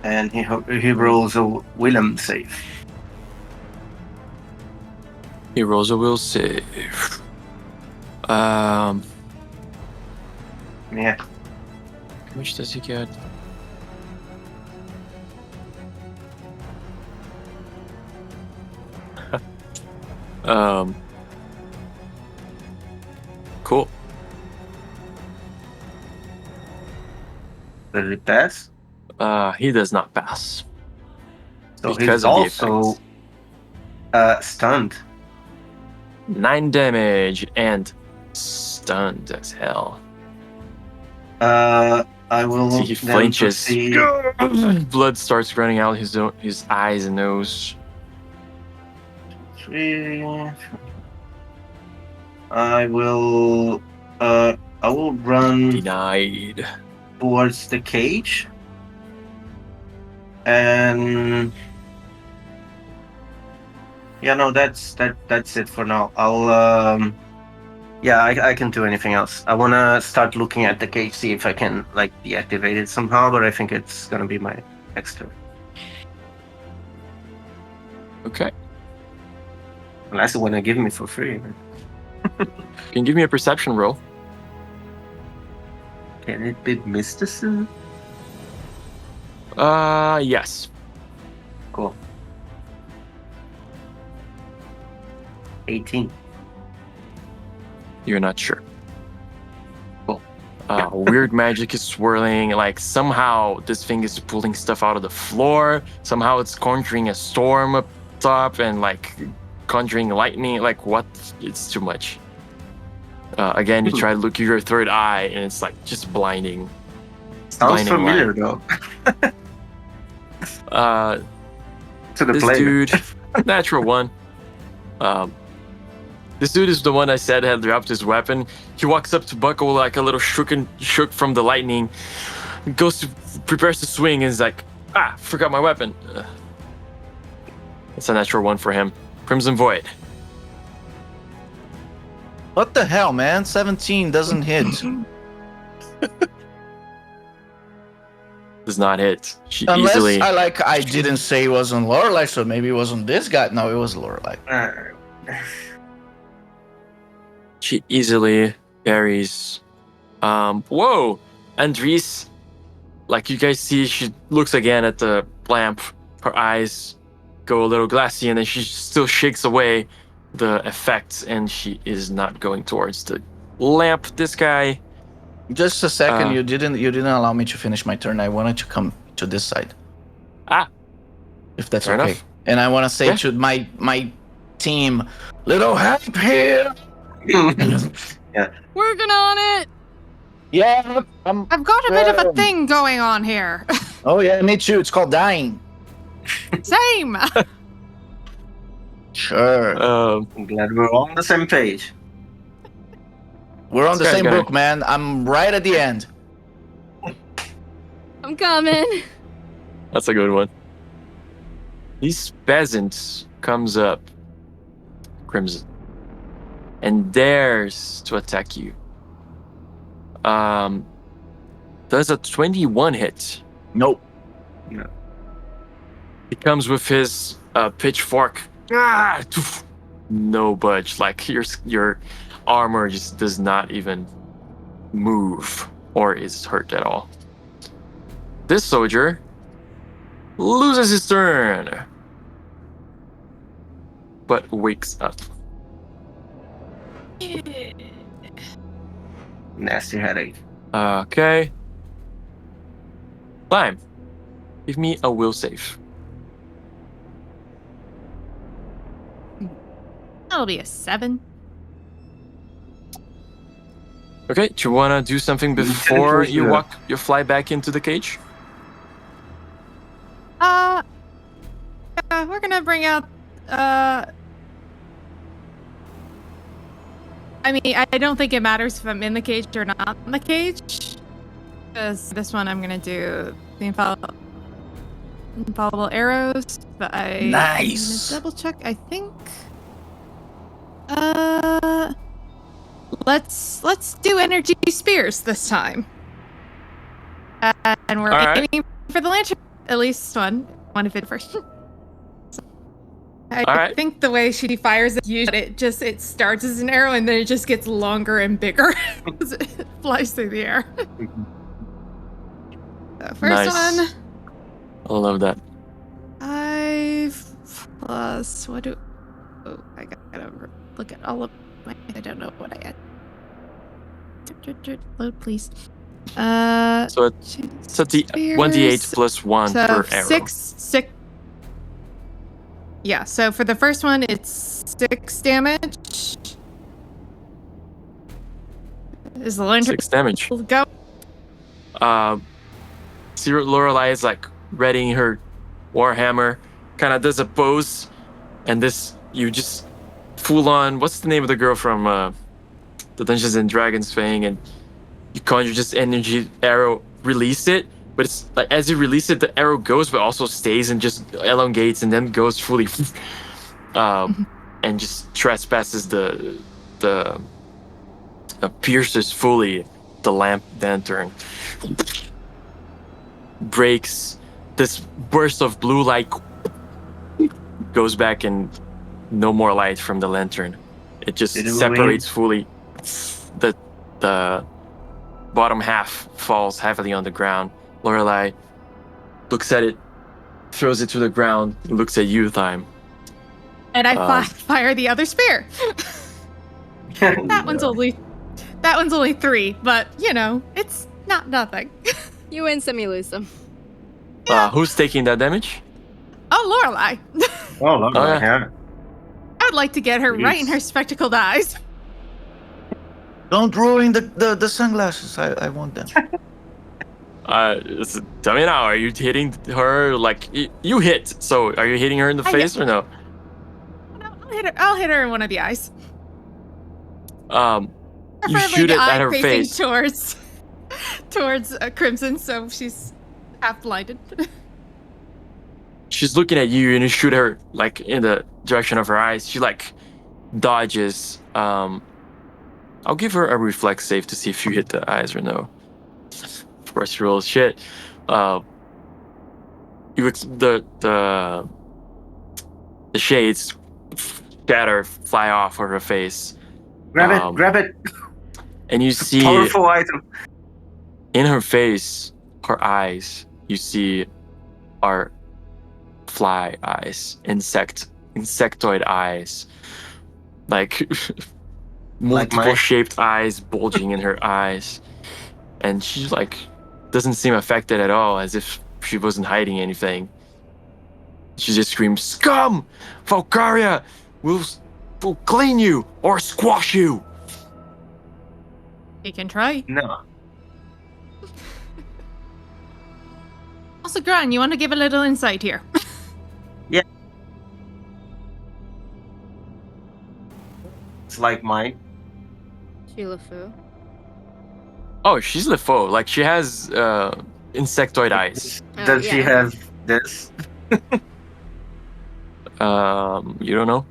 and he rolls a Willem save. He rolls a will save. How Yeah. much does he get? Cool. Does it pass? He does not pass. So Because he's of the also stunned. 9 damage and stunned as hell. I will See, he then flinches. proceed. Blood starts running out his eyes and nose. 3. I will run Denied. towards the cage, and no, that's it for now. I'll I can do anything else. I wanna start looking at the cage, see if I can like deactivate it somehow, but I think it's gonna be my next turn. Okay. Unless you wanna give me for free. Can you give me a perception roll? Can it be mysticism? Yes. Cool. 18. You're not sure. Cool. Weird magic is swirling. Like somehow this thing is pulling stuff out of the floor. Somehow it's conjuring a storm up top and like conjuring lightning. Like what? It's too much. Again, you try to look at your third eye and it's like just blinding. Sounds Blinding familiar though. To the This player. dude, natural one. This dude is the one I said had dropped his weapon. He walks up to Buckle like a little shook from the lightning. Prepares to swing and is like, forgot my weapon. It's a natural one for him. Crimson Void. What the hell, man? 17 doesn't hit. Does not hit. She Unless easily. I didn't say it was on Lorelei, so maybe it was on this guy. No, it was Lorelei. She easily parries. Whoa! Andres, like you guys see, she looks again at the lamp. Her eyes go a little glassy, and then she still shakes away the effects, and she is not going towards the lamp. This guy. Just a second, you didn't allow me to finish my turn. I wanted to come to this side. If that's Fair okay. enough. And I want to say to my team, little help here. Working on it. Yeah, I've got a bit of a thing going on here. Oh yeah, me too. It's called dying. Same. Sure. I'm glad we're all on the same page. We're on the This guy's same gonna- book, man. I'm right at the end. I'm coming. That's a good one. This peasant comes up, Crimson, and dares to attack you. Does a 21 hit? Nope. He comes with his pitchfork. No budge. Like your armor just does not even move or is hurt at all. This soldier loses his turn, but wakes up. Nasty headache. Okay. Climb. Give me a will save. That'll be a 7. Okay, do you want to do something before you fly back into the cage? We're gonna bring out. I mean, I don't think it matters if I'm in the cage or not in the cage. Because this one, I'm gonna do the infallible arrows. But I'm Nice. gonna double check. I think. Let's do energy spears this time. And we're All right. aiming for the lantern at least one of it first. I All right. think the way she fires it, it starts as an arrow and then it just gets longer and bigger as it flies through the air. The first Nice. one, I love that. 5 plus what do? Oh, I gotta look at all of my. I don't know what I had. Load, please. So it's a 1d8 plus 1 So per arrow. 6. Yeah, so for the first one, it's 6 damage. Is the lantern 6 damage. go? See, Lorelei is like readying her warhammer, kind of does a pose, and you just full on. What's the name of the girl from the Dungeons and Dragons thing? And you conjure just energy arrow, release it, but it's like as you release it, the arrow goes, but also stays and just elongates, and then goes fully, and just trespasses the pierces fully the lantern. Breaks. This burst of blue light goes back, and no more light from the lantern. It just separates fully. The bottom half falls heavily on the ground. Lorelei looks at it, throws it to the ground, looks at you, Thyme. And I fire the other spear. That one's only 3, but it's not nothing. You win some, you lose some. Who's taking that damage? Oh, Lorelei. Oh, lovely. Oh, yeah. Yeah. I would like to get her right in her spectacled eyes. Don't ruin the sunglasses. I want them. Tell me now, are you hitting her like you hit? So are you hitting her in the face or no? No, I'll hit her in one of the eyes. You Preferably shoot the it at eye her facing face. towards Crimson, so she's half blinded. She's looking at you, and you shoot her like in the direction of her eyes. She like dodges. I'll give her a reflex save to see if you hit the eyes or no. Of course, you roll shit. The shades shatter, fly off of her face. Grab it. And you see Powerful item. in her face, her eyes, you see are fly eyes, insectoid eyes, like multiple mine. shaped eyes bulging in her eyes, and she like doesn't seem affected at all, as if she wasn't hiding anything. She just screams, "Scum! Valkyria will clean you or squash you." You can try. No. Also, Gran, you want to give a little insight here? It's like mine. Sheila Fu. Oh, she's the foe. Like she has insectoid eyes. Does she have this? You don't know?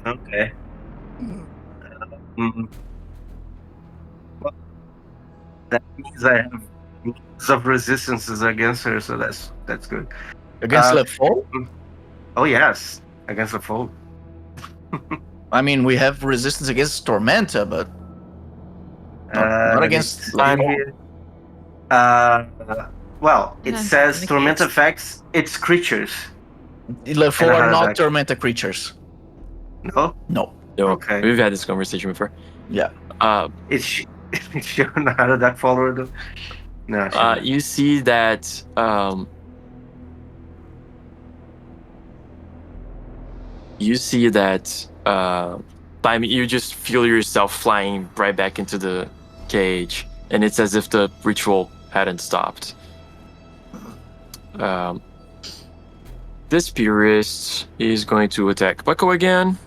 Okay. Well, that means I have lots of resistances against her, so that's good. Against the foe? Oh yes, against the foe. I mean, we have resistance against Tormenta, but not against I'm Lefort. here. Well, it Yeah, says in the Tormenta case. affects its creatures. Lefort And I are have not that. Tormenta creatures. No, No. No. Okay. We've had this conversation before. Yeah. it's it's sure not a duck follower though. No. You see that you just feel yourself flying right back into the cage, and it's as if the ritual hadn't stopped. This purist is going to attack Bucko again.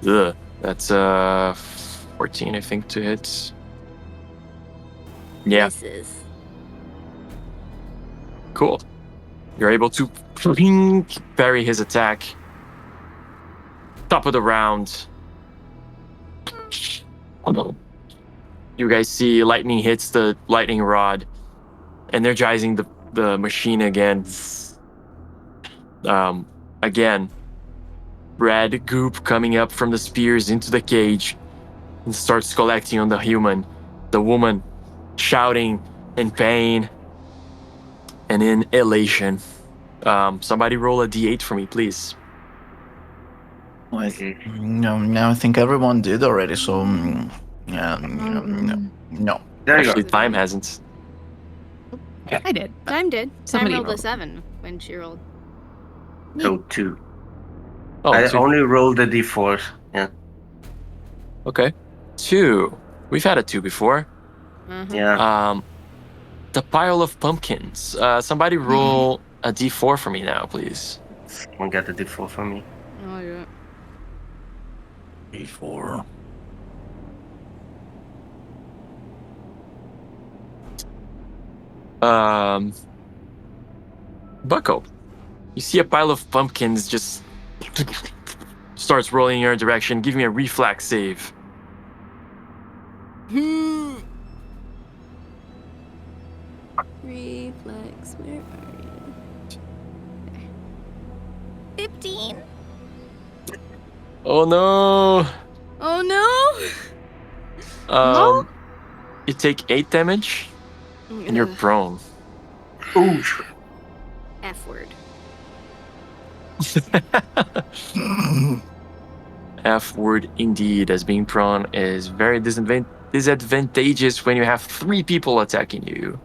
Ugh, that's 14, I think, to hit. Yeah. Misses. Cool. You're able to parry his attack. Top of the round. You guys see lightning hits the lightning rod. energizing the machine again. Again, red goop coming up from the spears into the cage and starts collecting on the human. The woman shouting in pain and in elation. Somebody roll a d8 for me, please. No, I think everyone did already, so no. There you Actually, go. time hasn't. I did. Time did. Somebody Time rolled a rolled. 7 when she rolled. So 2. Oh, I two. only rolled the d4s. Yeah. Okay. 2. We've had a 2 before. Yeah. The pile of pumpkins. Somebody roll a d4 for me now, please. Someone get the d4 for me. Oh, yeah. Before. Bucko, you see a pile of pumpkins just starts rolling in your direction. Give me a reflex save. Reflex, where are you? 15. Oh no! Oh no! You take 8 damage and you're prone. Ooh. F word. F word indeed, as being prone is very disadvantageous when you have 3 people attacking you.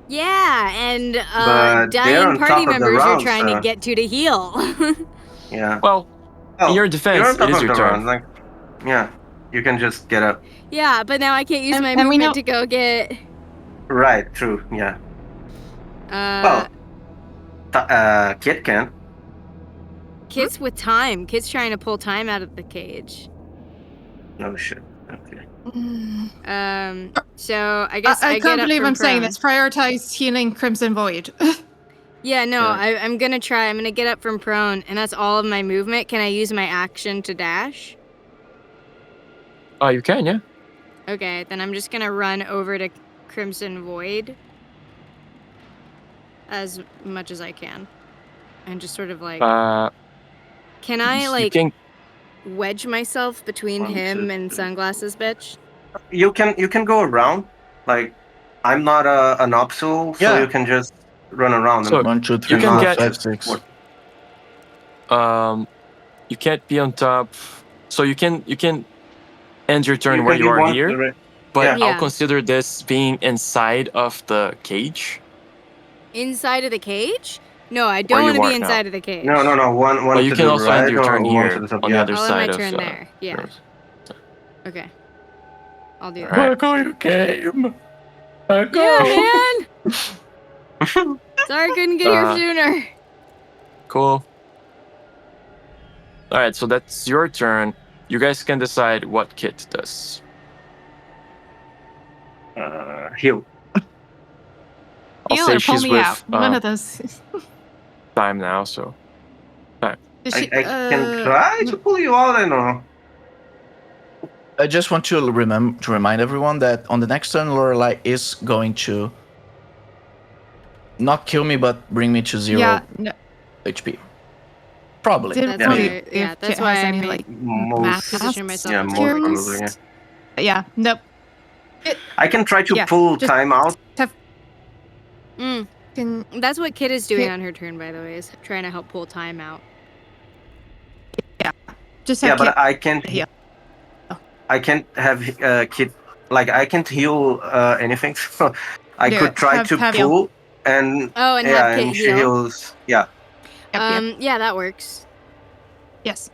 Yeah, and But they're on dying party top of the members you're round, trying so- to get to heal. Yeah. Well, in your defense, you're on top it is of your the turn. round, like, yeah, you can just get up. Yeah, but now I can't use my And we movement know- to go get. Right. True. Yeah. Uh, Kit can. Kit's with time. Kit's trying to pull time out of the cage. No shit. Okay. So I guess I get can't up believe from I'm saying prone. this. Prioritize healing Crimson Void. Yeah, no, Yeah. I'm gonna try. I'm gonna get up from prone, and that's all of my movement. Can I use my action to dash? Oh, you can, yeah. Okay, then I'm just gonna run over to Crimson Void as much as I can, and just sort of like, can I You like can. wedge myself between 1, him 2, and 3. Sunglasses Bitch? You can go around. Like, I'm not an obstacle, so Yeah. you can just run around. So, 1, 2, 3, can 4, get- 5, 6. You can't be on top, so you can end your turn You where can you do are one- here. But Yeah. I'll consider this being inside of the cage. Inside of the cage? No, I Where don't you want to be are now. inside of the cage. No. One Well, you to can the also right end your or turn one here to the top. on the Yeah. other I'll end side my of turn there. Yeah. yours. Okay. I'll do that. Alright. Bucko, you came. Bucko. Yeah, man. Sorry I couldn't get here Uh, sooner. Cool. All right, so that's your turn. You guys can decide what Kit does. Heal. I'll Heal say or pull she's me with out. One of those. time now, so Is I she- can try to pull you out. I don't know. I just want to remind everyone that on the next turn, Lorelai is going to not kill me, but bring me to 0 Yeah, no, HP. Probably. didn't That's really why- if yeah, that's Kit why has I any, made- like, Most. Position myself Yeah, in most forward. probably. Yeah. Yeah, nope. I can try to Yeah, pull just- time out. Can That's what Kit is doing Kit- on her turn, by the way, is trying to help pull time out. just Yeah, have but Kit I can't. heal. I can't have Kit. Like, I can't heal anything. So I Do could it. try Have- to have heal. pull and Oh, and yeah, have Kit and she heal. heals. Yeah. Yep. Yeah, that works. Yes.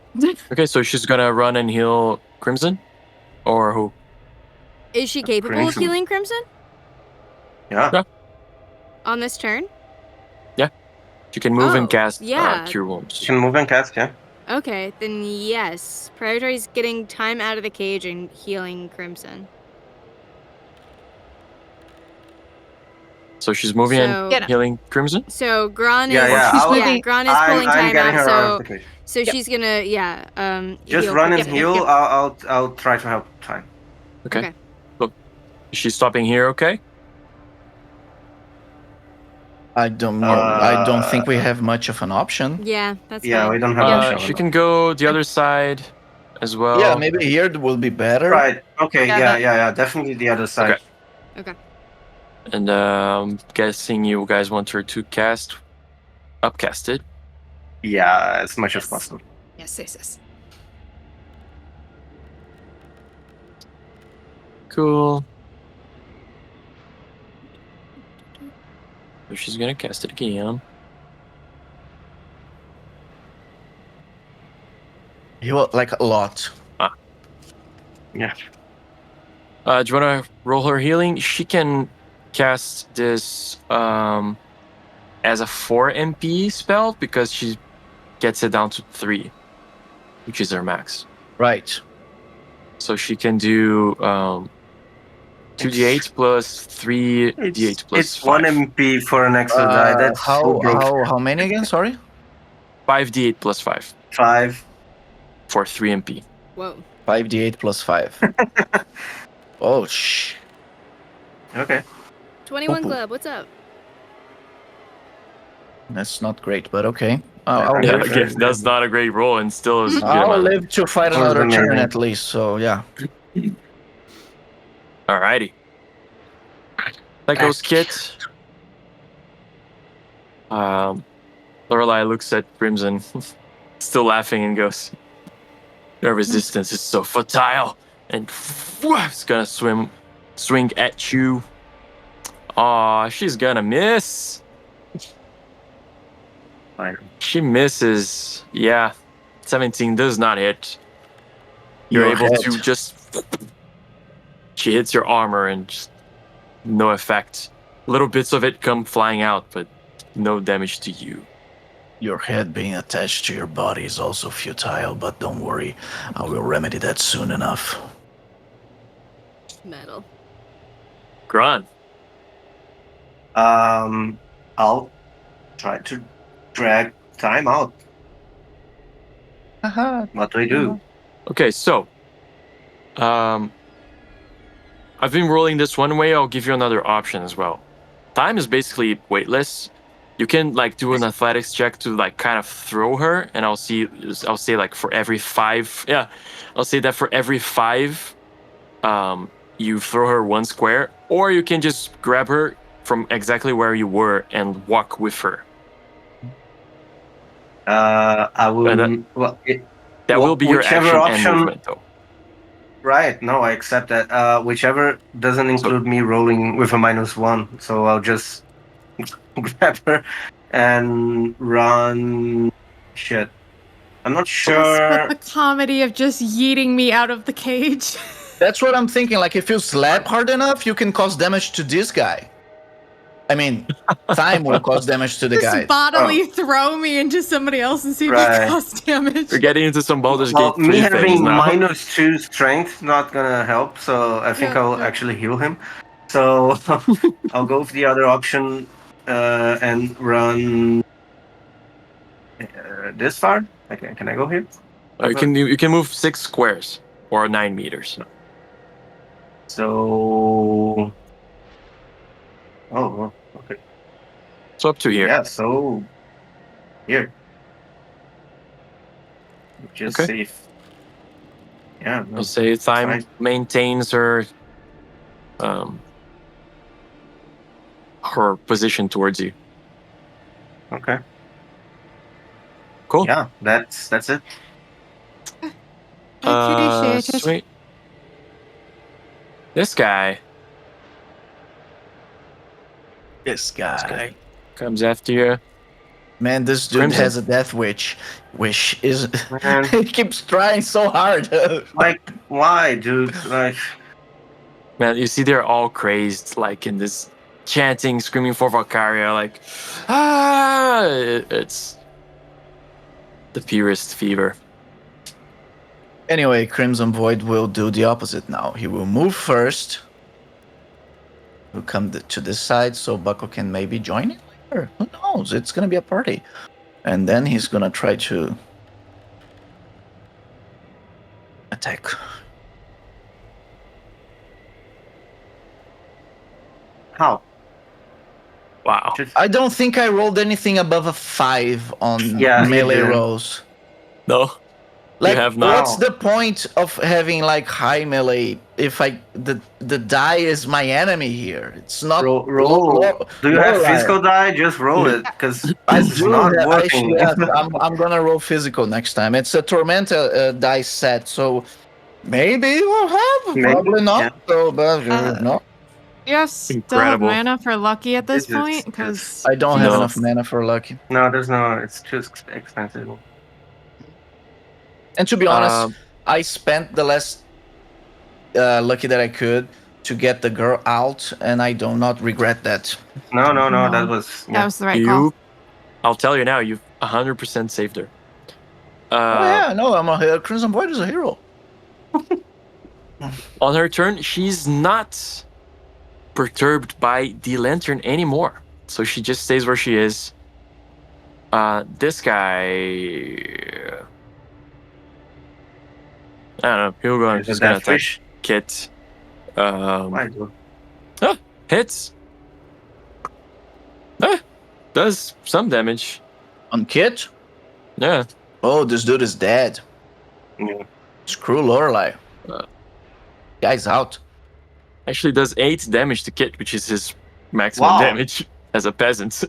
okay. So she's gonna run and heal Crimson, or who? Is she capable of Crimson. healing Crimson Yeah. Yeah. on this turn? She can move Oh, and cast yeah. Cure Wounds. You can move and cast. Yeah. Okay, then yes. Prioritize getting time out of the cage and healing Crimson. So she's moving So- and healing Crimson. So Gron is Yeah. She's I'll- moving- Gron is pulling I'm time getting her out. out of So the cage. so she's gonna Just heal run and Crimson. heal. Yep. I'll try to help time. Okay. Okay. Look, is she stopping here? Okay. I don't know. I don't think we have much of an option. Yeah, that's Yeah, fine. we don't have much of She an can go the other side as well. Yeah, maybe here will be better. Right. Okay. Yeah, Yeah. Definitely the other side. Okay. Okay. And guessing you guys want her to cast upcast it. Yeah, as much as Yes. possible. Yes. Cool. So she's gonna cast it again. You will like a lot. Yeah. Do you wanna roll her healing? She can cast this as a 4 MP spell because she gets it down to 3, which is her max. Right. So she can do 2d8 plus 3d8 plus It's 5. 1 MP for an extra die. That's so broke. How many again? Sorry. 5d8 plus 5 5. for 3 MP. Whoa. 5d8 plus 5. Oh, shh. Okay. 21 Poo-poo. Club, what's up? That's not great, but okay. Yeah, Yeah, live. again, that's not a great roll and still is a good I'll amount. live to fight That was another turn amazing. at least. So yeah. Alrighty. That goes Kit. Lorelei looks at Crimson, still laughing, and goes, "Your resistance is so fertile," and it's gonna swing at you. Aw, she's gonna miss. Fine. She misses. Yeah, 17 does not hit. You're Your able head. to just. She hits your armor and just no effect. Little bits of it come flying out, but no damage to you. Your head being attached to your body is also futile, but don't worry. I will remedy that soon enough. Metal. Grun. I'll try to drag time out. What do I do? Okay, so I've been rolling this one way. I'll give you another option as well. Time is basically weightless. You can like do an athletics check to like kind of throw her, and I'll say like for every 5. Yeah, I'll say that for every 5, you throw her 1 square, or you can just grab her from exactly where you were and walk with her. I will. That will be your whichever action option. and movement, though. Right. No, I accept that. Whichever doesn't include me rolling with a -1, so I'll just grab her and run. Shit. I'm not sure. But the comedy of just yeeting me out of the cage. That's what I'm thinking. Like, if you slap hard enough, you can cause damage to this guy. I mean, time will cause damage to the guy. Just bodily throw me into somebody else and see if Right. I cause damage. We're getting into some Baldur's Well, Gate 3 me things having now. -2 strength not gonna help, so I think Yeah, I'll yeah. actually heal him. So I'll go with the other option and run this far. Okay, can I go here? You can move 6 squares or 9 meters. So, well, okay. It's up to here. Yeah, so here, just Okay. safe. Yeah, no, I'll say time fine. maintains her her position towards you. Okay. Cool. Yeah, that's it. I appreciate it. Sweet. This guy This guy. comes after you. Man, this dude Crimson. has a death wish. Is Man. he keeps trying so hard. Like, why, dude? Like, Man, you see they're all crazed, like in this chanting, screaming for Valkyria, like, ah! It's the purest fever. Anyway, Crimson Void will do the opposite now. He will move first. He'll come to this side so Bucko can maybe join it later. Who knows? It's gonna be a party. And then he's gonna try to attack. how? Wow. Just, I don't think I rolled anything above a 5 on Yeah, you melee didn't. rolls. No. Like, have not. what's the point of having like high melee if the die is my enemy here? It's not roll. Do you have Lorelei. physical die? Just roll it, because I this is do. not working. I'm gonna roll physical next time. It's a Tormenta dice set, so maybe we'll have. Maybe, Probably not. yeah. So, but no, You have still Incredible. mana for lucky at this This is point? just- Because I don't have No. enough mana for lucky. No, there's no. It's just expensive. And to be honest, Um, I spent the last lucky that I could to get the girl out, and I do not regret that. No. No. That was. that Yeah. was the right call. you, I'll tell you now, you've 100% saved her. Oh yeah, no, I'm a hero. Crimson Void is a hero. On her turn, she's not perturbed by the lantern anymore. So she just stays where she is. This guy... I don't know. He'll go and Is just it gonna that attack fish? Kit. Why do- Hits. Does some damage. On Kit? Yeah. Oh, this dude is dead. Yeah. Screw Lorelei. Uh. Guy's out. Actually does 8 damage to Kit, which is his maximum Wow. damage as a peasant.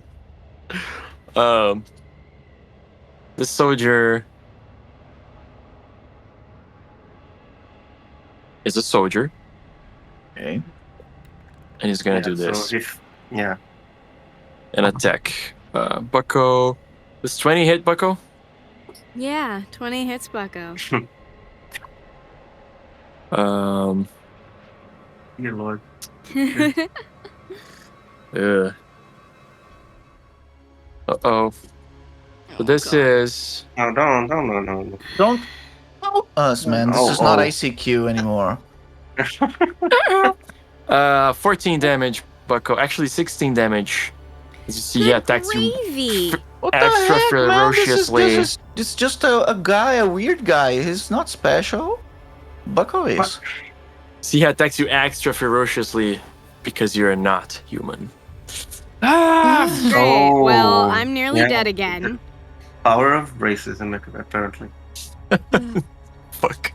The soldier is a soldier, Okay. and he's gonna Yeah, do this So if, yeah. and attack. Bucko. Does 20 hit Bucko? Yeah, 20 hits Bucko. Dear Lord. Uh oh. So this is No, no. Don't help us, man. This Oh, is not oh. ICQ anymore. 14 damage, Bucko. Actually 16 damage. As you see, he attacks you. Gravy. What Extra the heck, man? ferociously. It's just a guy, a weird guy. He's not special. Bucko is. What? See, he attacks you extra ferociously because you're not human. Ah! Great. Oh, Well, I'm nearly yeah. dead again. Power of racism, apparently. Fuck.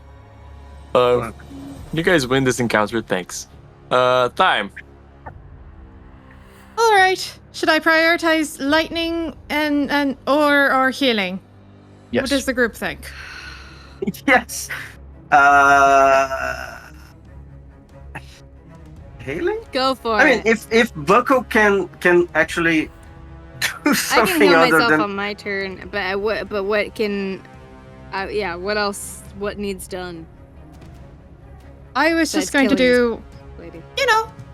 Fuck. You guys win this encounter, thanks. Time. All right. Should I prioritize lightning and or healing? Yes. What does the group think? Yes. Hailing? Go for I mean, it. if Bucko can actually do I can something heal other myself than on my turn, but what can? Yeah. What else? What needs done? I was Besides just going to killing do, Lady.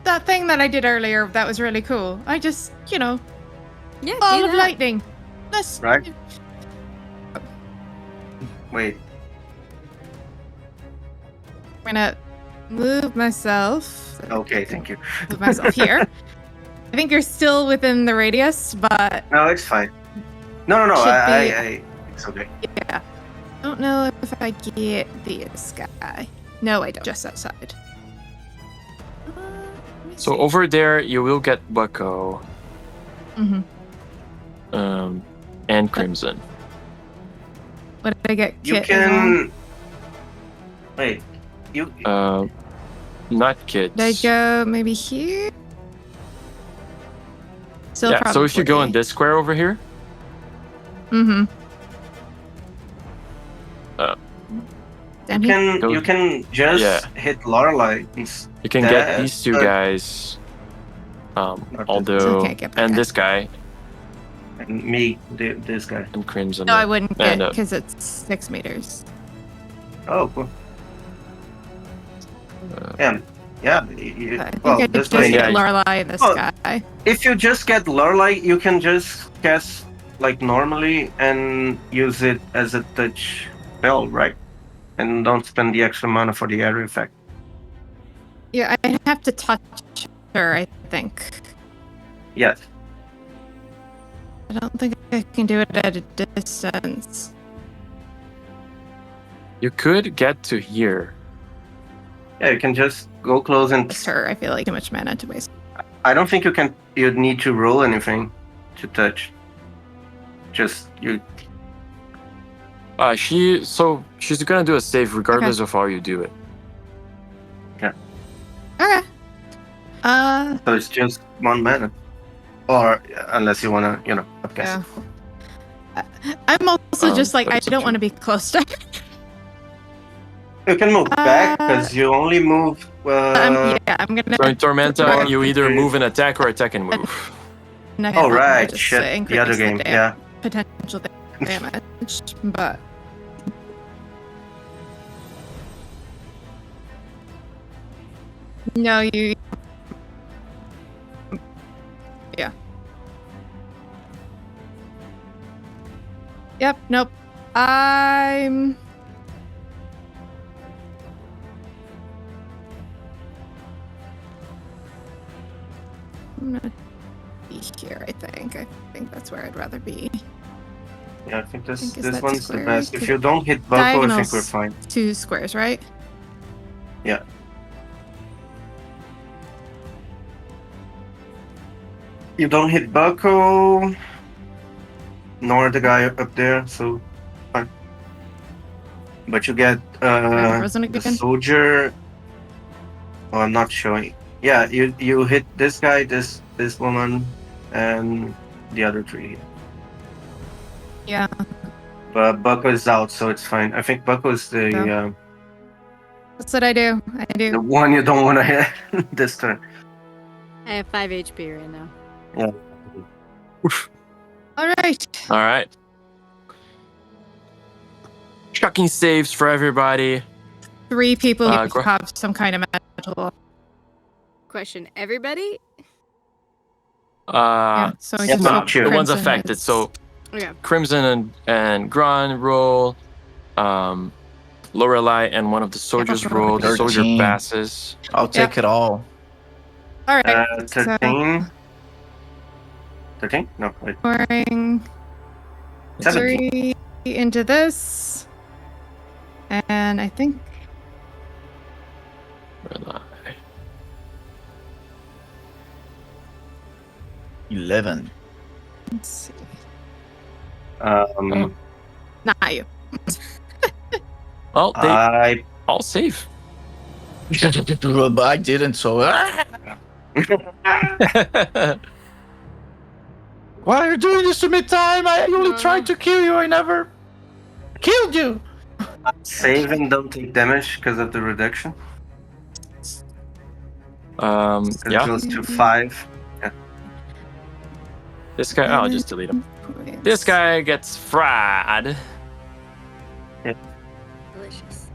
that thing that I did earlier. That was really cool. I just, Yeah. ball do of that. lightning. Let's Right. Wait. I'm gonna move myself. Okay, thank you. Move myself here. I think you're still within the radius, but No, it's fine. No. Should I it's okay. yeah. I don't know if I get this guy. No, I don't. Just outside. So over there, you will get Bucko Mm-hmm. and Crimson. What did I get? You Kit as well? can. Wait. You. Not Kit. Did I go maybe here? Still Yeah, so if you go in probably. this square over here, Mm-hmm. Down here? You can just Yeah. hit Lorelei. you can get these two guys. Although, So can't get back and up. this guy And me, this guy. and Crimson. No, I wouldn't get And, because it's 6 meters. Oh, cool. Uh, Yeah. I think Well, I this just way. yeah. get Lorelei and this Oh. guy. If you just get Lorelei, you can just cast like normally and use it as a touch spell, right? And don't spend the extra mana for the area effect. Yeah, I have to touch her, I think. Yes. I don't think I can do it at a distance. you could get to here. Yeah, you can just go close and Just her, I feel like too much mana to waste. I don't think you'd need to roll anything to touch. Just you. She's gonna do a save regardless of how you do it. Okay. So it's just 1 mana. Or unless you wanna, upcast. Yeah. I'm also just like, but I it's up don't to want to be close to her. You can move back because you only move. I'm gonna. So in Tormenta, One, you either two. move and attack or attack and move. Oh right, shit. The other game, yeah. Potential damage, but. No, you. Yeah. Yep. Nope. I'm gonna be here. I think that's where I'd rather be. Yeah, I think this is that one's the square? best. If you don't hit Bucko, I think Diagonals. we're fine. 2 squares, right? Yeah. You don't hit Bucko, nor the guy up there, so fine. But you get Frozen the again? soldier. Oh, I'm not showing. Yeah, you hit this guy, this woman, and the other 3. Yeah. But Bucko is out, so it's fine. I think Bucko is the That's what I do. the one you don't want to hit this turn. I have 5 HP right now. Yeah. All right. All right. Shocking saves for everybody. 3 people who Gro- have some kind of magical. Question: everybody? Uh, So yeah, just not hope you. the ones Crimson affected. is- So Okay. Crimson and Grun roll. Lorelei and one of the soldiers roll. The soldier 13. passes. I'll take it all. All right. 13. 13? No, wait. Pouring 17. 3 into this, and I think Lorelei. 11. let's see. Not you. Well, they I all save. But I didn't, so. Why are you doing this to me, Time? I only tried to kill you. I never killed you. save and don't take damage because of the reduction. It Yeah. goes to 5. This guy. I'll just delete him. This guy gets fried. Delicious.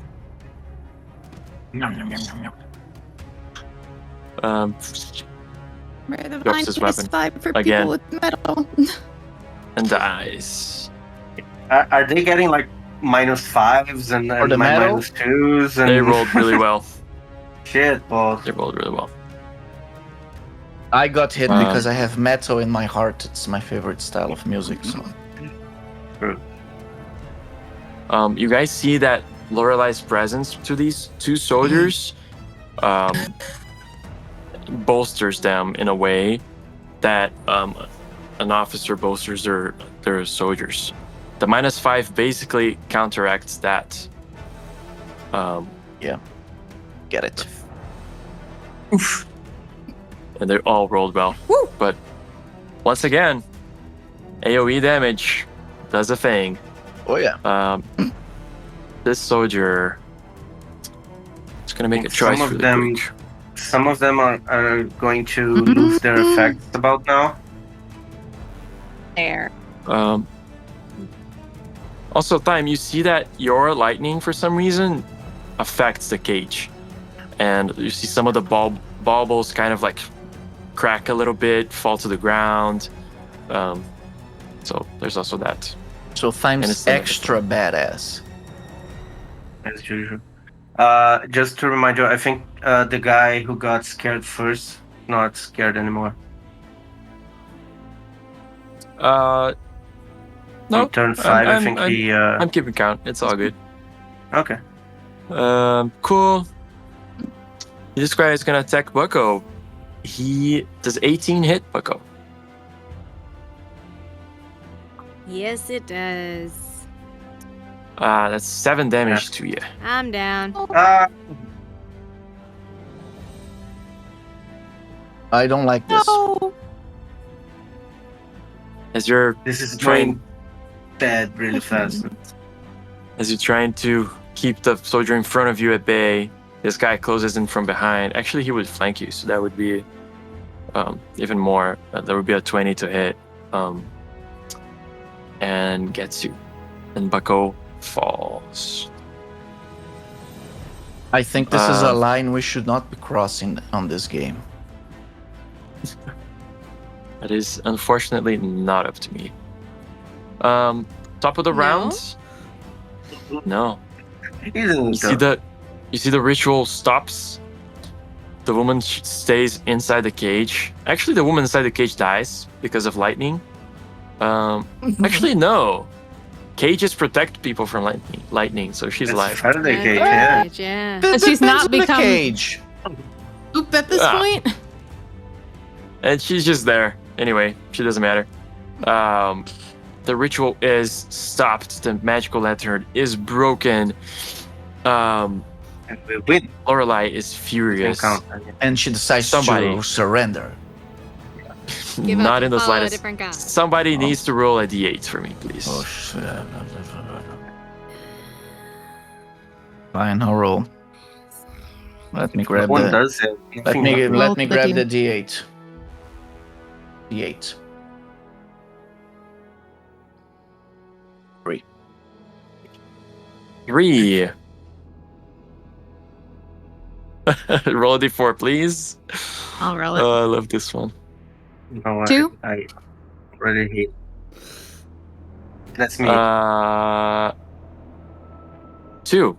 Rare the drops his minus weapon 5 for again. people with metal. And dies. Are they getting like -5s and For the metal? -2s? And They rolled really well. Shit, balls. They rolled really well. I got hit Um, because I have metal in my heart. It's my favorite style of music. So You guys see that Lorelei's presence to these 2 soldiers bolsters them in a way that an officer bolsters their soldiers. The -5 basically counteracts that. get it. And they all rolled well. Woo! But once again, AoE damage does a thing. Oh yeah. This soldier is gonna make a Some choice of really them- quick. Some of them are going to lose their effects about now. There. Also, Time, you see that your lightning for some reason affects the cage, and you see some of the baubles kind of like crack a little bit, fall to the ground. So there's also that. So And Time's it's like- extra badass. As usual. Just to remind you, I think the guy who got scared first, not scared anymore. No, On turn 5, I I'm- think I'm- he. I'm keeping count. It's all good. Okay. Cool. This guy is gonna attack Bucko. Does 18 hit, Bucko? Yes, it does. That's 7 damage to you. I'm down. I don't like this. No. As you're This is trying, going bad really fast. as you're trying to keep the soldier in front of you at bay, this guy closes in from behind. Actually, he would flank you, so that would be even more. There would be a 20 to hit, and gets you. And Bucko falls. I think this is a line we should not be crossing on this game. That is unfortunately not up to me. Top of the No? round. No. You see the ritual stops. The woman stays inside the cage. Actually, the woman inside the cage dies because of lightning. Actually, no. Cages protect people from lightning, so she's alive. Faraday cage, Yeah. yeah. But she's not Depends on the become cage. Oop at this Ah. point. And she's just there. Anyway, she doesn't matter. The ritual is stopped. The magical lantern is broken. And we win. Lorelei is furious. And she decides Somebody. to surrender. Give up Not and in the follow a slightest. different god. Somebody needs to roll a d8 for me, please. Oh shit. Fine, I'll roll. Let me grab One the. does it. Let me Roll let me the grab D- the D8. D8. 3. 3. Roll a d4, please. I'll roll it. Oh, I love this one. No, 2? I really hate. That's me. 2.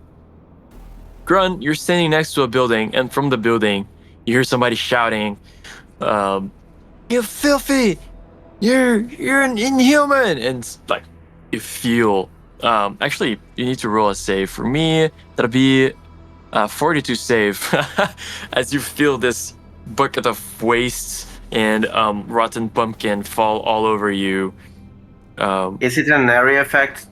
Grun, you're standing next to a building, and from the building, you hear somebody shouting, "You filthy! You're an inhuman!" And it's like you feel. Actually, you need to roll a save. For me, that'll be 42 save, as you feel this bucket of waste and rotten pumpkin fall all over you. Is it an area effect?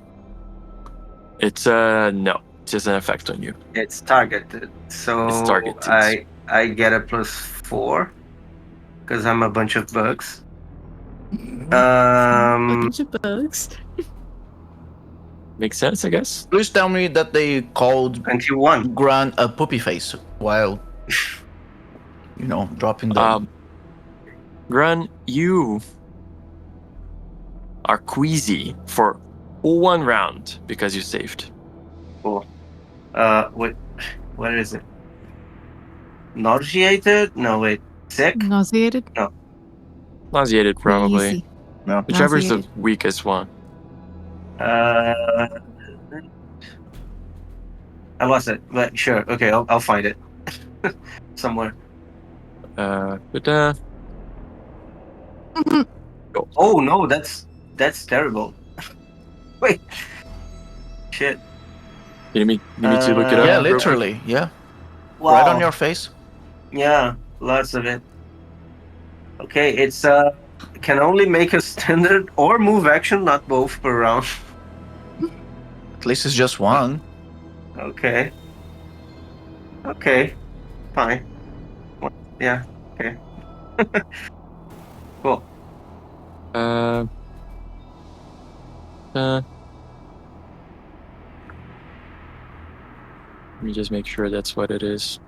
It's no, it's just an effect on you. It's targeted. So It's targeted. I get a +4 because I'm a bunch of bugs. Bunch of bugs. Makes sense, I guess. Please tell me that they called 21. Gran a poopy face while, dropping the. Grun, you are queasy for 1 round because you saved. Cool. What is it? Nauseated? No, wait. Sick? Nauseated? Nauseated, probably. Easy. No. Whichever is the Nauseated. weakest one. I lost it, but sure. Okay, I'll find it somewhere. But Oh no, that's terrible. Wait. Shit. you need to look it up. Yeah, real quick? literally. Yeah. Wow. Right on your face. Yeah, lots of it. Okay, it's can only make a standard or move action, not both per round. At least it's just one. Okay. Okay. Fine. Yeah. Okay. Cool. Let me just make sure that's what it is.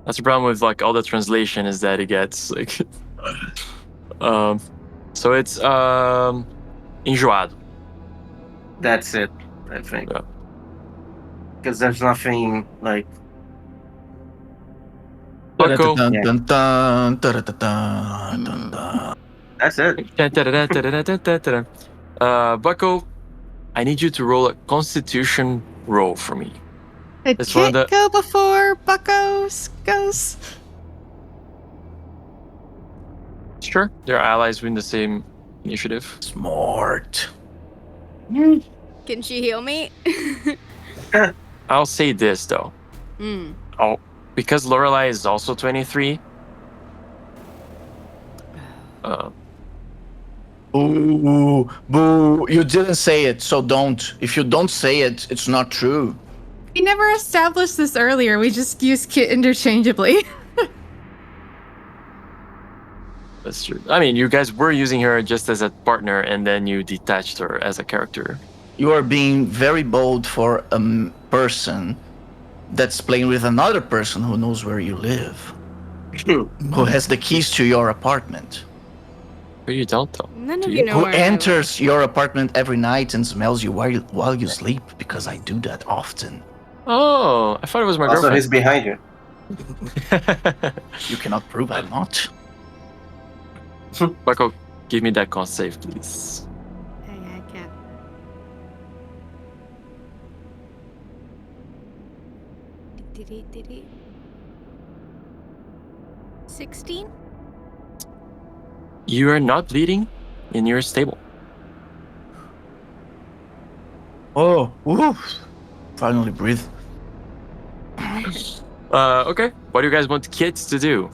That's the problem with like all the translation is that it gets like so it's enjoado. That's it, I think. Yeah. Because there's nothing like. Bucko. Dun, Yeah. dun, dun, dun, dun, dun, dun, dun. That's it. Bucko, I need you to roll a Constitution roll for me. It It's one of can't the- go before Bucko's goes. Sure. Their allies win the same initiative. Smart. Can she heal me? I'll say this though. Hmm. because Lorelei is also 23. Boo, boo. You didn't say it, so don't. If you don't say it, it's not true. We never established this earlier. We just use kit interchangeably. That's true. I mean, you guys were using her just as a partner, and then you detached her as a character. You are being very bold for a person that's playing with another person who knows where you live, who has the keys to your apartment, But you don't, though. None of you know who where I enters your apartment every night and smells you while you sleep, because I do that often. Oh, I thought it was my Also, he's girlfriend. behind you. You cannot prove I'm not. Bucko, give me that con save, please. I can't. Did 16? You are not bleeding, and you're stable. Oh, woo. Finally breathe. Okay. What do you guys want kids to do?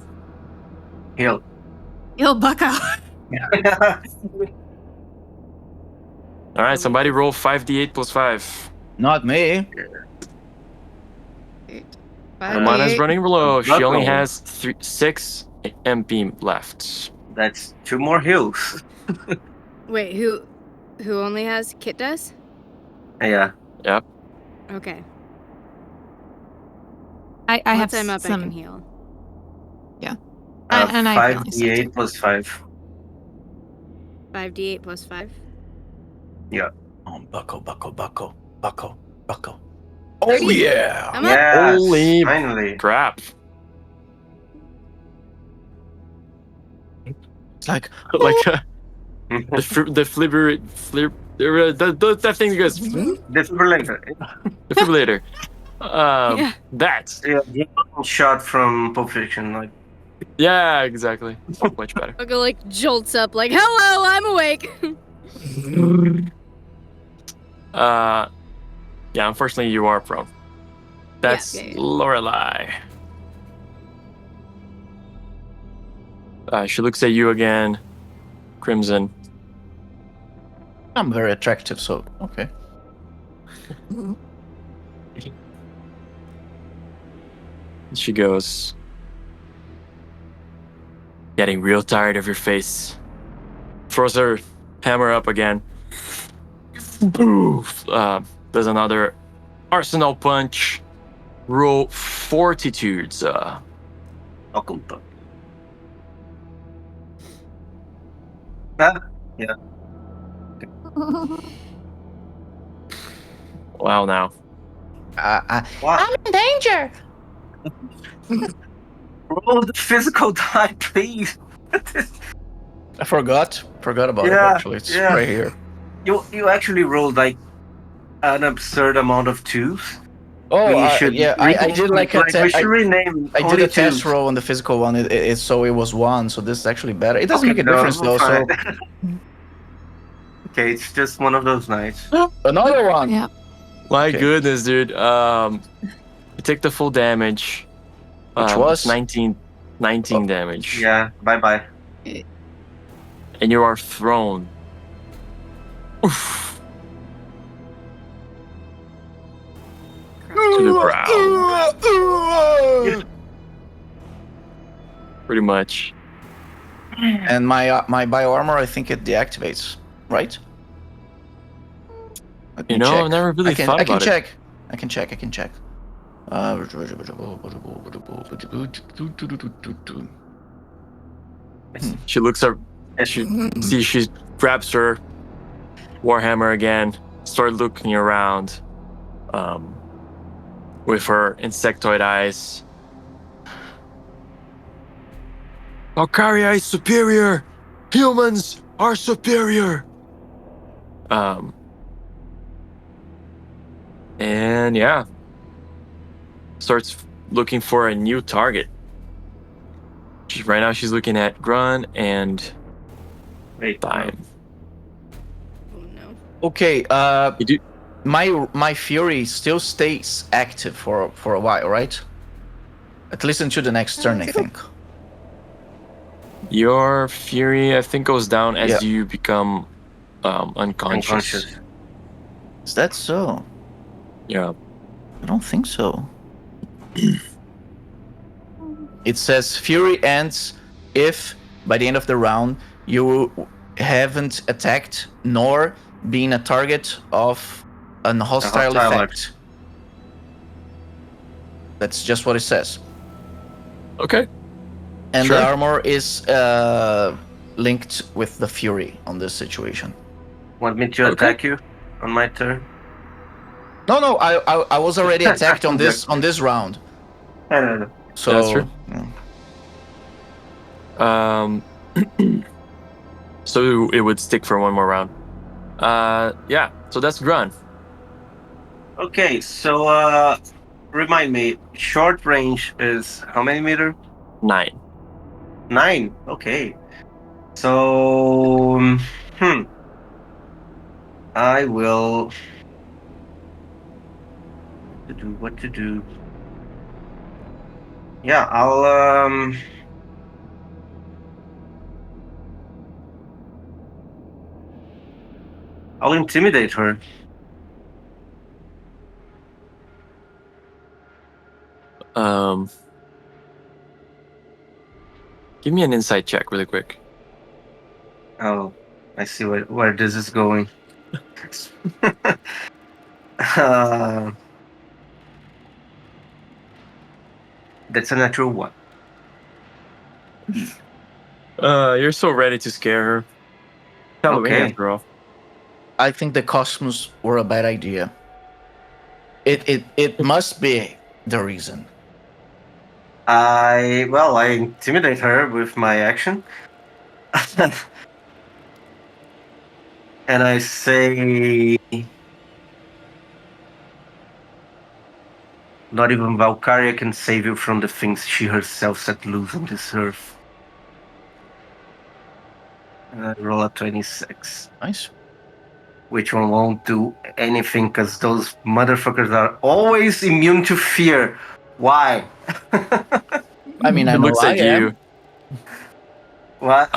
Heal. Yo, Bucko. All right, somebody roll 5d8 plus 5. Not me. Romana's running low. She only Bucko. has 6 MP left. That's 2 more heals. Wait, who only has Kit does? Yeah. Okay. I have Once I'm up, I some. can heal. And I can only 5d8 plus 5. 5d8 plus 5. Oh, Bucko. Oh, 30. yeah. I'm up. Yes, Holy finally. crap. It's like, Like that thing that goes Defibrillator. defibrillator. Yeah. That. Yeah, the shot from Pulp Fiction. Like, Yeah, exactly. Much better. Bucko like jolts up like, hello, I'm awake. Yeah, unfortunately you are prone. That's yeah. Lorelei. She looks at you again, Crimson. I'm very attractive, so okay. She goes, getting real tired of your face. Throws her hammer up again. Boof. Does another arsenal punch. Roll fortitudes. Oculta. Ah, yeah. Wow, now. What? I'm in danger. Roll the physical die, please. I forgot about it, Yeah, actually. It's yeah. right here. You actually rolled like an absurd amount of 2s. Oh, We should yeah, I did like a we test. should rename. I did only a test 2s. roll on the physical one. So it was 1. So this is actually better. It doesn't make a difference though. So Okay, it's just one of those nights. another one. Yeah. My Okay. goodness, dude. You take the full damage. Which was? 19 damage. Yeah, bye. And you are thrown. Oof, to the ground. Pretty much. And my bio armor, I think it deactivates, right? Let me You know, check. I've never really thought I can about it. check. I can check. She looks up. She grabs her warhammer again. Start looking around, with her insectoid eyes. Valkyria is superior. Humans are superior. And yeah, starts looking for a new target. Right now, she's looking at Grun and Wait, Dime. Oh no. Okay. You do. My fury still stays active for a while, right? At least until the next turn, I think. Your fury, I think, goes down as Yeah. you become unconscious. Unconscious. Is that so? Yeah. I don't think so. It says Fury ends if, by the end of the round, you haven't attacked nor been a target of an hostile hostile effect. That's just what it says. Okay. And Sure. the armor is linked with the Fury on this situation. Want me to Okay. attack you on my turn? No, I was already attacked on this round. I don't know. So That's true. yeah. So it would stick for one more round. Yeah. So that's Grun. Okay, so remind me, short range is how many meter? 9. 9. Okay. So I will what to do. Yeah, I'll intimidate her. Give me an insight check really quick. Oh, I see where this is going. uh, that's a natural one. You're so ready to scare her. Halloween Okay. after all. I think the costumes were a bad idea. It must be the reason. I intimidate her with my action. And I say, not even Valkyria can save you from the things she herself set loose on this earth. Roll a 26. Nice. Which one won't do anything because those motherfuckers are always immune to fear. Why? I mean, I She know looks I at am. you. What?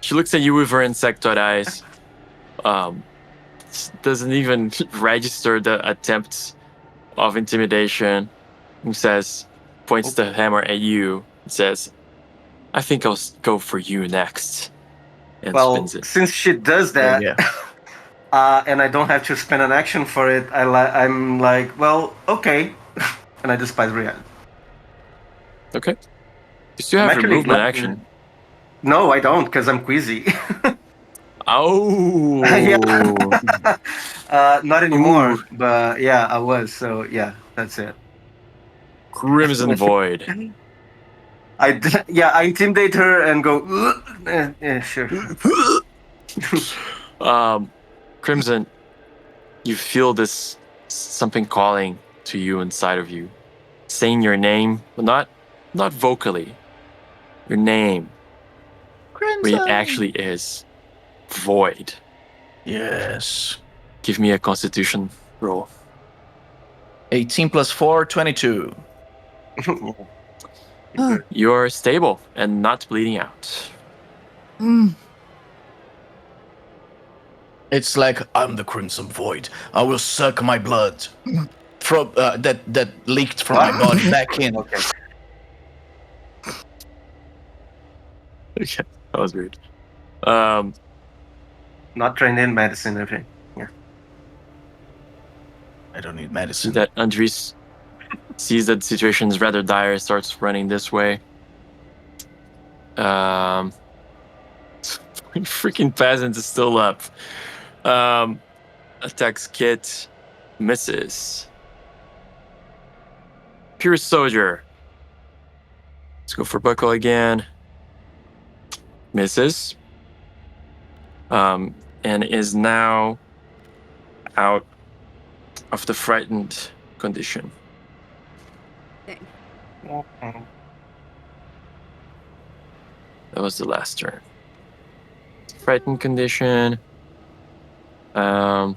She looks at you with her insectoid eyes. Doesn't even register the attempts of intimidation. He says, points the hammer at you. And says, "I think I'll go for you next." And Well, spins it. since she does that, Yeah. and I don't have to spend an action for it, I'm like, well, okay. And I despise reality. Okay. You still I'm have your actually movement glad- action. No, I don't, because I'm queasy. Oh. Not anymore, Ooh. but yeah, I was. So yeah, that's it. Crimson Void. I intimidate her and go. Yeah, sure. Crimson, you feel this something calling to you inside of you, saying your name, but not vocally. Your name, but it actually is Void. Yes. Give me a Constitution roll. 18 plus 4, 22. You're stable and not bleeding out. It's like I'm the Crimson Void. I will suck my blood from that leaked from my body back in. Okay. Okay, that was weird. Not trained in medicine, okay. Yeah. I don't need medicine. That Andres sees that the situation is rather dire, starts running this way. Freaking peasant is still up. Attacks Kit, misses. Pure Soldier. Let's go for Buckle again. Misses. And is now out of the frightened condition. Dang. That was the last turn. Frightened condition. Time.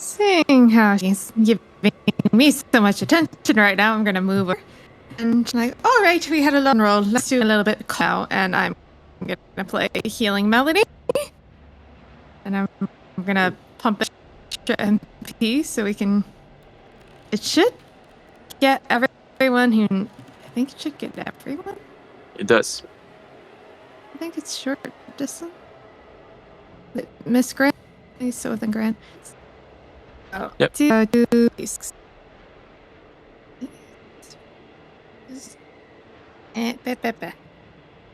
Seeing how she's giving me so much attention right now, I'm gonna move her. And like, all right, we had a long roll. Let's do a little bit now, and I'm gonna play Healing Melody. And I'm gonna pump it to MP so we can. It should get everyone who. I think it should get everyone. It does. I think it's short distance. Miss Grant, please, so within Grant. Oh, Yep. 2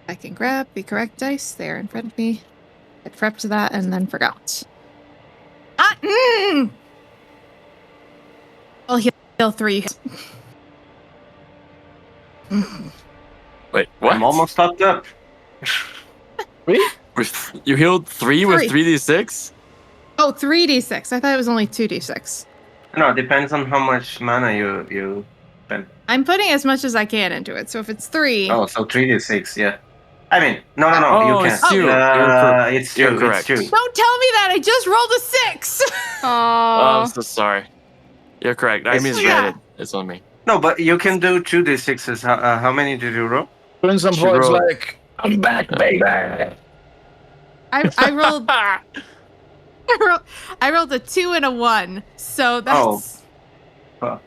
I can grab the correct dice. They're in front of me. I prepped to that and then forgot. I'll heal 3. Wait, what? I'm almost topped up. You healed 3 with 3d6? Oh, 3d6. I thought it was only 2d6. No, it depends on how much mana you spend. I'm putting as much as I can into it. So if it's 3, Oh, so 3d6, yeah. I mean, no, Oh, you it's can't. 2. It's 2. You're It's correct. 2. don't tell me that. I just rolled a 6. Oh, Aww. I'm so sorry. You're correct. I It's- misread Yeah. it. It's on me. No, but you can do 2d6s. How many did you roll? Doing some She voice rolled- like, I'm back, baby. I rolled. I rolled a 2 and a 1. So that's. Oh.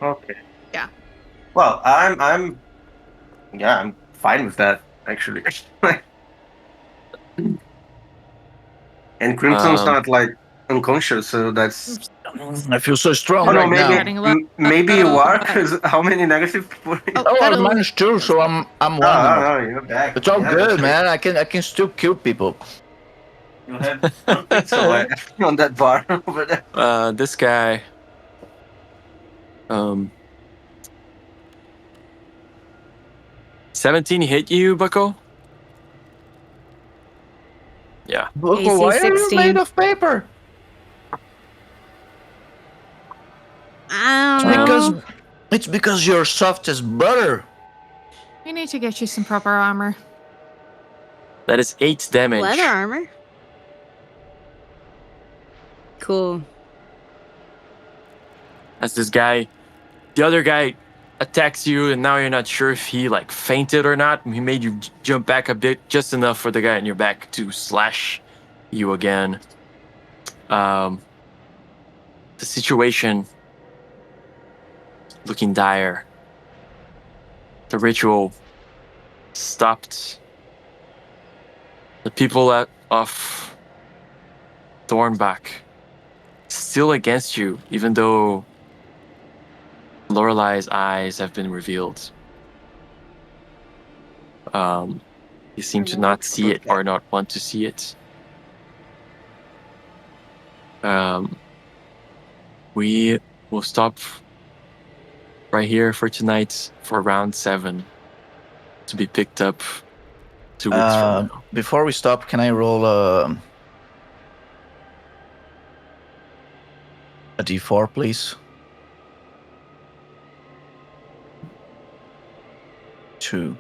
Okay. Yeah. Well, I'm fine with that actually. And Crimson's not like unconscious, so that's. I feel so strong Oh no, right now. Getting low. maybe you are. Because how many negative? Oh, Oh, I that'll- managed 2, so I'm one. No, you're back. It's all Yeah, good, that's man. I can still kill people. You have so on that bar over there. This guy. 17 hit you, Bucko? Yeah. Look, AC why are you 16. made of paper? I don't know. It's because you're soft as butter. We need to get you some proper armor. That is 8 damage. Leather armor. Cool. As this guy, the other guy attacks you, and now you're not sure if he like fainted or not. He made you jump back a bit, just enough for the guy in your back to slash you again. The situation looking dire. The ritual stopped. The people of Thornback still against you, even though Lorelai's eyes have been revealed. You seem to not see it or not want to see it. We will stop right here for tonight for round 7 to be picked up 2 weeks from now. Before we stop, can I roll a d4, please? 2.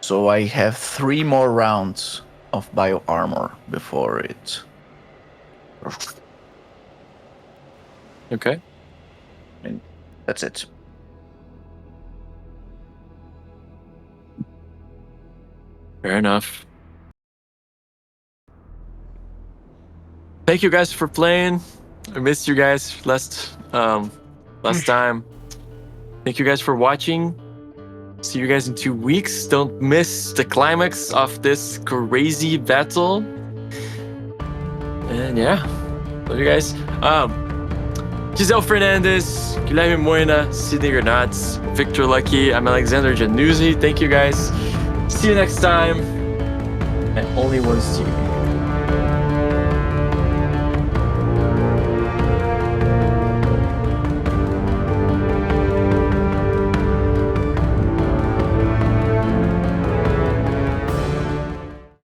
So I have 3 more rounds of bio armor before it. Okay. And that's it. Fair enough. Thank you guys for playing. I missed you guys last time. Thank you guys for watching. See you guys in 2 weeks. Don't miss the climax of this crazy battle. And yeah, love you guys. Giselle Fernandez, Guilherme Moina, Sidney Granats, Victor Lucky, I'm Alexander Januzzi. Thank you guys. See you next time. And only one Steve.